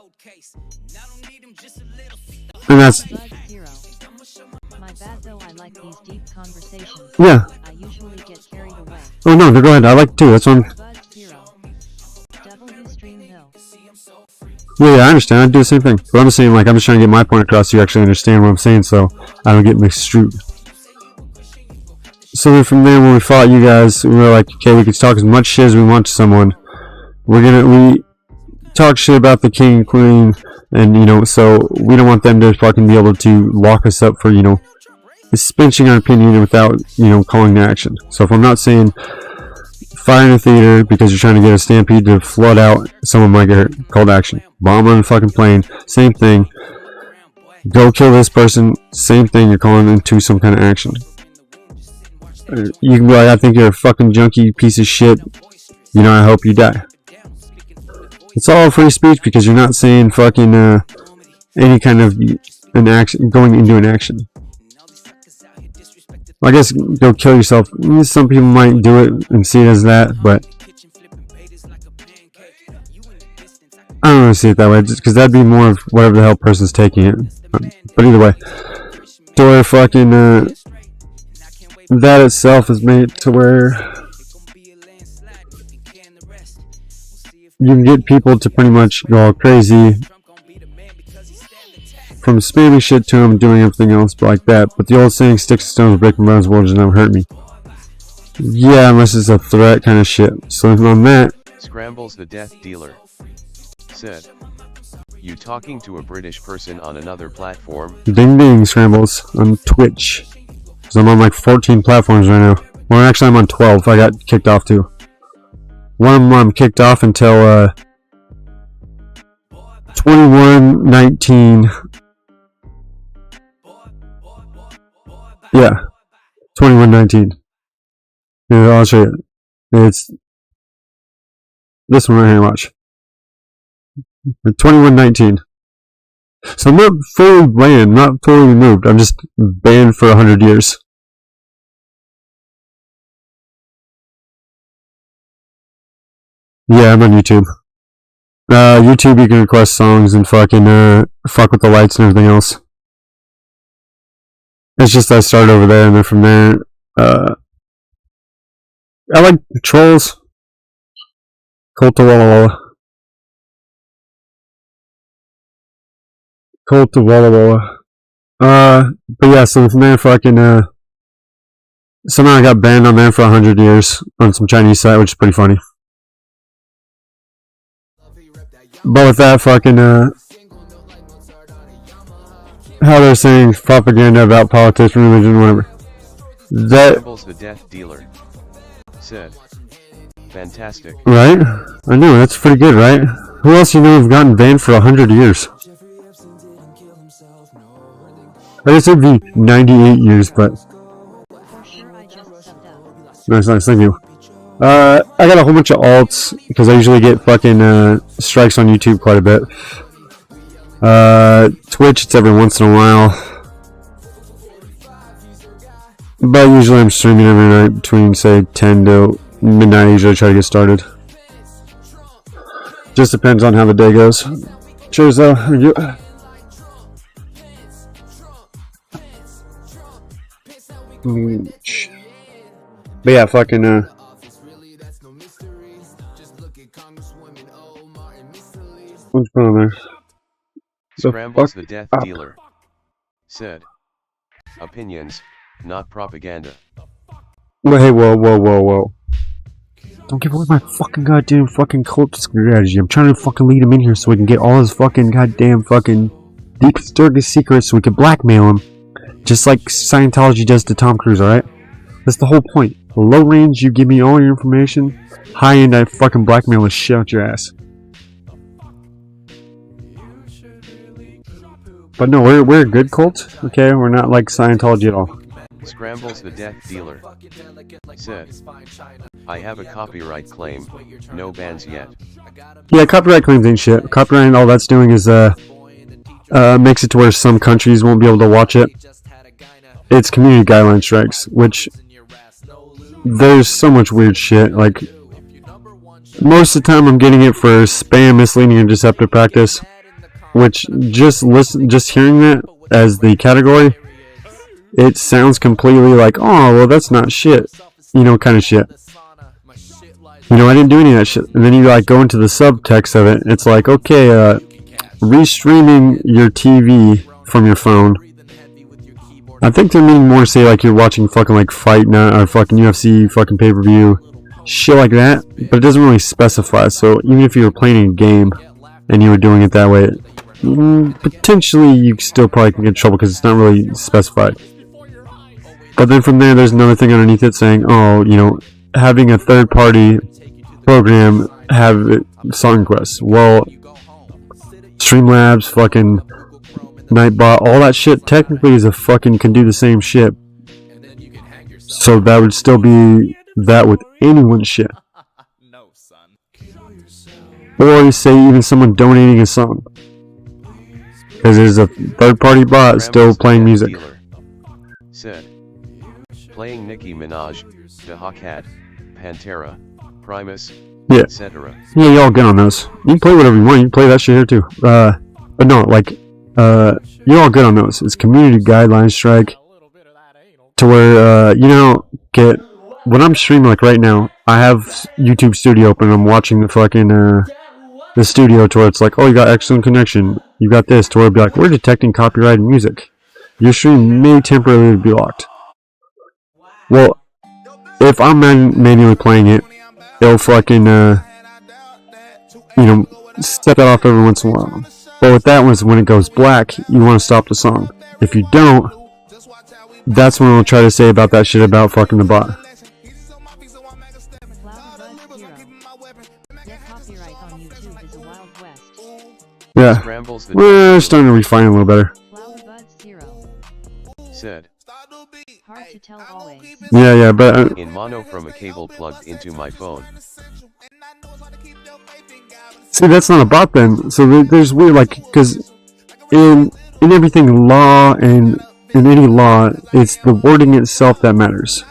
And that's, my bad though, I like these deep conversations. yeah. I usually get carried away. Oh no, go ahead, I like it too, that's one. Yeah, I understand, I do the same thing. But I'm just saying, like, I'm just trying to get my point across so you actually understand what I'm saying, so I don't get misconstrued. So then from there, when we fought you guys, we were like, okay, we can talk as much shit as we want to someone. We talk shit about the king and queen, and, you know, so we don't want them to fucking be able to lock us up for, you know, spinching our opinion without, you know, calling to action. So if I'm not saying fire in a theater because you're trying to get a stampede to flood out, someone might get hurt, call to action. Bomb on a fucking plane, same thing. Go kill this person, same thing, you're calling into some kind of action. You can be like, I think you're a fucking junkie piece of shit, you know, I hope you die. It's all free speech because you're not saying fucking any kind of an action, going into an action. I guess go kill yourself. Some people might do it and see it as that, but I don't really see it that way, just because that'd be more of whatever the hell person's taking it. But either way, to where fucking that itself is made to where you can get people to pretty much go all crazy from spamming shit to them, doing everything else like that. But the old saying, sticks and stones break my bones, will just never hurt me. Yeah, unless it's a threat kind of shit. So on that, Scrambles the Death Dealer said, "You talking to a British person on another platform?" ding ding, Scrambles on Twitch. Because I'm on like 14 platforms right now. Well, actually, I'm on 12. I got kicked off too. One of them I'm kicked off until 21/19. Yeah, 21/19. Yeah, I'll show you. It's this one right here. Watch. 21/19. So I'm not fully banned, not fully removed. I'm just banned for 100 years. Yeah, I'm on YouTube. YouTube, you can request songs and fucking fuck with the lights and everything else. It's just I started over there, and then from there, I like trolls. CULTOFWALLAWALLA. CULTOFWALLAWALLA. But yeah, so from there, fucking somehow I got banned on there for 100 years on some Chinese site, which is pretty funny. But with that fucking how they're saying propaganda about politics, religion, whatever. That Scrambles the Death Dealer said, "Fantastic." Right? I know, that's pretty good, right? Who else you know have gotten banned for 100 years? I guess it'd be 98 years, but nice, thank you. I got a whole bunch of alts because I usually get fucking strikes on YouTube quite a bit. Twitch, it's every once in a while, but usually I'm streaming every night between say 10 to midnight. I usually try to get started. Just depends on how the day goes. Cheers though. But yeah, fucking what's going on there? Scrambles the Death Dealer said, "Opinions, not propaganda." Well, hey, whoa. Don't give away my fucking goddamn fucking cult strategy. I'm trying to fucking lead him in here so we can get all his fucking goddamn fucking deepest, darkest secrets so we can blackmail him. Just like Scientology does to Tom Cruise, alright? That's the whole point. Low range, you give me all your information. High end, I fucking blackmail the shit out your ass. But no, we're a good cult, okay? We're not like Scientology at all. Scrambles the Death Dealer said, "I have a copyright claim, no bans yet." Yeah, copyright claims ain't shit. Copyright, all that's doing is makes it to where some countries won't be able to watch it. It's community guideline strikes, which there's so much weird shit. Like most of the time, I'm getting it for spam, misleading, and deceptive practice. Which just hearing that as the category, it sounds completely like, oh, well, that's not shit, you know, kind of shit. You know, I didn't do any of that shit. And then you like go into the subtext of it. It's like, okay, restreaming your TV from your phone. I think they're meaning more to say like you're watching fucking like Fight Night or fucking UFC, fucking pay-per-view, shit like that. But it doesn't really specify. So even if you were playing a game and you were doing it that way, potentially you still probably can get in trouble because it's not really specified. But then from there, there's another thing underneath it saying, oh, you know, having a third-party program have song requests. Well, Streamlabs, fucking Nightbot, all that shit technically is a fucking can do the same shit. So that would still be that with anyone's shit. Or you say even someone donating a song. Because there's a third-party bot still playing music. Said, playing Nicki Minaj, Doja Cat, Pantera, Primus, Yeah. etc. Yeah, y'all good on those. You can play whatever you want. You can play that shit here too. But no, like, you're all good on those. It's community guidelines strike. To where, you know, when I'm streaming, like right now, I have YouTube Studio open and I'm watching the fucking, the studio to where it's like, oh, you got excellent connection. You got this, to where it'll be like, we're detecting copyrighted music. Your stream may temporarily be locked. Well, if I'm manually playing it, it'll fucking, you know, set that off every once in a while. But with that one, when it goes black, you want to stop the song. If you don't, that's when we'll try to say about that shit about fucking the bot. Yeah, we're starting to refine it a little better. Said. Hard to tell always. Yeah, but in mono from a cable plugged into my phone. See, that's not a bot then. So there's weird, like, because in everything law and in any law, it's the wording itself that matters.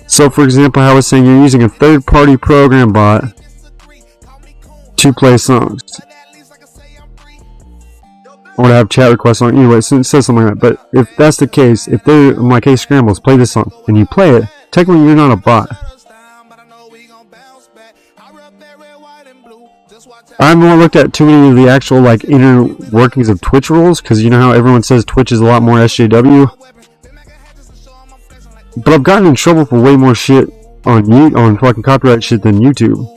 So, for example, how I was saying you're using a third-party program bot to play songs. Or to have chat requests on. Anyway, so it says something like that. But if that's the case, if they're like, hey, Scrambles, play this song, and you play it, technically you're not a bot. I haven't looked at too many of the actual like inner workings of Twitch rules, because you know how everyone says Twitch is a lot more SJW. But I've gotten in trouble for way more shit on fucking copyright shit than YouTube.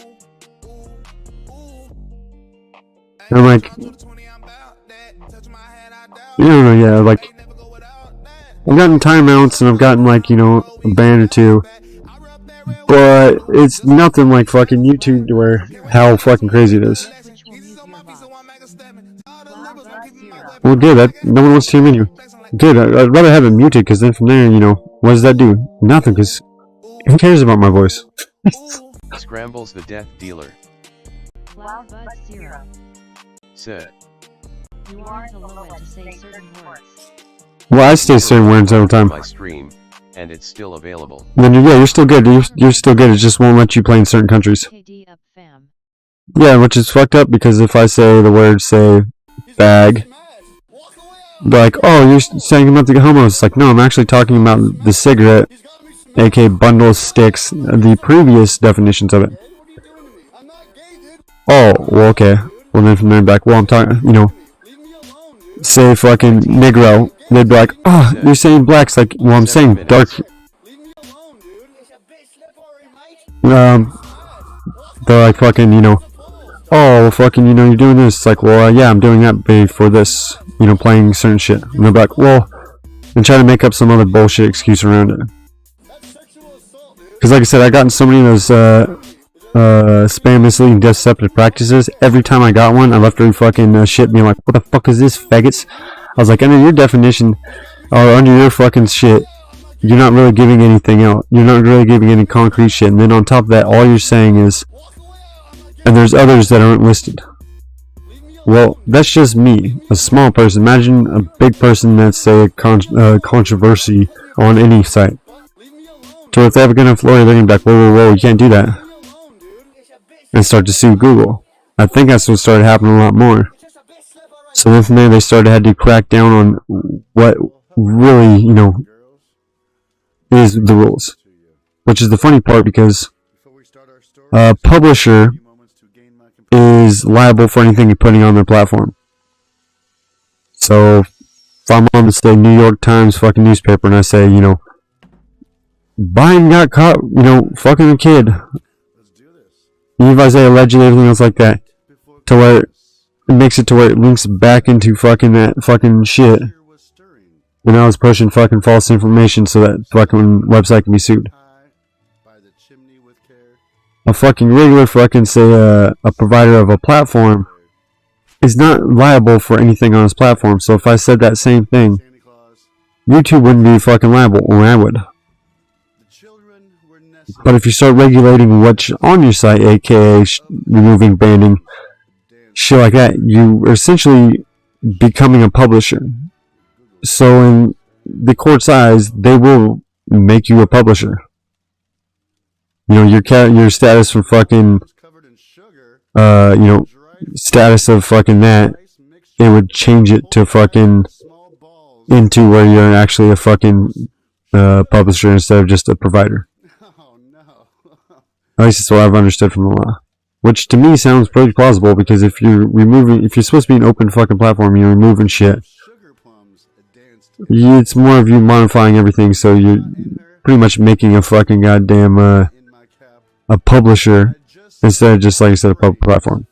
And I'm like, you know, yeah, like, I've gotten timeouts and I've gotten like, you know, a ban or two. But it's nothing like fucking YouTube to where how fucking crazy it is. Well, good. No one wants to hear me anyway. Good. I'd rather have it muted, because then from there, you know, what does that do? Nothing, because who cares about my voice? Scrambles the death dealer. Said. You aren't allowed to say certain words. Well, I say certain words all the time. My stream, and it's still available. Then yeah, you're still good. You're still good. It just won't let you play in certain countries. Yeah, which is fucked up, because if I say the word, say, bag, like, oh, you're saying about the homos. It's like, no, I'm actually talking about the cigarette, aka bundle of sticks, the previous definitions of it. Oh, well, okay. Well, then from there back, well, I'm talking, you know, say fucking Negro. They'd be like, oh, you're saying blacks. Like, well, I'm saying dark. They're like fucking, you know, oh, fucking, you know, you're doing this. It's like, well, yeah, I'm doing that for this, you know, playing certain shit. And they're like, well, and try to make up some other bullshit excuse around it. Because, like I said, I gotten so many of those spam, misleading, deceptive practices. Every time I got one, I left every fucking shit being like, what the fuck is this, faggots? I was like, under your definition, or under your fucking shit, you're not really giving anything out. You're not really giving any concrete shit. And then on top of that, all you're saying is, and there's others that aren't listed. Well, that's just me, a small person. Imagine a big person that's, say, a controversy on any site. So if they have a gun in Florida, they're going to be like, whoa, you can't do that. And start to sue Google. I think that's what started happening a lot more. So then from there, they had to crack down on what really, you know, is the rules. Which is the funny part, because a publisher is liable for anything you're putting on their platform. So if I'm on the, say, New York Times fucking newspaper and I say, you know, Biden got caught, you know, fucking a kid. Even if I say allegedly, everything else like that, to where it makes it to where it links back into fucking that fucking shit. When I was pushing fucking false information so that fucking website can be sued. A fucking regular fucking, say, a provider of a platform is not liable for anything on his platform. So if I said that same thing, YouTube wouldn't be fucking liable, or I would. But if you start regulating what's on your site, aka removing, banning, shit like that, you are essentially becoming a publisher. So the court's eyes, they will make you a publisher. You know, your status from fucking, you know, status of fucking that, it would change it to fucking into where you're actually a fucking publisher instead of just a provider. At least that's what I've understood from the law. Which to me sounds pretty plausible, because if you're supposed to be an open fucking platform, you're removing shit. It's more of you modifying everything, so you're pretty much making a fucking goddamn a publisher instead of just, like I said, a public platform.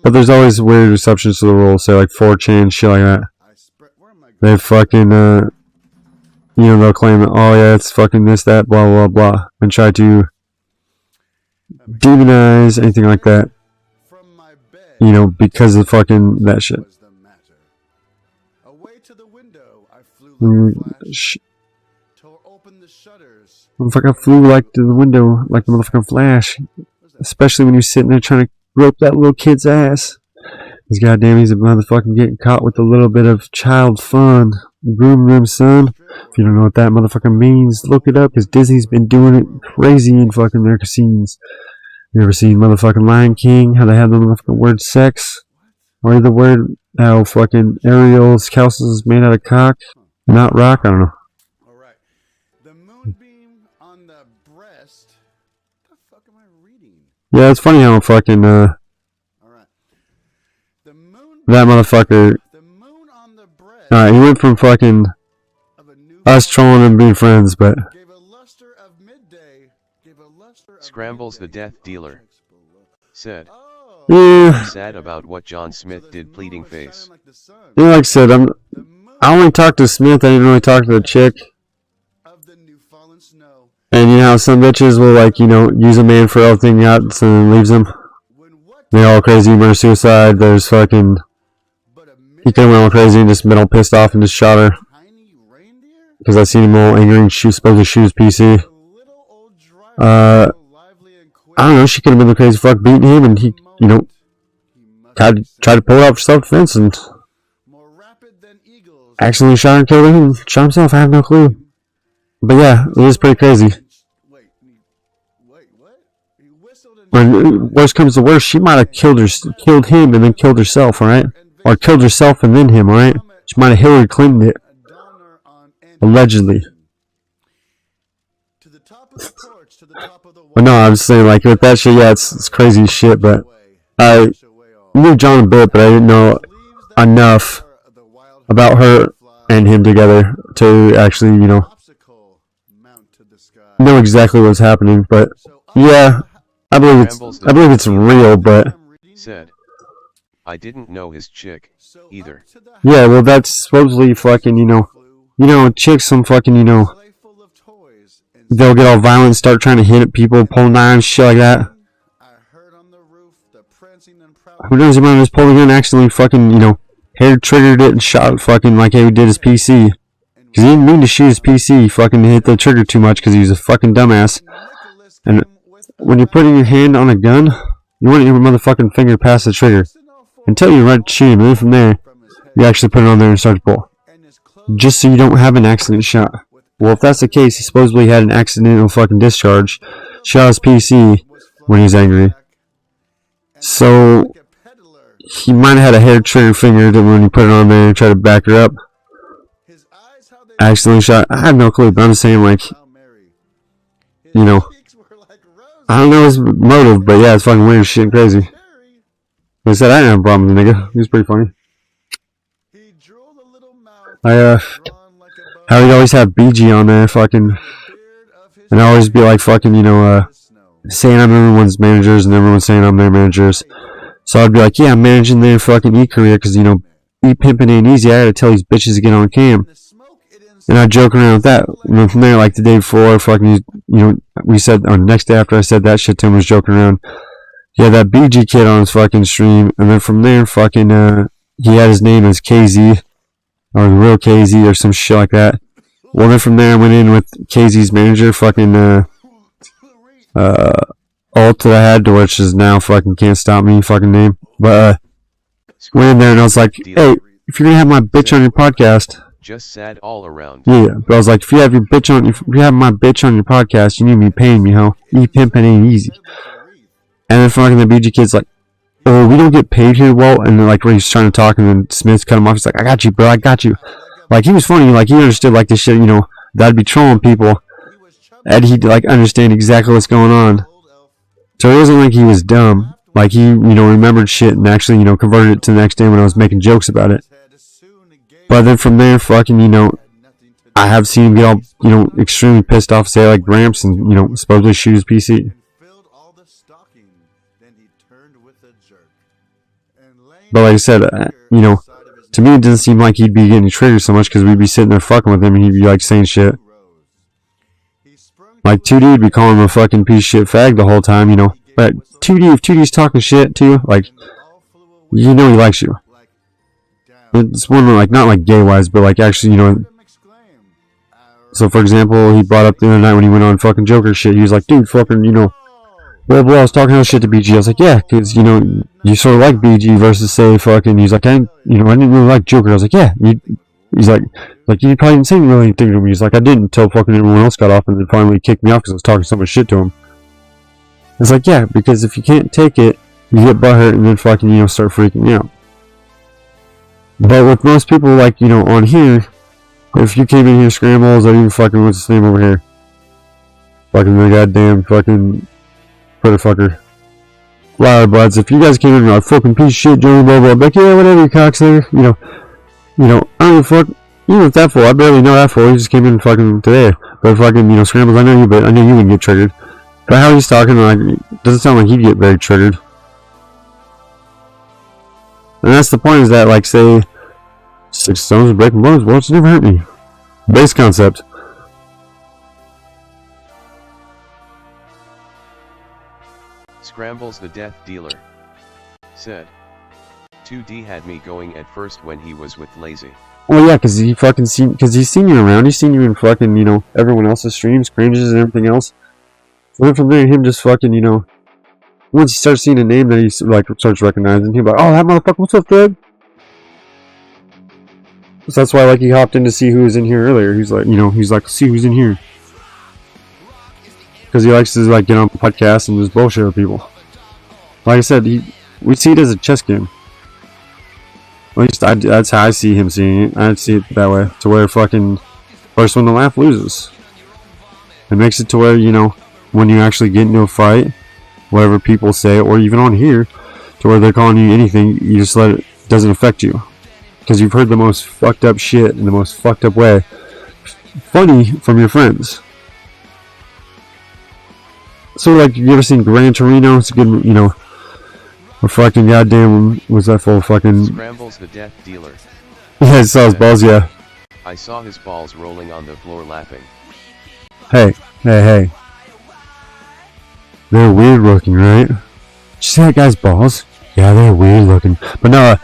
But there's always weird exceptions to the rule, say like 4chan, shit like that. They fucking, you know, they'll claim that, oh yeah, it's fucking this, that, blah, blah, blah, and try to demonize anything like that, you know, because of fucking that shit. Motherfucker flew like to the window like the motherfucking Flash, especially when you're sitting there trying to rope that little kid's ass. Because goddamn, he's a motherfucking getting caught with a little bit of child fun. Groom room, son. If you don't know what that motherfucking means, look it up, because Disney's been doing it crazy in fucking their scenes. You ever seen motherfucking Lion King? How they have the motherfucking word sex? Or the word, how fucking Ariel's house is made out of cock, not rock? I don't know. Yeah, it's funny how fucking, that motherfucker, he went from fucking us trolling and being friends, but Scrambles the Death Dealer said, yeah, sad about what John Smith did, pleading face. Yeah, like I said, I only talked to Smith, I didn't really talk to the chick. And you know how some bitches will, like, you know, use a man for everything else and then leaves him? They're all crazy, murder suicide, there's fucking, he could've went all crazy and just been all pissed off and just shot her. Because I seen him all angry and supposedly shoot his PC. I don't know, she could've been the crazy fuck beating him, and he, you know, tried to pull out for self-defense and accidentally shot and killed him and shot himself. I have no clue. But yeah, it is pretty crazy. When worst comes to worst, she might have killed him and then killed herself, alright? Or killed herself and then him, alright? She might have Hillary Clinton it. Allegedly. But no, I'm just saying, like, with that shit, yeah, it's crazy shit, but I knew John a bit, but I didn't know enough about her and him together to actually, you know exactly what's happening. But yeah, I believe it's real, but said, I didn't know his chick either. Yeah, well, that's supposedly fucking, you know, chicks, some fucking, you know, they'll get all violent, start trying to hit at people, pulling irons, shit like that. Who knows, he might have just pulled a gun, accidentally fucking, you know, hair triggered it and shot fucking like how he did his PC. Because he didn't mean to shoot his PC, he fucking hit the trigger too much because he was a fucking dumbass. And when you're putting your hand on a gun, you want your motherfucking finger past the trigger until you're ready to shoot him, and then from there, you actually put it on there and start to pull. Just so you don't have an accident shot. Well, if that's the case, he supposedly had an accidental fucking discharge, shot his PC when he was angry. So, he might have had a hair trigger finger that when he put it on there and tried to back her up, accidentally shot. I have no clue, but I'm just saying, like, you know, I don't know his motive, but yeah, it's fucking weird shit and crazy. Like I said, I didn't have a problem with the nigga. He was pretty funny. How he'd always have BG on there, fucking, and always be like fucking, you know, saying I'm everyone's managers and everyone's saying I'm their managers. So I'd be like, yeah, I'm managing their fucking e-career because, you know, e-pimping ain't easy. I gotta tell these bitches to get on cam. And I'd joke around with that. And then from there, like the day before, fucking, you know, we said, or the next day after I said that shit to him, was joking around. He had that BG kid on his fucking stream, and then from there, fucking, he had his name as KZ, or the real KZ, or some shit like that. Well, then from there, I went in with KZ's manager, fucking, alt that I had, which is now fucking can't stop me fucking name. But went in there and I was like, hey, if you're gonna have my bitch on your podcast, just sad all around. yeah. But I was like, if you have my bitch on your podcast, you need to be paying me, ho. E-pimping ain't easy. And then fucking the BG kid's like, oh, we don't get paid here, Walt. And then like when he's trying to talk, and then Smith cut him off. He's like, I got you, bro, I got you. Like he was funny, like he understood like this shit, you know, that I'd be trolling people, and he'd like understand exactly what's going on. So it wasn't like he was dumb. Like he, you know, remembered shit and actually, you know, converted it to the next day when I was making jokes about it. But then from there, fucking, you know, I have seen him get all, you know, extremely pissed off, say like Gramps, and, you know, supposedly shoot his PC. But like I said, you know, to me it doesn't seem like he'd be getting triggered so much because we'd be sitting there fucking with him and he'd be like saying shit. Like 2D would be calling him a fucking piece of shit fag the whole time, you know. But 2D, if 2D's talking shit to you, like, you know he likes you. It's one like, not like gay wise, but like actually, you know. So for example, he brought up the other night when he went on fucking Joker shit, he was like, dude, fucking, you know, blah blah, I was talking all shit to BG. I was like, yeah, because, you know, you sort of like BG versus say fucking, he's like, I didn't really like Joker. I was like, yeah, he's like you probably didn't say really anything to me. He's like, I didn't until fucking everyone else got off and then finally kicked me off because I was talking so much shit to him. It's like, yeah, because if you can't take it, you get butthurt and then fucking, you know, start freaking out. But with most people, like, you know, on here, if you came in here scrambles or even fucking, what's his name over here? Fucking the goddamn fucking Twitter fucker. Flower buds, if you guys came in like fucking piece of shit, Joey, blah blah, like, yeah, whatever, you cocksucker, you know, I don't fuck, even with that fool, I barely know that fool, he just came in fucking today. But fucking, you know, scrambles, I know you, but I know you wouldn't get triggered. But how he's talking, like, doesn't sound like he'd get very triggered. And that's the point, is that, like, say, 6 stones breaking bones, well, it's never hurt me. Base concept. Scrambles the Death Dealer said, 2D had me going at first when he was with Lazy. Well, yeah, because he's seen you around, he's seen you in fucking, you know, everyone else's streams, cringes, and everything else. So then from there, him just fucking, you know, once he starts seeing a name that he, like, starts recognizing, he'll be like, oh, that motherfucker, what's up, Fred? So that's why, like, he hopped in to see who was in here earlier. He's like, you know, he's like, see who's in here. Because he likes to, like, get on podcasts and just bullshit with people. Like I said, we see it as a chess game. At least that's how I see him seeing it. I see it that way. To where fucking first one to laugh loses. It makes it to where, you know, when you actually get into a fight, whatever people say, or even on here, to where they're calling you anything, you just let it, doesn't affect you. Because you've heard the most fucked up shit in the most fucked up way. Funny from your friends. So, like, you ever seen Gran Torino? It's a good, you know, or fucking goddamn, was that full fucking... Scrambles the Death Dealer. Yeah, I saw his balls, yeah. I saw his balls rolling on the floor laughing. Hey. They're weird looking, right? Did you see that guy's balls? Yeah, they're weird looking. But no,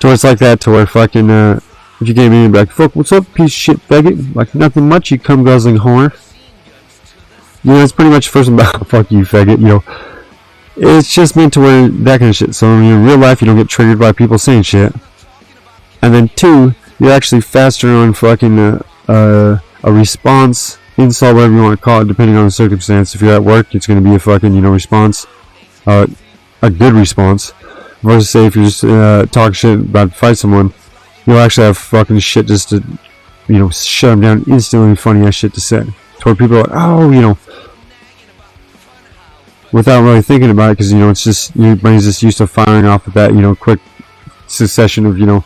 to where it's like that, to where fucking, if you came in and be like, fuck, what's up, piece of shit faggot? Like, nothing much, you cum guzzling whore. You know, it's pretty much first about, fuck you, faggot, you know. It's just meant to where that kind of shit. So, I mean, in real life, you don't get triggered by people saying shit. And then, 2, you're actually faster on fucking a response, insult, whatever you want to call it, depending on the circumstance. If you're at work, it's going to be a fucking, you know, response. A good response. Versus, say, if you just talk shit about to fight someone, you'll actually have fucking shit just to, you know, shut them down instantly, funny ass shit to say. To where people are like, oh, you know, without really thinking about it, because, you know, it's just, your brain's just used to firing off with that, you know, quick succession of, you know.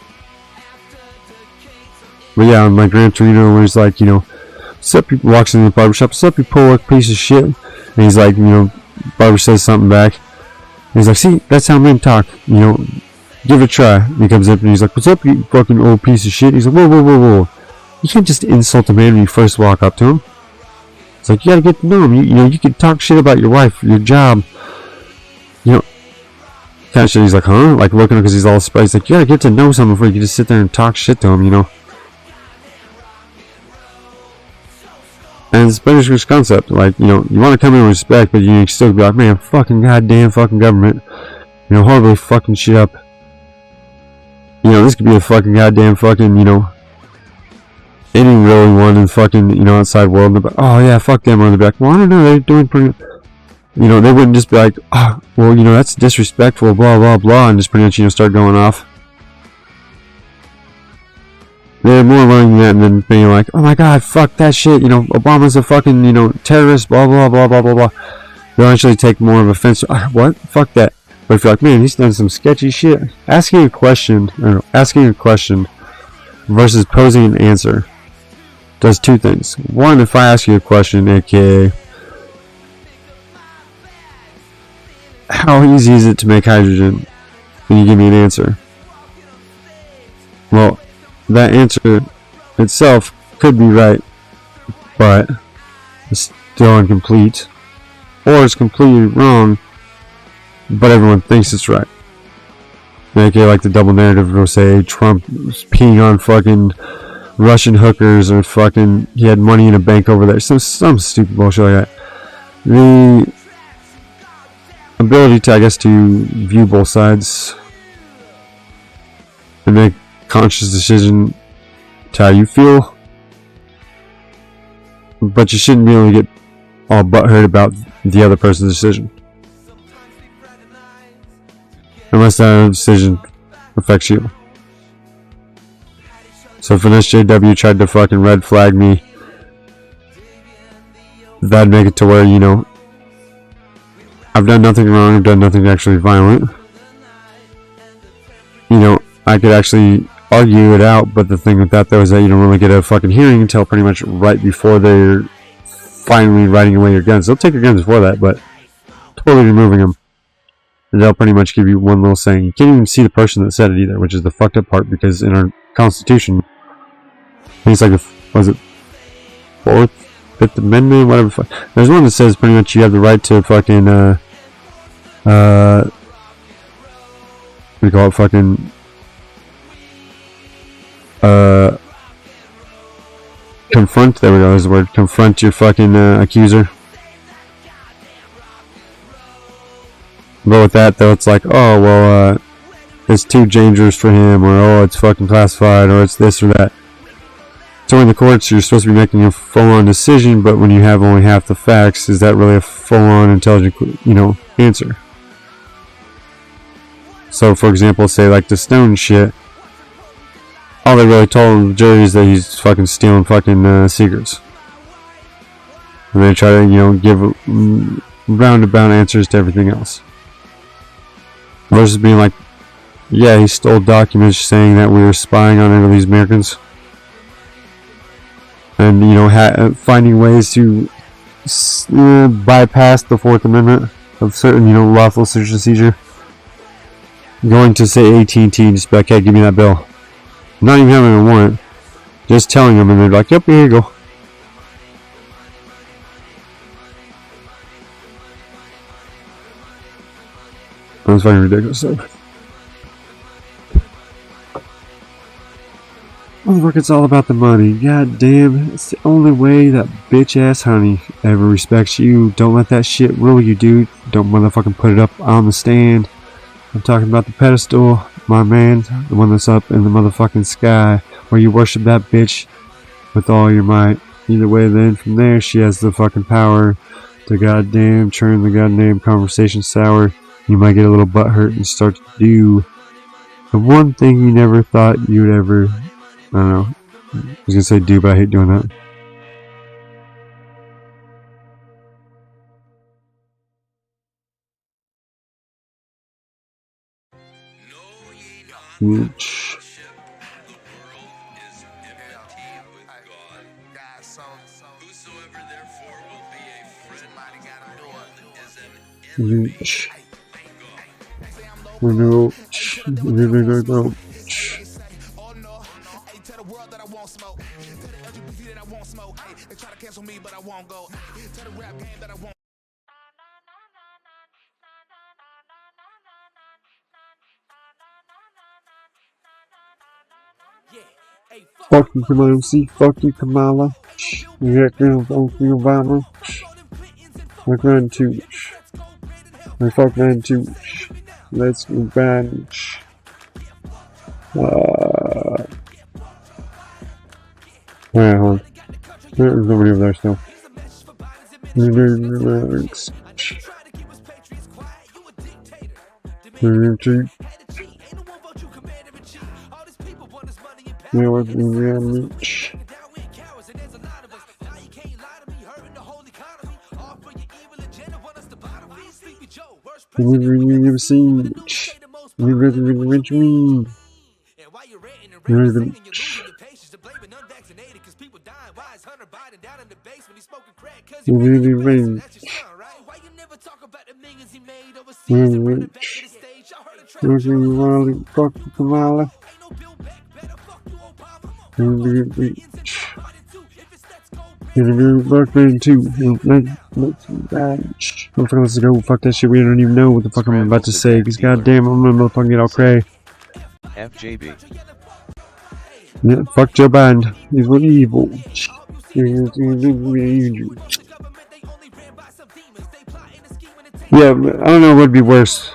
But yeah, on my Gran Torino, where he's like, you know, what's up, he walks into the barbershop, what's up, you poor piece of shit. And he's like, you know, barber says something back. And he's like, see, that's how men talk, you know, give it a try. And he comes up and he's like, what's up, you fucking old piece of shit. He's like, whoa. You can't just insult a man when you first walk up to him. It's like, you gotta get to know him. You know, you can talk shit about your wife, your job. You know, kind of shit. He's like, huh? Like, looking because he's all surprised. Like, you gotta get to know someone before you can just sit there and talk shit to him, you know. And it's a pretty good concept. Like, you know, you want to come in with respect, but you still be like, man, fucking goddamn fucking government. You know, horribly fucking shit up. You know, this could be a fucking goddamn fucking, you know, any really one in fucking, you know, outside world. But, oh yeah, fuck them on the back. Well, I don't know, they're doing pretty, you know, they wouldn't just be like, oh, well, you know, that's disrespectful, blah, blah, blah, and just pretty much, you know, start going off. They're more learning that than being like, oh my god, fuck that shit, you know, Obama's a fucking, you know, terrorist, blah, blah, blah, blah, blah, blah. They'll actually take more of offense. What? Fuck that. But if you're like, man, he's done some sketchy shit. Asking a question versus posing an answer does two things. One, if I ask you a question, aka, how easy is it to make hydrogen? And you give me an answer. Well, that answer itself could be right, but it's still incomplete. Or it's completely wrong, but everyone thinks it's right. Okay, like the double narrative will say Trump was peeing on fucking Russian hookers, or fucking he had money in a bank over there. Some stupid bullshit like that. The ability to, I guess, to view both sides and make conscious decision to how you feel, but you shouldn't be able to get all butthurt about the other person's decision, unless that decision affects you. So if an SJW tried to fucking red flag me, that'd make it to where, you know, I've done nothing wrong, I've done nothing actually violent. You know, I could actually argue it out, but the thing with that though is that you don't really get a fucking hearing until pretty much right before they're finally writing away your guns. They'll take your guns before that, but totally removing them. And they'll pretty much give you one little saying. You can't even see the person that said it either, which is the fucked up part, because in our Constitution, I think it's like was it 4th, 5th Amendment, whatever. There's one that says pretty much you have the right to fucking, we call it fucking, confront, there we go, there's the word, confront your fucking accuser. But with that though, it's like, oh well, it's too dangerous for him, or oh, it's fucking classified, or it's this or that. So in the courts, you're supposed to be making a full-on decision, but when you have only half the facts, is that really a full-on intelligent, you know, answer? So for example, say like the Stone shit, all they really told the jury is that he's fucking stealing fucking secrets. And they try to, you know, give roundabout answers to everything else. Versus being like, yeah, he stole documents saying that we were spying on these Americans. And, you know, finding ways to bypass the 4th Amendment of certain, you know, lawful search and seizure. Going to say AT&T and just be like, hey, give me that bill. Not even having a warrant, just telling them, and they're like, yep, here you go. That's fucking ridiculous stuff. Motherfucker, it's all about the money. God damn, it's the only way that bitch ass honey ever respects you. Don't let that shit rule you, dude. Don't motherfucking put it up on the stand. I'm talking about the pedestal, my man, the one that's up in the motherfucking sky, where you worship that bitch with all your might. Either way, then from there, she has the fucking power to goddamn turn the goddamn conversation sour. You might get a little butthurt and start to do the one thing you never thought you would ever, I don't know, I was gonna say do, but I hate doing that. Which Hey, fuck Fuck you, Kamala. See, fuck you, Kamala. Yeah, girl, fuck you, Obama. Fuck man too. I fuck man too. Let's go bad. Alright, hold on. There's nobody over there still. Yeah, what's the real You've never seen you've never rich me. Really rich. Fuck Kamala. Really rich. Birthday too. Let's go. Fuck that shit. We don't even know what the fuck I'm about to say. Cause goddamn, I'm gonna motherfucking get all cray. FJB. Yeah, fuck Joe Biden. He's really evil. Yeah, I don't know what would be worse.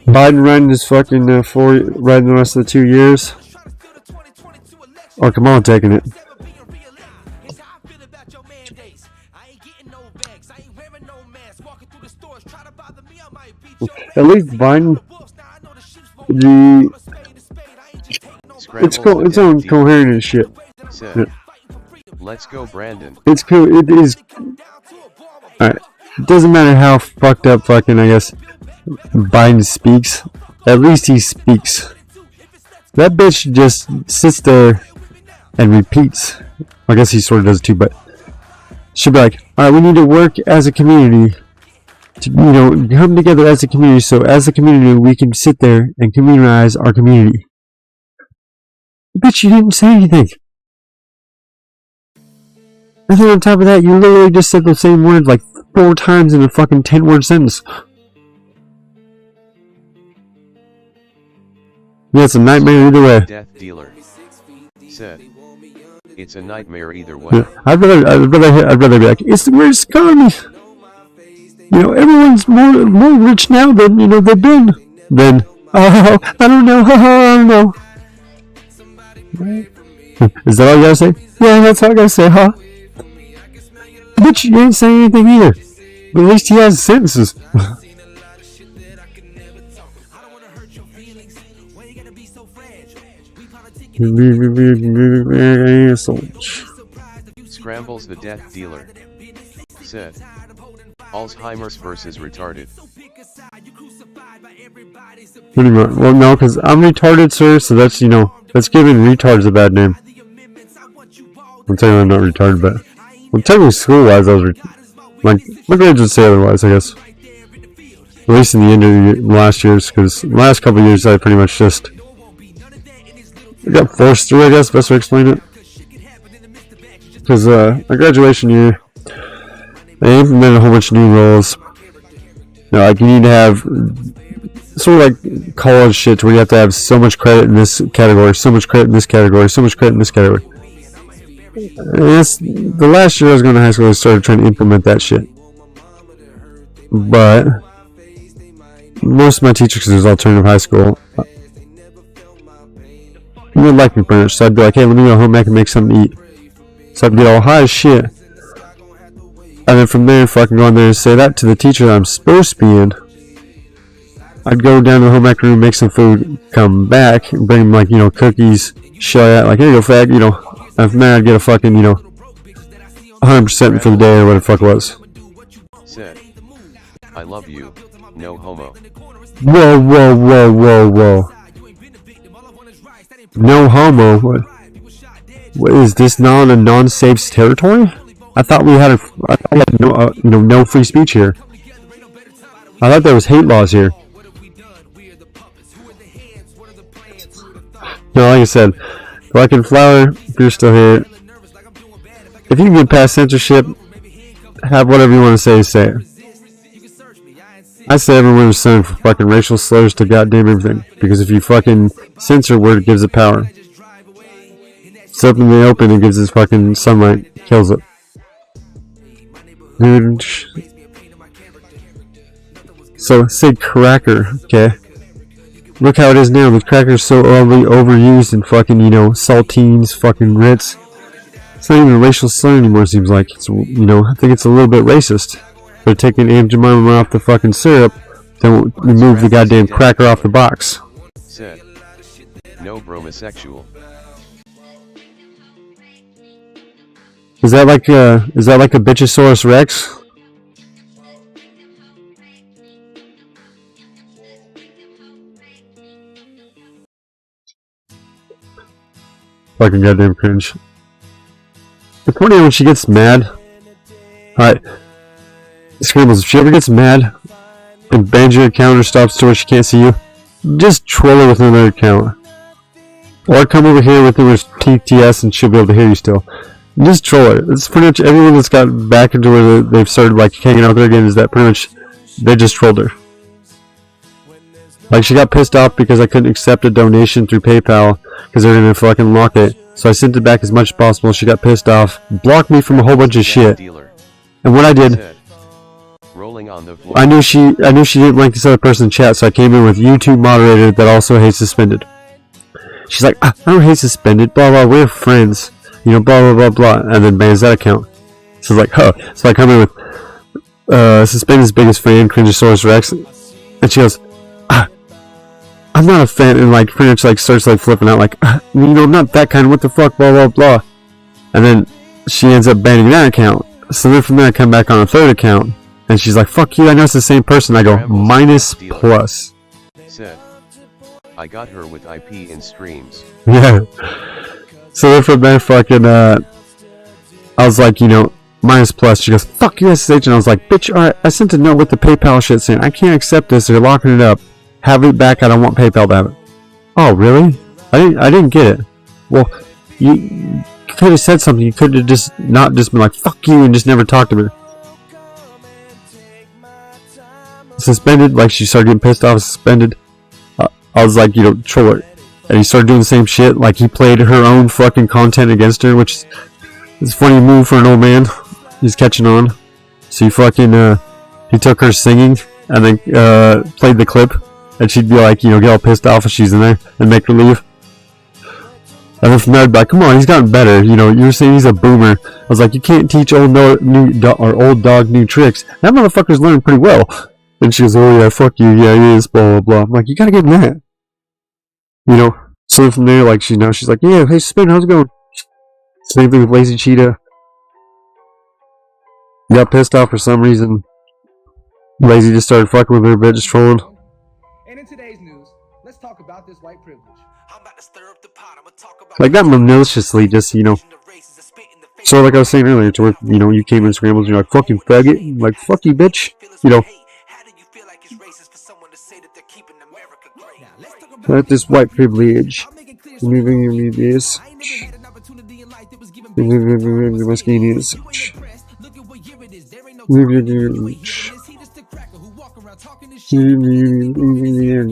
Biden riding his fucking riding the rest of the 2 years, or Kamala taking it. At least Biden, it's own coherent and shit. Yeah. Let's go, Brandon. It's cool. It is. Alright. It doesn't matter how fucked up fucking, I guess, Biden speaks. At least he speaks. That bitch just sits there and repeats. I guess he sort of does too, but she'll be like, alright, we need to work as a community. To, you know, come together as a community, so as a community we can sit there and communalize our community. Bitch, you didn't say anything. And then on top of that, you literally just said the same words like 4 times in a fucking 10-word sentence. Yeah, it's a nightmare either way. Death dealer said, "It's a nightmare either way." Yeah, I'd rather be like, it's the greatest economy. You know, everyone's more rich now than they've been. Then, oh, I don't know, I don't know. Is that all you gotta say? Yeah, that's all I gotta say, huh? Bitch, you ain't saying anything either. But at least he has sentences. Scrambles the death dealer said, Alzheimer's versus retarded. Pretty much. Well, no, because I'm retarded, sir, so that's, that's giving retards a bad name. I'm telling you I'm not retarded, but... Well, technically school-wise, I was my grades would say otherwise, I guess. At least in the end of the last years, because the last couple of years I pretty much just... I got forced through, I guess, best way to explain it. Because, my graduation year... They implemented a whole bunch of new rules. Like you need to have sort of like college shit where you have to have so much credit in this category, so much credit in this category, so much credit in this category. And the last year I was going to high school, I started trying to implement that shit. But most of my teachers, because it was alternative high school, you would like me pretty much. So I'd be like, hey, let me go home, I can make something to eat. So I'd get all high as shit. And then from there, fucking go in there and say that to the teacher that I'm supposed to be in. I'd go down to the home ec room, make some food, come back, and bring him like, cookies, shit like that. Like, here you go, fag, and from there I'd get a fucking, 100% for the day or whatever the fuck it was. Said, I love you, no homo. Whoa, whoa, whoa, whoa, whoa. No homo? What is this not a non-safe territory? I thought we had no free speech here. I thought there was hate laws here. No, like I said, Black and Flower, if you're still here, if you can get past censorship, have whatever you want to say, say it. I say everyone is selling for fucking racial slurs to goddamn everything. Because if you fucking censor a word, it gives it power. It's up in the open and gives this fucking sunlight. Kills it. Dude. So, say cracker, okay? Look how it is now. The cracker's so overused in fucking, you know, saltines, fucking Ritz. It's not even a racial slur anymore, it seems like. It's, you know, I think it's a little bit racist. They're taking Aunt Jemima off the fucking syrup, then remove the goddamn cracker off the box. Said. No bromosexual. Is that like a Bitchosaurus Rex? Fucking goddamn cringe. The point is when she gets mad. Alright. Scrambles, if she ever gets mad and bans your account or stops to where she can't see you, just troll her with another account. Or come over here with her with TTS and she'll be able to hear you still. Just troll her. It's pretty much everyone that's got back into where they've started like hanging out there again is that pretty much they just trolled her. Like she got pissed off because I couldn't accept a donation through PayPal because they're gonna fucking lock it. So I sent it back as much as possible. She got pissed off, blocked me from a whole bunch of shit. And what I did, I knew she didn't like this other person's chat, so I came in with YouTube moderator that also hates suspended. She's like, I don't hate suspended, blah blah, we're friends, you know, blah blah blah blah, and then bans that account. So it's like, huh. So I come in with suspended's biggest fan, Cringeosaurus Rex, and she goes, I'm not a fan, and like pretty much like starts like flipping out, like, you know, I'm not that kind, what the fuck, blah blah blah. And then she ends up banning that account. So then from there I come back on a third account, and she's like, fuck you, I know it's the same person. I go, minus plus. Said. I got her with IP in streams. Yeah. So then from there fucking, I was like, you know, minus plus. She goes, fuck you, SSH. And I was like, bitch, alright, I sent a note with the PayPal shit saying, I can't accept this, they're locking it up. Have it back, I don't want PayPal to have it. Oh, really? I didn't get it. Well, you could have said something. You could have just not just been like, fuck you, and just never talked to me. Suspended, like she started getting pissed off, suspended. I was like, you know, troll her. And he started doing the same shit, like he played her own fucking content against her, which is a funny move for an old man. He's catching on. So he fucking, he took her singing, and then, played the clip. And she'd be like, you know, get all pissed off if she's in there and make her leave. And then from there I'd be like, come on, he's gotten better. You know, you're saying he's a boomer. I was like, you can't teach old dog new tricks. That motherfucker's learned pretty well. And she goes, oh yeah, fuck you, yeah he is, blah blah blah. I'm like, you gotta get mad. You know, so then from there, like she's like, yeah, hey Spin, how's it going? Same thing with Lazy Cheetah. Got pissed off for some reason. Lazy just started fucking with her a bit, just trolling. And in today's news, let's talk about this white privilege. Like that maliciously, just, you know. So like I was saying earlier, to where, you know, you came in scrambles and you're like, fucking faggot. I'm like, fuck you, bitch. You know. Let this white privilege. Moving this. My skin is.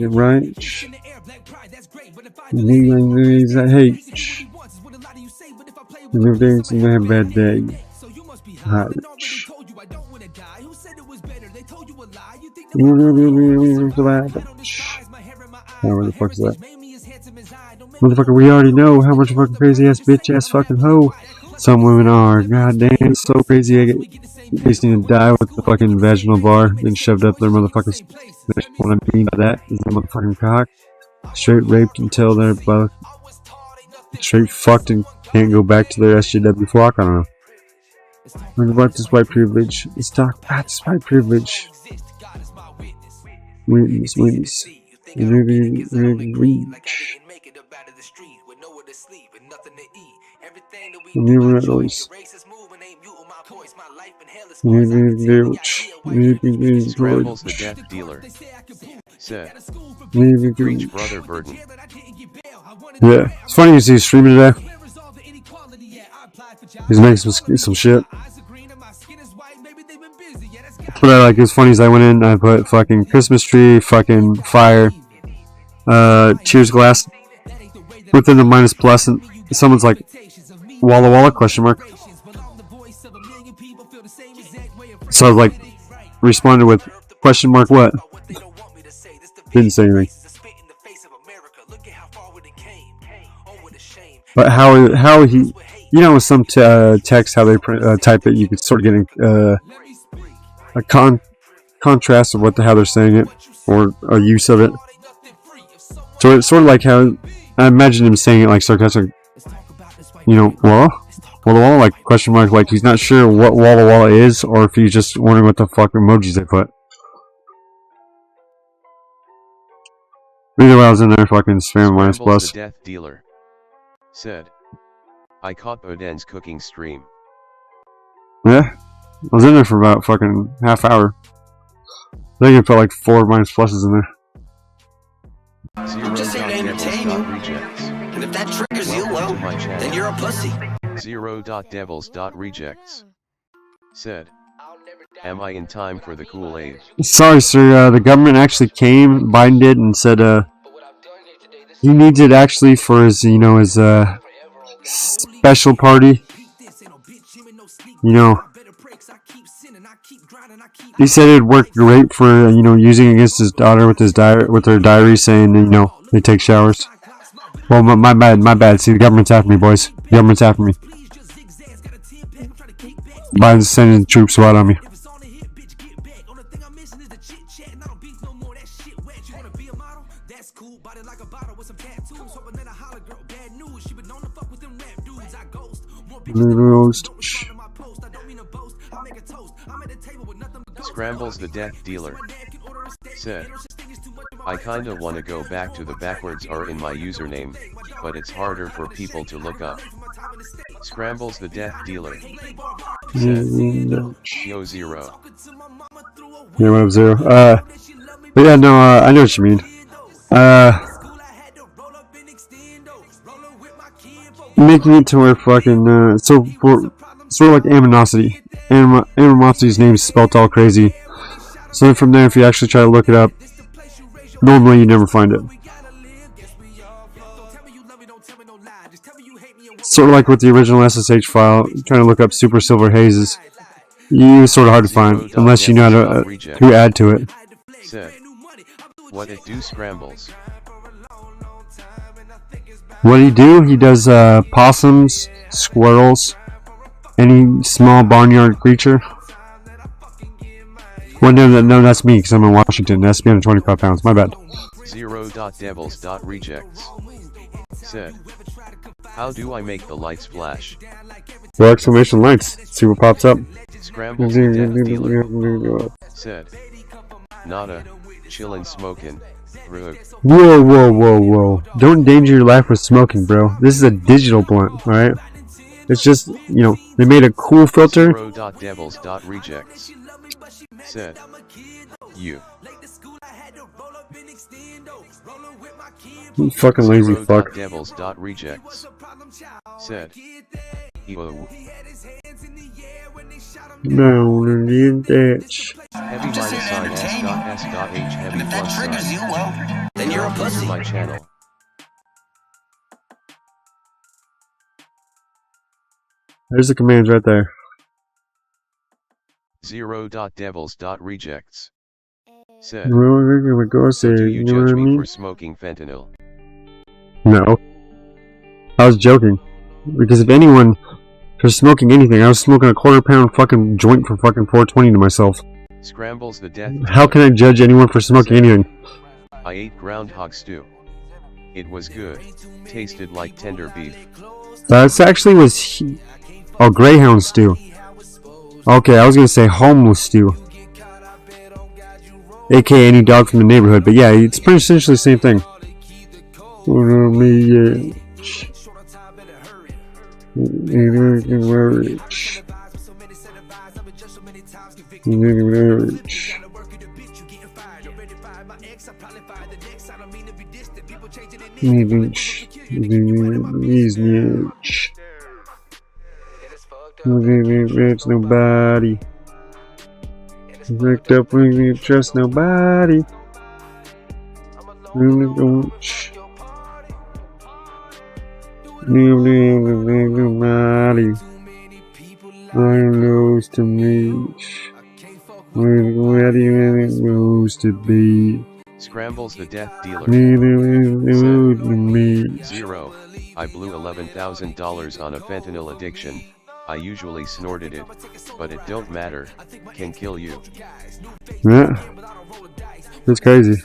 Right? Is that hate? Remove things and have a bad day. Hot. Oh, where the fuck is that? Motherfucker, we already know how much fucking crazy ass bitch ass fucking hoe some women are. God damn, so crazy. They just need to die with the fucking vaginal bar and shoved up their motherfuckers. What I mean by that is the motherfucking cock. Straight raped until they're both straight fucked and can't go back to their SJW flock. I don't know. What about this white privilege? Let's talk about this white privilege. Witness. Scrambles the death dealer. Said. Preach brother burden. Yeah, it's funny you see he's streaming today. He's making some shit. But I like, it's funny as I went in, I put fucking Christmas tree, fucking fire, cheers glass within the minus plus, and someone's like, Walla Walla, question mark. So I was like, responded with, question mark what? Didn't say anything. But how he, you know, with some text, how they type it, you could sort of get a contrast of how they're saying it, or a use of it. So it's sort of like how I imagine him saying it like sarcastic, you know, Walla Walla, like question mark, like he's not sure what Walla Walla is, or if he's just wondering what the fuck emojis they put. Either way, I was in there fucking spam minus plus. The death dealer said, I caught Oden's cooking stream. Yeah, I was in there for about fucking half hour. I think I put like 4 minus pluses in there. I'm just here to entertain you. And if that triggers you, well, then you're a pussy. Zero.devils.rejects said, am I in time for the Kool-Aid? Sorry, sir. The government actually came, Biden did, and said he needs it actually for his, you know, his special party. You know, he said it'd work great for, you know, using against his daughter with her diary saying, you know, they take showers. Well, my bad. See, the government's after me, boys. The government's after me. Biden's sending troops right on me. Scrambles the death dealer said, I kinda wanna go back to the backwards R in my username, but it's harder for people to look up. Scrambles the death dealer said, Yo Zero. Yeah, what up, Zero? But yeah, no, I know what you mean. Making it to where fucking, so for sort of like animosity. Animosity's name is spelled all crazy. So then from there, if you actually try to look it up, normally you never find it. Sort of like with the original SSH file, trying to look up Super Silver Hazes, it's sort of hard to find unless you know how to add to it. Said, what it do scrambles? What he do? He does possums, squirrels, any small barnyard creature. Well, no, that's me because I'm in Washington. That's 125 pounds. My bad. Zero.devils.rejects said, how do I make the lights flash? Well, exclamation lights. See what pops up. Scrambles the death dealer said, nada, chillin' smoking. Whoa. Don't endanger your life with smoking, bro. This is a digital blunt, alright? It's just, you know, they made a cool filter. Zero.devils.rejects said, you fucking lazy fuck. Devils.rejects said, ew. No, you bitch. Heavy minus sign S.S.H. heavy And if that plus triggers sign. you, well, then you're a pussy. My channel. There's the commands right there. Zero.devils.rejects said, so do you judge me for smoking fentanyl? No. I was joking. Because if anyone, for smoking anything, I was smoking a £1/4 fucking joint for fucking 420 to myself. Scrambles the death. How can I judge anyone for smoking anything? I ate groundhog stew. It was good. Tasted like tender beef. That's actually was... Oh, greyhound stew. Okay, I was gonna say homeless stew. AKA any dog from the neighborhood, but yeah, it's pretty essentially the same thing. It's nobody. Wrecked up when you trust nobody. Nobody knows to me. Where do you knows to be? Scrambles the death dealer. Me. 0. I blew $11,000 on a fentanyl addiction. I usually snorted it, but it don't matter, can kill you. Yeah. That's crazy.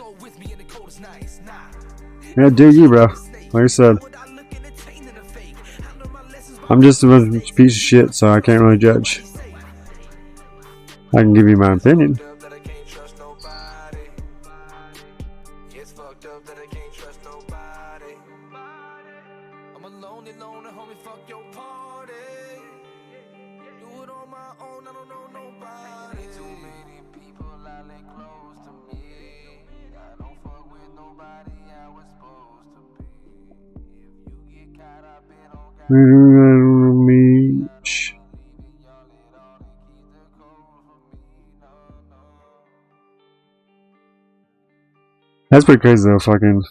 Yeah, do you, bro. Like I said. I'm just a piece of shit, so I can't really judge. I can give you my opinion. That's pretty crazy though, fucking.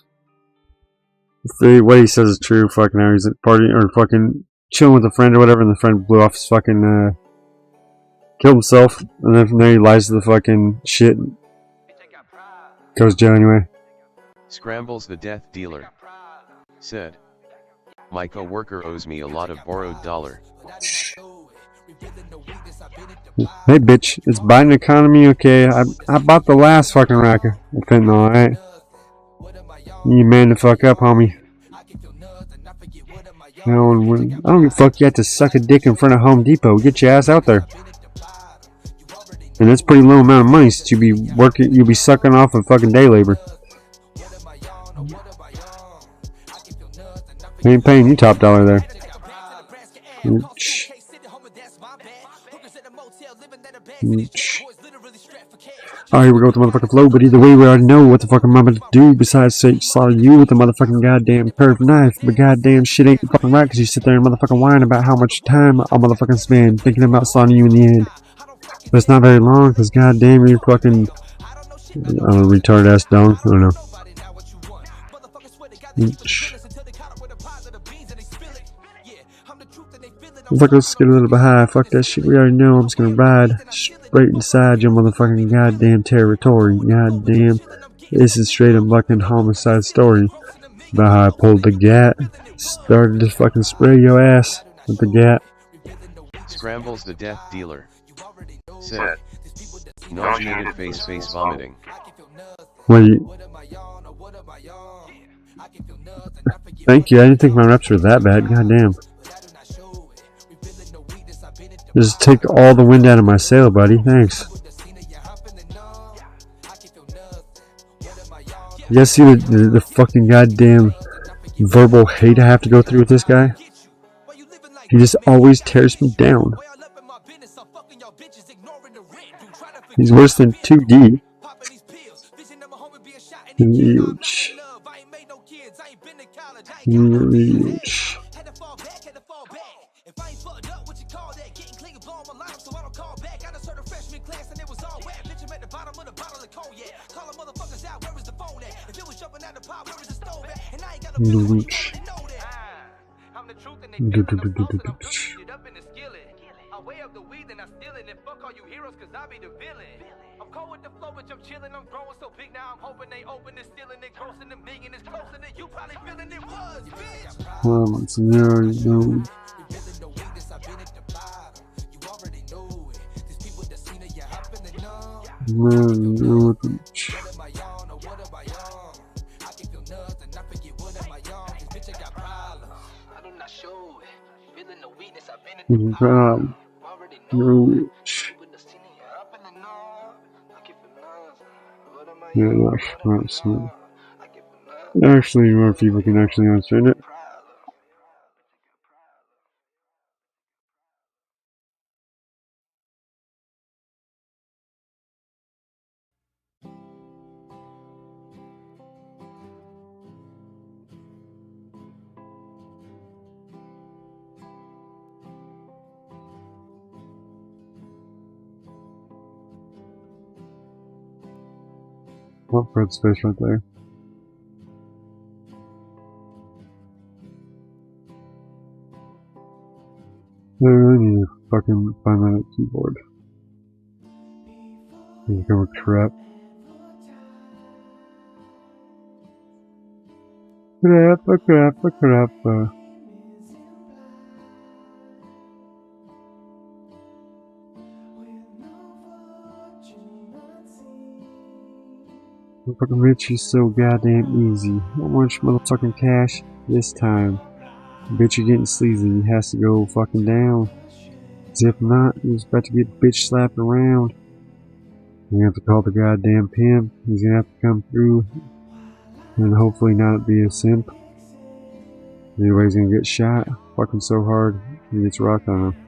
What he says is true, fucking how he's at party or fucking chilling with a friend or whatever, and the friend blew off his fucking killed himself, and then from there he lies to the fucking shit. Goes to jail anyway. Scrambles the death dealer. Said, my co-worker owes me a lot of borrowed dollar. Hey bitch, it's Biden economy, okay? I bought the last fucking rack of fentanyl, alright? You man the fuck up, homie. I don't give a fuck, you have to suck a dick in front of Home Depot. Get your ass out there. And that's a pretty low amount of money since you'll be sucking off of fucking day labor. They ain't paying you top dollar there. Alright, here we go with the motherfucking flow, but either way, we already know what the fuck I'm about to do besides say slaughter you with a motherfucking goddamn curved knife. But goddamn shit ain't fucking right because you sit there and motherfucking whine about how much time I'll motherfucking spend thinking about slaughtering you in the end. But it's not very long because goddamn you're fucking retarded ass dog. I don't know. Let's get a little bit high. Fuck that shit. We already know I'm just gonna ride straight inside your motherfucking goddamn territory. Goddamn. This is straight up fucking homicide story. About how I pulled the gat. Started to fucking spray your ass with the gat. Scrambles the death dealer. Said, nauseated face vomiting. Wait. Thank you. I didn't think my reps were that bad. Goddamn. Just take all the wind out of my sail, buddy. Thanks. You guys see the fucking goddamn verbal hate I have to go through with this guy? He just always tears me down. He's worse than 2D. Huge. Huge. Yeah, not smooth. Actually, more people can actually understand it. What red space right there? I really need to fucking find that keyboard. Here go crap. Crap. Fucking Richie's so goddamn easy. How much motherfucking cash this time? Bitch, you're getting sleazy. He has to go fucking down. 'Cause if not, he's about to get bitch slapped around. You're gonna have to call the goddamn pimp. He's gonna have to come through and hopefully not be a simp. Anyway, he's gonna get shot fucking so hard he gets rocked on him.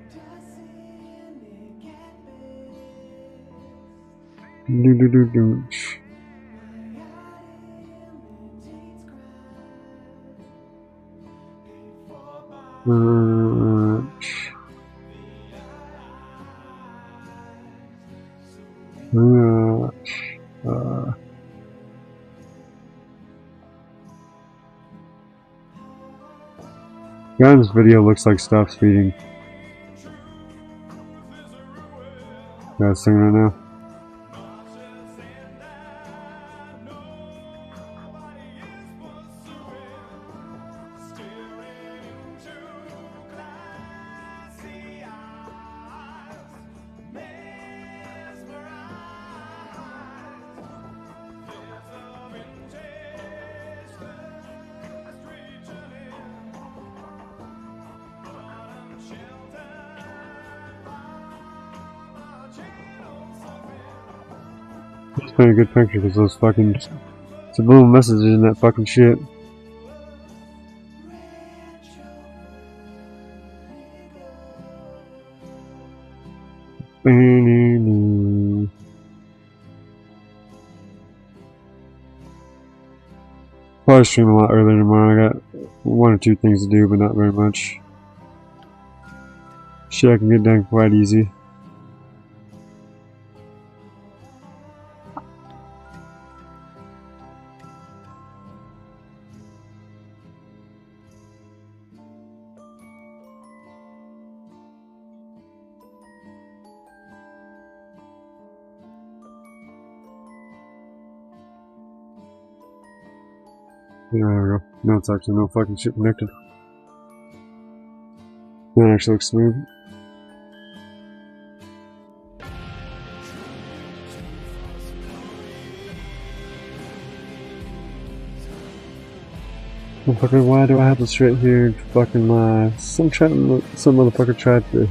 Guy in this video looks like Stop Speeding. Guys singing right now. It's been a good picture because those fucking subliminal messages in that fucking shit. Probably stream a lot earlier tomorrow. I got 1 or 2 things to do, but not very much. Shit I can get done quite easy. There we go. No, it's actually no fucking shit connected. That actually looks smooth. Fucking, why do I have to sit here and fucking lie? Some motherfucker tried to.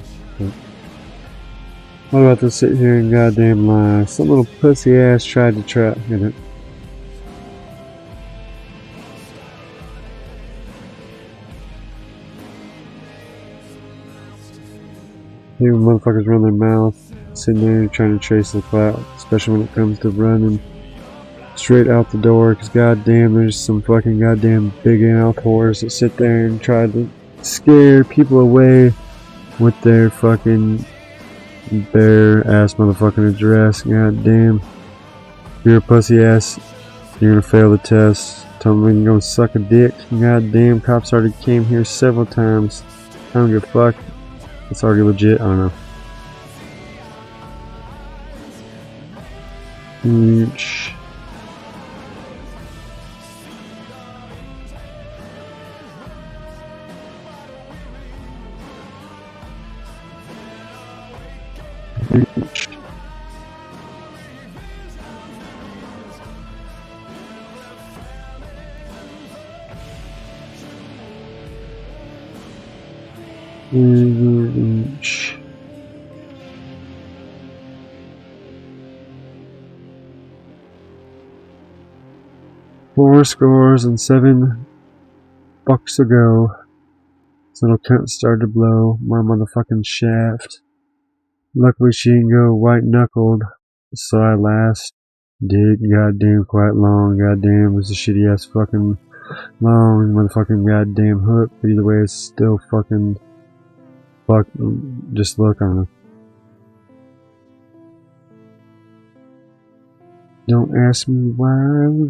Why do I have to sit here and goddamn lie? Some little pussy ass tried to trap. Get it? Even motherfuckers run their mouth, sitting there trying to trace the clout, especially when it comes to running straight out the door, because goddamn, there's some fucking goddamn big mouth whores that sit there and try to scare people away with their fucking bare ass motherfucking address. Goddamn, if you're a pussy ass, you're gonna fail the test. Tell them we can go suck a dick. Goddamn, cops already came here several times. I don't give a fuck. It's already legit. I don't know. $4.7 ago, this little cunt started to blow my motherfucking shaft. Luckily she didn't go white knuckled, so I did goddamn quite long. Goddamn, it was a shitty ass fucking long motherfucking goddamn hook, but either way it's still fucking just look on it. Don't ask me why.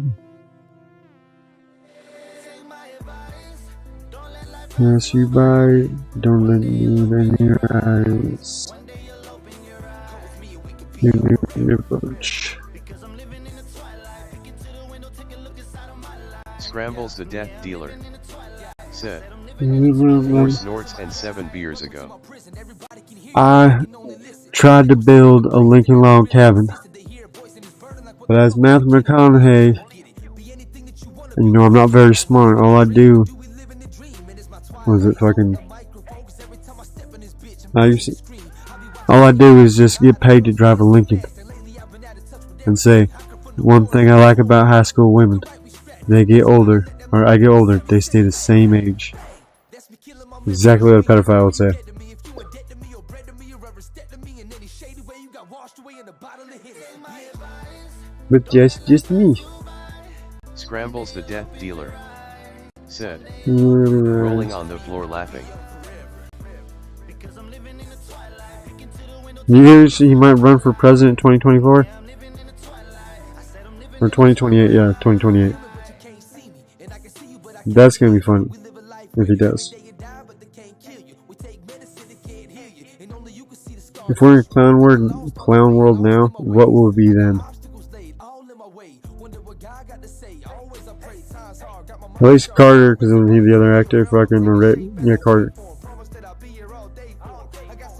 Pass you by, don't let me in your eyes. Your approach. Scrambles the death dealer. Said. 4 snorts and 7 beers ago. I tried to build a Lincoln log cabin, but as Matthew McConaughey, and you know I'm not very smart, all I do was it fucking all I do is just get paid to drive a Lincoln and say one thing I like about high school women, they get older, or I get older, they stay the same age. Exactly what a pedophile would say. But just me. Scrambles the death dealer. Said. Rolling on the floor laughing. You hear he might run for president in 2024? Or 2028, yeah, 2028. That's gonna be fun if he does. If we're in clown world now, what will it be then? At least Carter, because he's the other actor, fucking, yeah, Carter.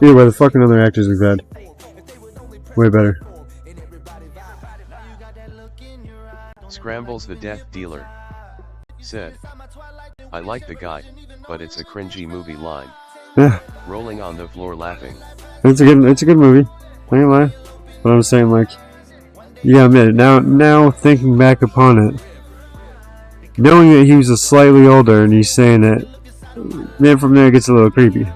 Either way, the fucking other actors we've had. Way better. Scrambles the death dealer. Said. I like the guy, but it's a cringy movie line. Yeah. Rolling on the floor laughing. It's a good movie. I ain't lie. But I'm saying, like, yeah, I admit it. Now thinking back upon it, knowing that he was a slightly older and he's saying it, then from there it gets a little creepy.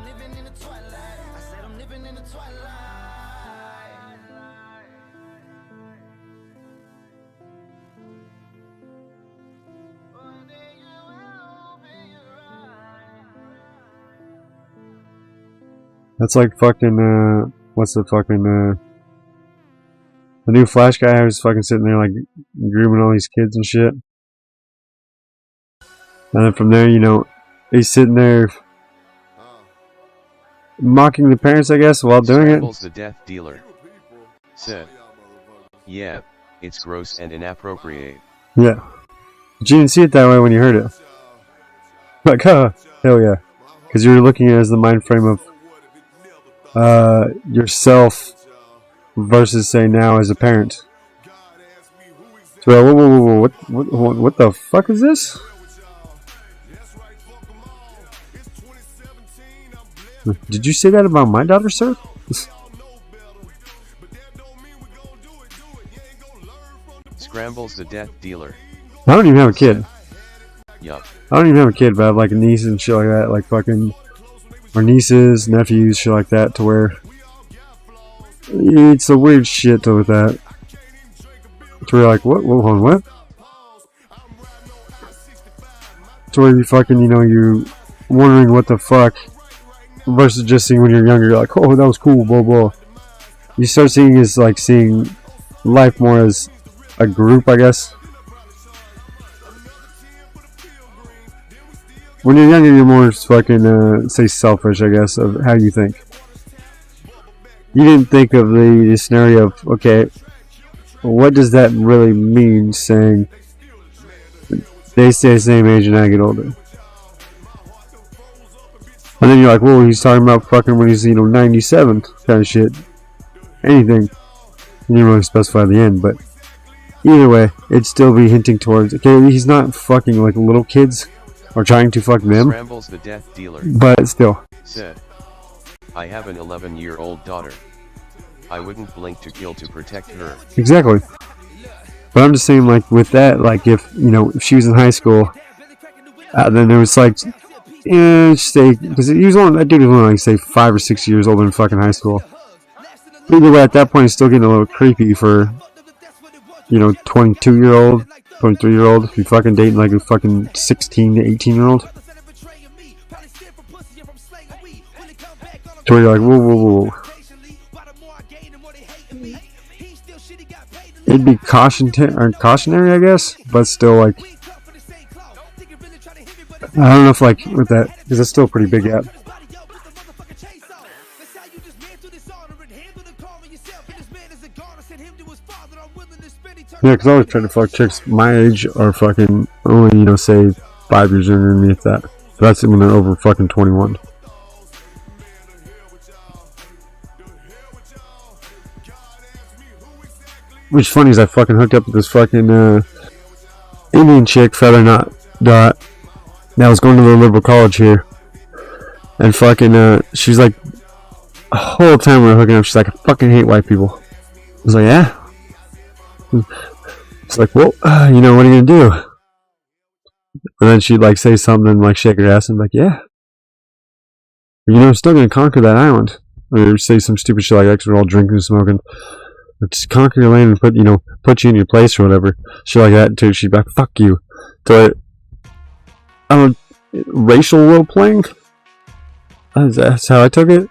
That's like fucking, what's the fucking, the new Flash guy who's fucking sitting there like grooming all these kids and shit. And then from there, you know, he's sitting there mocking the parents, I guess, while doing it. Scrambles the death dealer. Said. Yeah, it's gross and inappropriate. Yeah. But you didn't see it that way when you heard it. Like, hell yeah. Because you were looking at it as the mind frame of yourself versus say now as a parent. So whoa, what the fuck is this? Did you say that about my daughter, sir? Scrambles the death dealer. I don't even have a kid. Yup. I don't even have a kid, but I have like a niece and shit like that, like fucking, or nieces, nephews, shit like that, to where it's a weird shit with that. To where you're like, what? Hold on, what? To where you fucking, you know, you're wondering what the fuck, versus just seeing when you're younger, you're like, oh, that was cool, blah, blah. You start seeing is like seeing life more as a group, I guess. When you're younger, you're more fucking, say, selfish, I guess, of how you think. You didn't think of the scenario of, okay, what does that really mean, saying they stay the same age and I get older? And then you're like, whoa, he's talking about fucking when he's, 97, kind of shit. Anything. You didn't really specify the end, but either way, it'd still be hinting towards, okay, he's not fucking like little kids. Or trying to fuck them. Scrambles the death dealer. But still. Said. I have an 11-year-old daughter. I wouldn't blink to kill to protect her. Exactly. But I'm just saying, like, with that, like, if she was in high school, then there was like, say, because that dude was only like, say, 5 or 6 years older in fucking high school. Either way, at that point, it's still getting a little creepy for, 22-year-old. 23-year-old, if you're fucking dating like a fucking 16 to 18-year-old. To where you're like, whoa. It'd be cautionary, I guess, but still like, I don't know if like with that, because it's still a pretty big app. Yeah, because I always try to fuck chicks my age or fucking only, you know, say 5 years younger than me, if that. But that's when they're over fucking 21. Which is funny is I fucking hooked up with this fucking Indian chick, feather not dot, that was going to the liberal college here. And fucking, she's like, the whole time we were hooking up, she's like, I fucking hate white people. I was like, yeah? It's like, well, you know, what are you gonna do? And then she'd like say something and like shake her ass and be like, yeah. You know, I'm still gonna conquer that island. Or say some stupid shit like that because we're all drinking and smoking. Or just conquer your land and put you in your place or whatever. Shit like that too. She'd be like, fuck you. So I don't know, racial role playing? That's how I took it.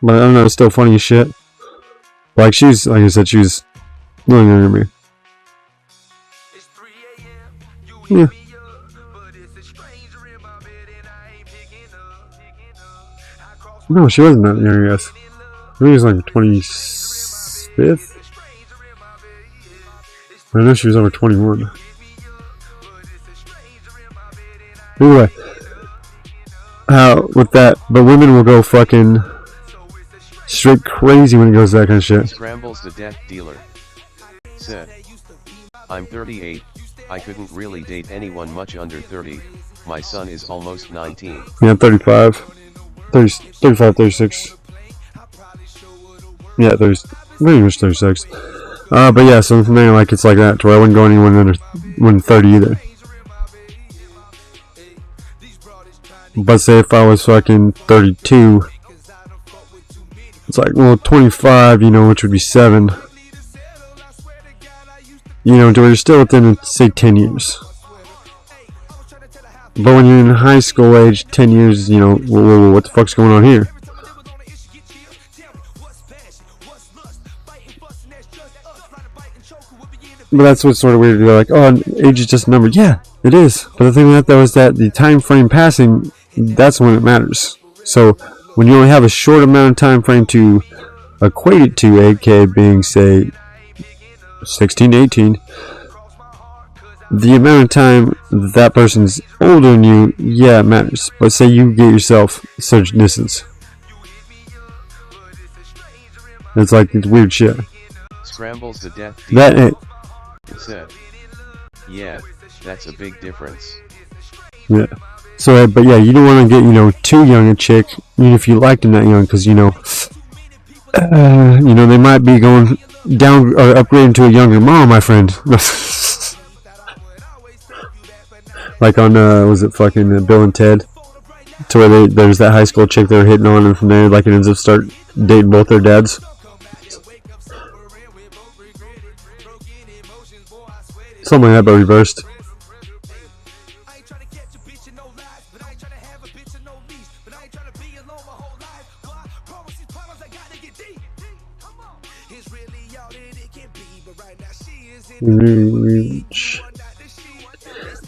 But I don't know, it's still funny as shit. Like she's, like I said, she's really younger than me. Yeah. No, she wasn't that young, I guess. I think she was like 25th. I know she was over 21. Anyway, with that, but women will go fucking straight crazy when it goes to that kind of shit. Scrambles the death dealer. Said, I'm 38. I couldn't really date anyone much under 30. My son is almost 19. Yeah, 35. 35, 36. Yeah, pretty much 36. But yeah, so from there, like, it's like that, to where I wouldn't go anyone under 30 either. But say if I was fucking 32, it's like, well, 25, you know, which would be 7. You know, to where you're still within, say, 10 years. But when you're in high school age, 10 years, you know, whoa, what the fuck's going on here? But that's what's sort of weird. They're like, oh, age is just a number. Yeah, it is. But the thing with that, though, is that the time frame passing, that's when it matters. So when you only have a short amount of time frame to equate it to, aka being, say, 16 to 18, the amount of time that person's older than you, yeah, it matters. But say you get yourself such distance. It's like, it's weird shit. Scrambles the death dealer. Said, yeah, that's a big difference. Yeah. So, but yeah, you don't want to get, you know, too young a chick, even if you liked them that young, because, you know, they might be going down or upgrading to a younger mom, my friend. Like on, was it fucking Bill and Ted? To where there's that high school chick they're hitting on, and from there, like, it ends up start dating both their dads. Something like that, but reversed.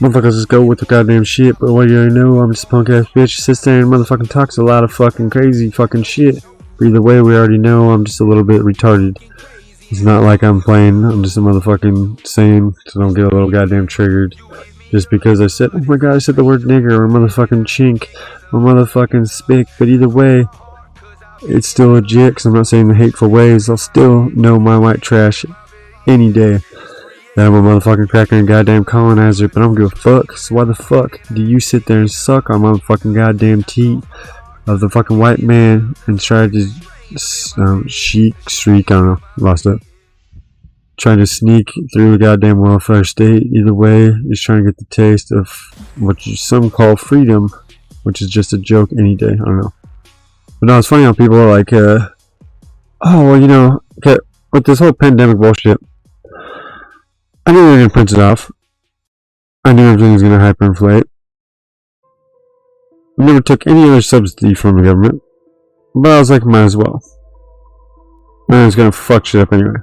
Motherfuckers just go with the goddamn shit, but what do you know? I'm just a punk ass bitch. Sits there and motherfucking talks a lot of fucking crazy fucking shit. But either way, we already know I'm just a little bit retarded. It's not like I'm playing, I'm just a motherfucking saying, so don't get a little goddamn triggered. Just because I said, oh my god, I said the word nigger, or motherfucking chink, or motherfucking spick, but either way, it's still legit, because I'm not saying the hateful ways. I'll still know my white trash any day. That I'm a motherfucking cracker and goddamn colonizer, but I don't give a fuck. So why the fuck do you sit there and suck on motherfucking goddamn teat of the fucking white man and try to streak, I don't know, lost it. Trying to sneak through the goddamn welfare state. Either way, he's trying to get the taste of what some call freedom, which is just a joke any day. I don't know. But no, it's funny how people are like, oh, well, you know, okay, with this whole pandemic bullshit, I knew they were going to print it off. I knew everything was going to hyperinflate. I never took any other subsidy from the government. But I was like, might as well. And I was going to fuck shit up anyway.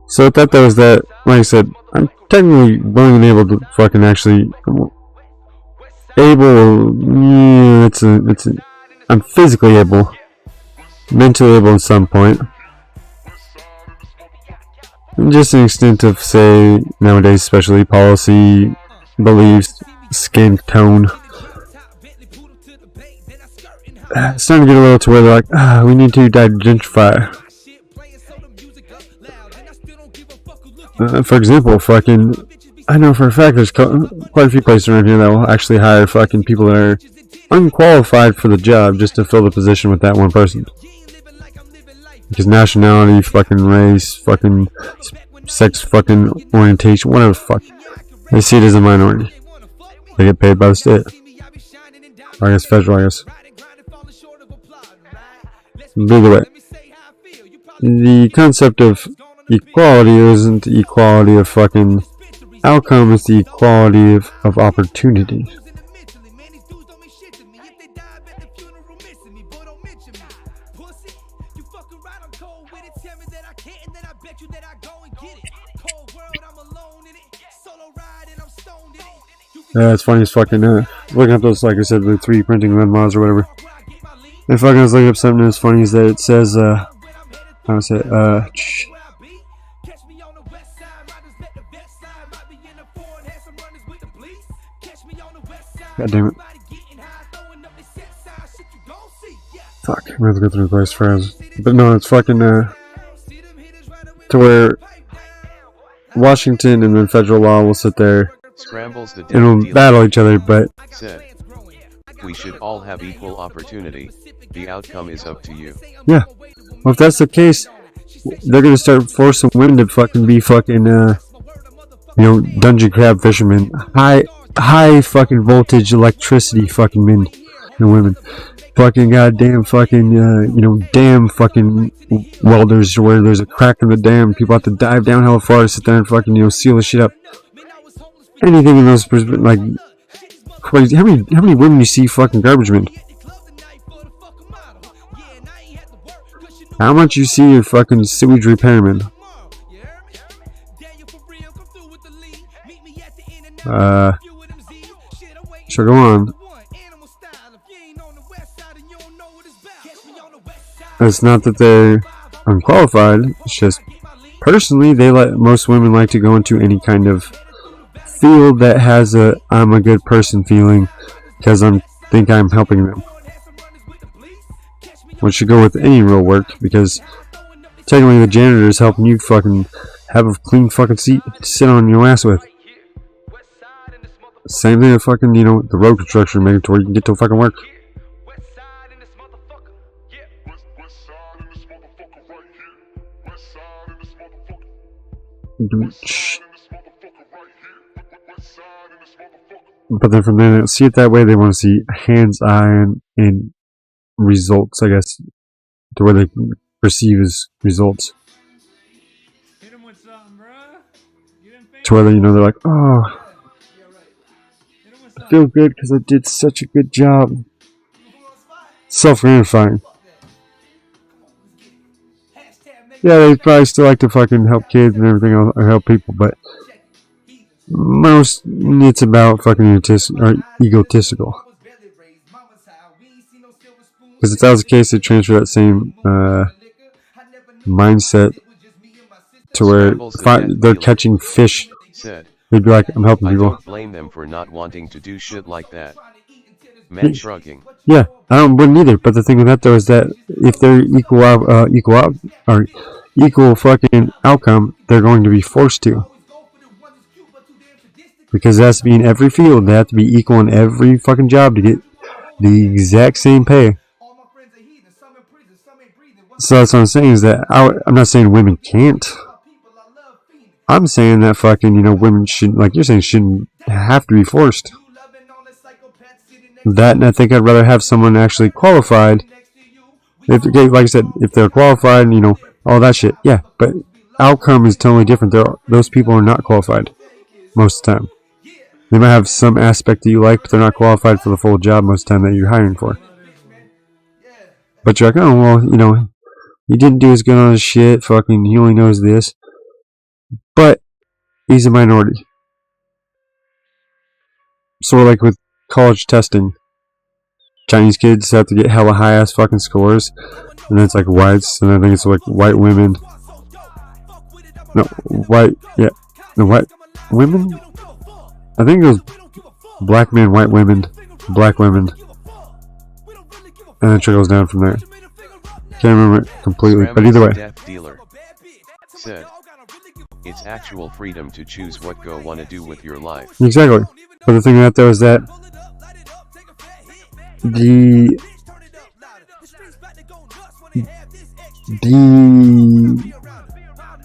So with that, was that, like I said, I'm technically willing and able to fucking actually able, yeah, I'm physically able, mentally able at some point. Just an extent of, say, nowadays, especially policy, beliefs, skin tone. It's starting to get a little to where they're like, we need to identify. For example, fucking, I know for a fact there's quite a few places around here that will actually hire fucking people that are unqualified for the job just to fill the position with that one person. Because nationality, fucking race, fucking sex, fucking orientation, whatever the fuck. They see it as a minority. They get paid by the state. Or I guess federal, I guess. Either way. The concept of equality isn't the equality of fucking outcome, it's the equality of opportunity. Yeah, it's funny as fucking looking up those, like I said, the 3D printing landmines or whatever. And fucking I was looking up something as funny as that it says, how do I say it? God damn it. Fuck, I'm gonna have to go through the place first. But no, it's fucking, to where Washington and then federal law will sit there and will battle each other, but said, we should all have equal opportunity. The outcome is up to you. Yeah. Well, if that's the case, they're gonna start forcing women to fucking be fucking, dungeon crab fishermen. High fucking voltage electricity fucking men and women. Fucking goddamn fucking, dam fucking welders where there's a crack in the dam. People have to dive down hella far to sit there and fucking, seal the shit up. Anything in those, like, crazy. How many women you see fucking garbage men? How much you see your fucking sewage repairman? So go on. It's not that they're unqualified. It's just personally, most women like to go into any kind of field that has a I'm a good person feeling because think I'm helping them. One should go with any real work because technically the janitor is helping you fucking have a clean fucking seat to sit on your ass with. Same thing with fucking, the road construction, making it to where you can get to fucking work. But then from there, they don't see it that way. They want to see hands-on and results, I guess, to where they can perceive as results. To where they're like, oh, I feel good because I did such a good job. Self-gratifying. Yeah, they probably still like to fucking help kids and everything else, or help people, but most, it's about fucking egotistical. Because if that was the case, they'd transfer that same mindset to where they're catching fish. They'd be like, I'm helping people. I don't blame them for not wanting to do shit like that. Men shrugging. Yeah, I wouldn't either. But the thing with that though is that if they're equal fucking outcome, they're going to be forced to. Because it has to be in every field. They have to be equal in every fucking job to get the exact same pay. So that's what I'm saying is that I'm not saying women can't. I'm saying that fucking, women shouldn't, like you're saying, shouldn't have to be forced. That, and I think I'd rather have someone actually qualified. Like I said, if they're qualified, all that shit, yeah. But outcome is totally different. Those people are not qualified most of the time. They might have some aspect that you like, but they're not qualified for the full job most of the time that you're hiring for. But you're like, oh, well, he didn't do as good on his shit, fucking, he only knows this. But he's a minority. So like with college testing. Chinese kids have to get hella high ass fucking scores, and then it's like whites, and I think it's like white women. No, white, yeah, no, white women. I think it was black men, white women, black women, and then it trickles down from there. Can't remember it completely, but either way. Death dealer said, "It's actual freedom to choose what go want to do with your life." Exactly. But the thing about that is that the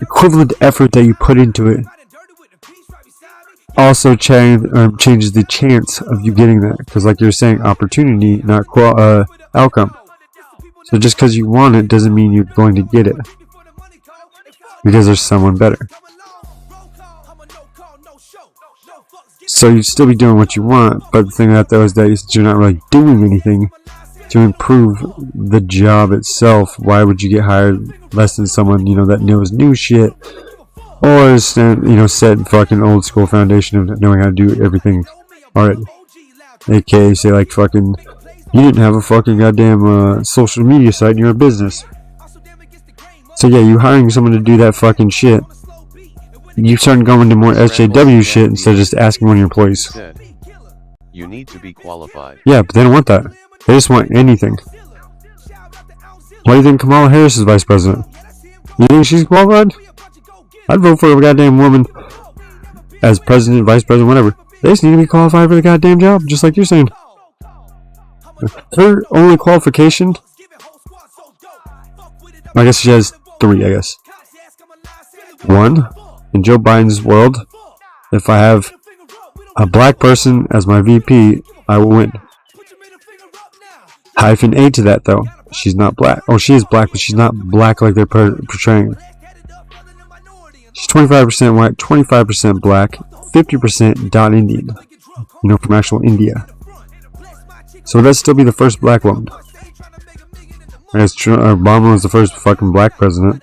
equivalent effort that you put into it also changes the chance of you getting that, because like you're saying, opportunity, not outcome. So just because you want it doesn't mean you're going to get it, because there's someone better. So you'd still be doing what you want, but the thing about that is that you're not really doing anything to improve the job itself. Why would you get hired less than someone, you know, that knows new shit, or is, you know, set fucking old school foundation of knowing how to do everything already? AKA say like fucking, you didn't have a fucking goddamn social media site in your business. So yeah, you hiring someone to do that fucking shit. You start going to more SJW shit instead of just asking one of your employees. Said, "You need to be qualified." Yeah, but they don't want that. They just want anything. Why do you think Kamala Harris is vice president? You think she's qualified? I'd vote for a goddamn woman as president, vice president, whatever. They just need to be qualified for the goddamn job, just like you're saying. Her only qualification, I guess she has 3, I guess. 1, in Joe Biden's world, if I have a black person as my VP, I will win. Hyphen A to that, though. She's not black. Oh, she is black, but she's not black like they're portraying. She's 25% white, 25% black, 50% dot Indian. You know, from actual India. So that'd still be the first black woman. I guess Obama was the first fucking black president.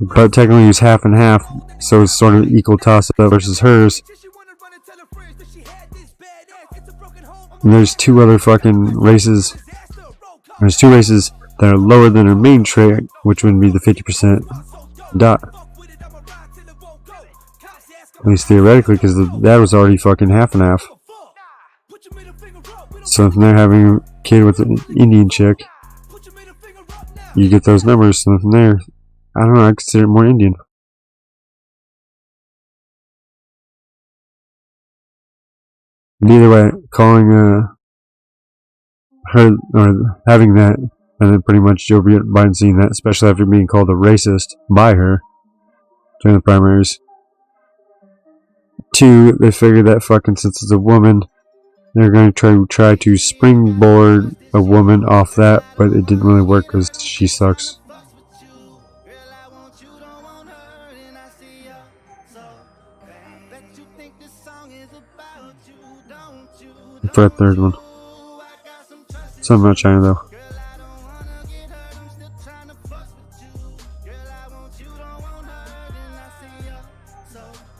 But technically he's half and half, so it's sort of equal toss-up versus hers. And there's 2 other fucking races. There's 2 races that are lower than her main trait, which would be the 50% dot. At least theoretically, because that was already fucking half and half. So if they're having a kid with an Indian chick, you get those numbers. So from there, I don't know, I consider it more Indian. But either way, calling her, or having that, and then pretty much Joe Biden seeing that, especially after being called a racist by her during the primaries. 2, they figured that fucking since it's a woman, they're going to try to springboard a woman off that, but it didn't really work because she sucks. For a 3rd one. Something about China though.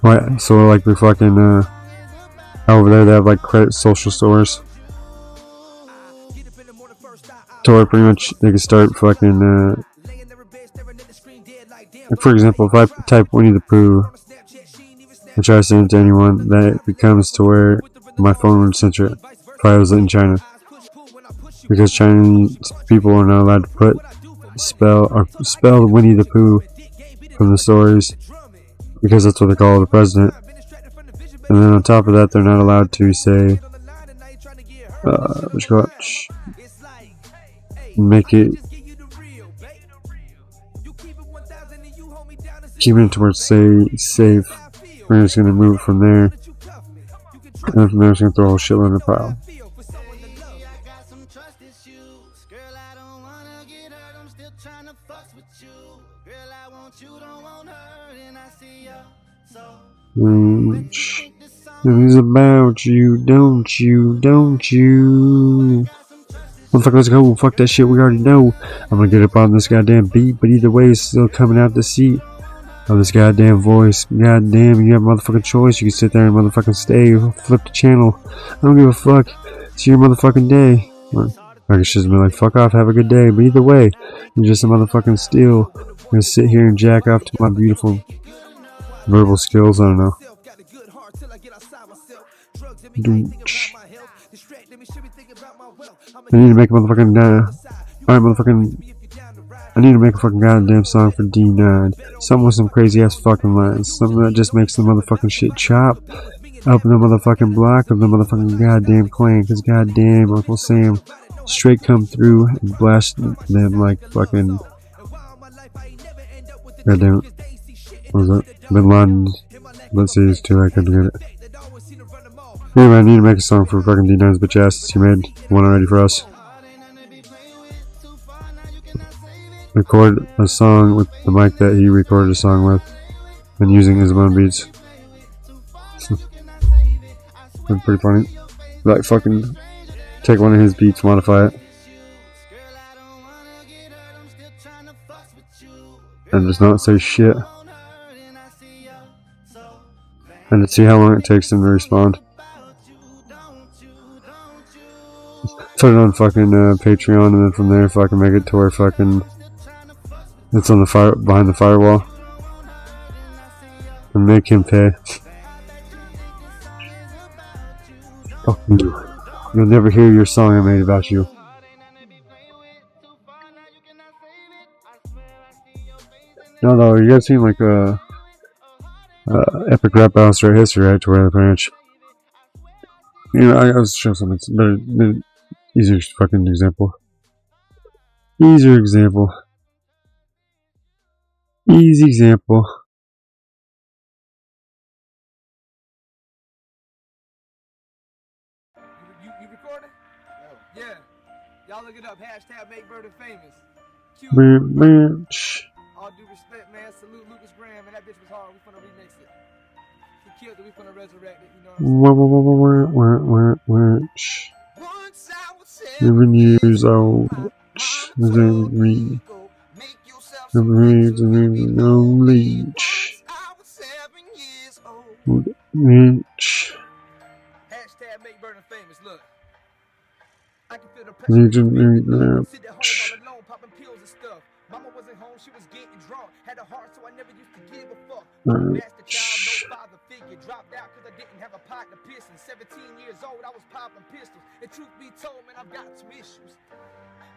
Right, so like the fucking over there they have like credit social stores. To where pretty much they can start fucking like for example, if I type Winnie the Pooh and try to send it to anyone, that becomes to where my phone would censor it if I was in China. Because Chinese people are not allowed to spell Winnie the Pooh from the stories, because that's what they call the president. And then on top of that, they're not allowed to say what you call it? Make it, keeping it towards safe. We're just gonna move from there, and then from there, it's gonna throw a whole shitload in the pile. It's about you, don't you? Motherfucker, let's go. Fuck that shit, we already know. I'm gonna get up on this goddamn beat, but either way, it's still coming out the seat. of this goddamn voice. Goddamn, you have a motherfucking choice. You can sit there and motherfucking stay or flip the channel. I don't give a fuck. It's your motherfucking day. I can just be like, fuck off, have a good day. But either way, you're just a motherfucking steal. I'm gonna sit here and jack off to my beautiful verbal skills. I don't know. I need to make a motherfucking alright, motherfucking. I need to make a fucking goddamn song for D9. Something with some crazy ass fucking lines. Something that just makes the motherfucking shit chop up in the motherfucking block of the motherfucking goddamn clan. Cause goddamn Uncle Sam straight come through and blast them like fucking. Goddamn. What was that? Bin Laden. Let's see, these two, I couldn't get it. Anyway, I need to make a song for fucking D9's bitch ass. He made one already for us. Record a song with the mic that he recorded a song with and using his own beats. That's pretty funny. Like fucking take one of his beats, modify it, and just not say shit. And to see how long it takes them to respond. Put it on fucking Patreon, and then from there fucking make it to where fucking it's on the fire behind the firewall, and make him pay. Fuck you. You'll never hear your song I made about you. No, you guys seen like epic rap battle straight history, right? To where the branch. You know, I was showing something better, easier fucking example. Easier example. Easy example. You recording? Yeah. Y'all look it up. Hashtag make Burden famous. All due respect, man. Salute Lucas Graham, and that bitch was hard. We finna remix it. He killed it. We finna resurrect it. You know what I'm saying? 7 years old. Me. No leech. Leech. Hashtag make Burden famous. Look. I can feel the pressure. Sit at home all alone, popping pills and stuff. Mama wasn't home, she was getting drunk. Had a heart, so I never used to give a fuck. Bastard child, no father figure. Dropped out because I didn't have a pot to piss. And 17 years old, I was popping pistols. And truth be told, man, I've got some issues.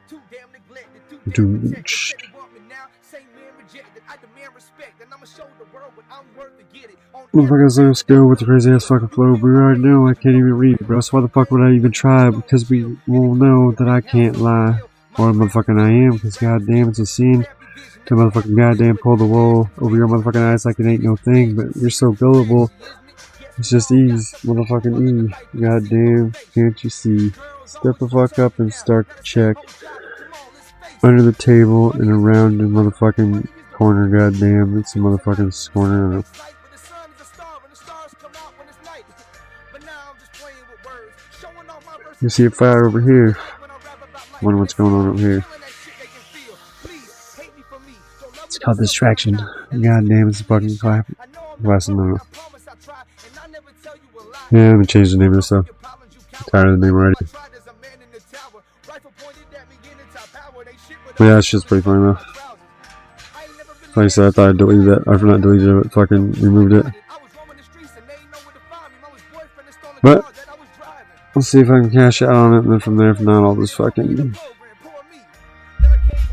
Too damn neglected, too damn protected. Said they want me now, same man rejected. I demand respect, and I'ma show the world what I'm worth to get it. Motherfuckers, let's go with the crazy ass fucking flow, bro. Right now, I can't even read, bro. So why the fuck would I even try? Because we will know that I can't lie. Or motherfucking I am, because goddamn, it's a sin to motherfucking goddamn pull the wool over your motherfucking eyes like it ain't no thing. But you're so gullible. It's just ease, motherfucking E. Goddamn, can't you see? Step the fuck up and start the check. Under the table and around the motherfucking corner, goddamn. It's a motherfucking corner. You see a fire over here. I wonder what's going on over here. It's called distraction. Goddamn, it's a fucking clap. Yeah, I'm gonna change the name of this stuff. I'm tired of the name already. But yeah, it's just pretty funny though. Like I said, I thought I deleted that. I've not deleted it, but fucking removed it. But let's see if I can cash out on it, and then from there, if not, I'll just fucking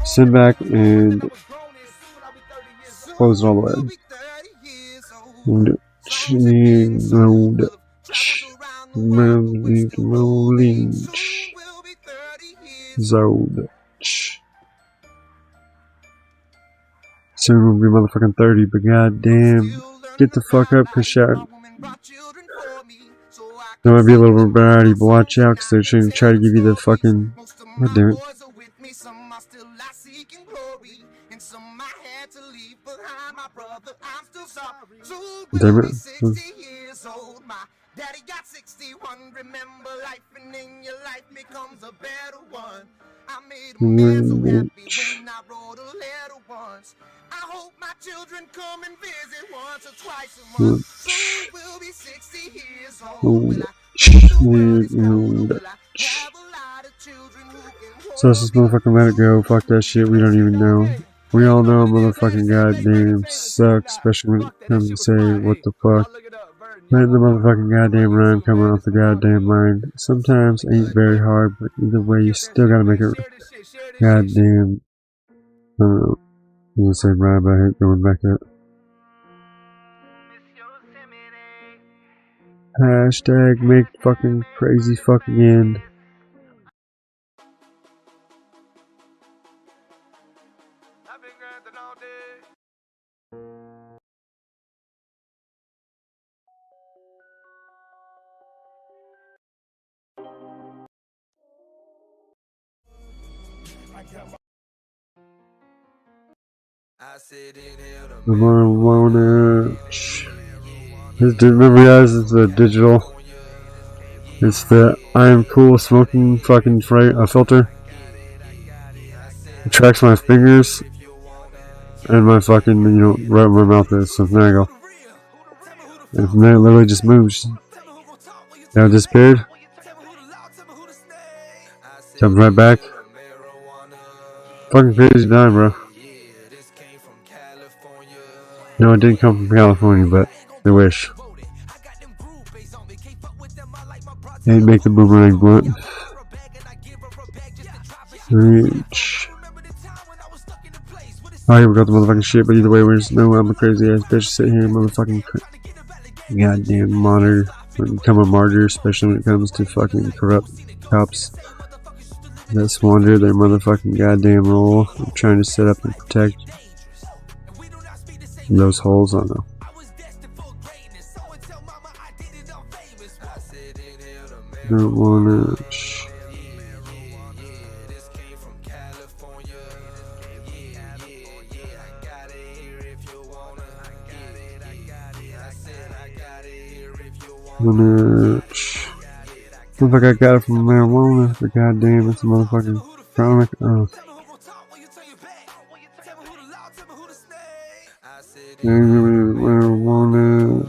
sit back and close it all the way. Soon we'll be motherfucking 30, but goddamn, get the fuck up, CASHAPP. There might be a little bit of variety, but watch out, because they're trying to try to give you the fucking. God damn it. Damn it. Daddy got 61, remember life, and then your life becomes a better one. I made a man so happy when I wrote a letter once. I hope my children come and visit once or twice a month. Soon we'll be 60 years old. So let's just motherfucking let it go. Fuck that shit. We don't even know. We all know motherfucking goddamn sucks, especially when it comes to say what the fuck. Letting the motherfucking goddamn rhyme come off the goddamn mind. Sometimes ain't very hard, but either way, you still gotta make it goddamn. I don't know. I'm gonna say rhyme, but I hate going back up. Hashtag make fucking crazy fucking end. The marijuana. Remember, guys, it's a digital. It's the I am cool smoking fucking filter. It tracks my fingers and my fucking, right where my mouth is. So there I go. And from there, it literally just moves. Now it disappeared. Jumped right back. Fucking crazy time, bro. No, it didn't come from California, but I wish. And make the boomerang blunt. Reach. Oh, here we got the motherfucking shit, but either way, we just know I'm a crazy ass bitch sitting here, motherfucking goddamn monitor. Become a martyr, especially when it comes to fucking corrupt cops that squander their motherfucking goddamn role. I'm trying to set up and protect those holes. I don't know. Don't wanna. Looks like I got it from marijuana, but goddamn, it's a motherfucking chronic. Oh. Marijuana.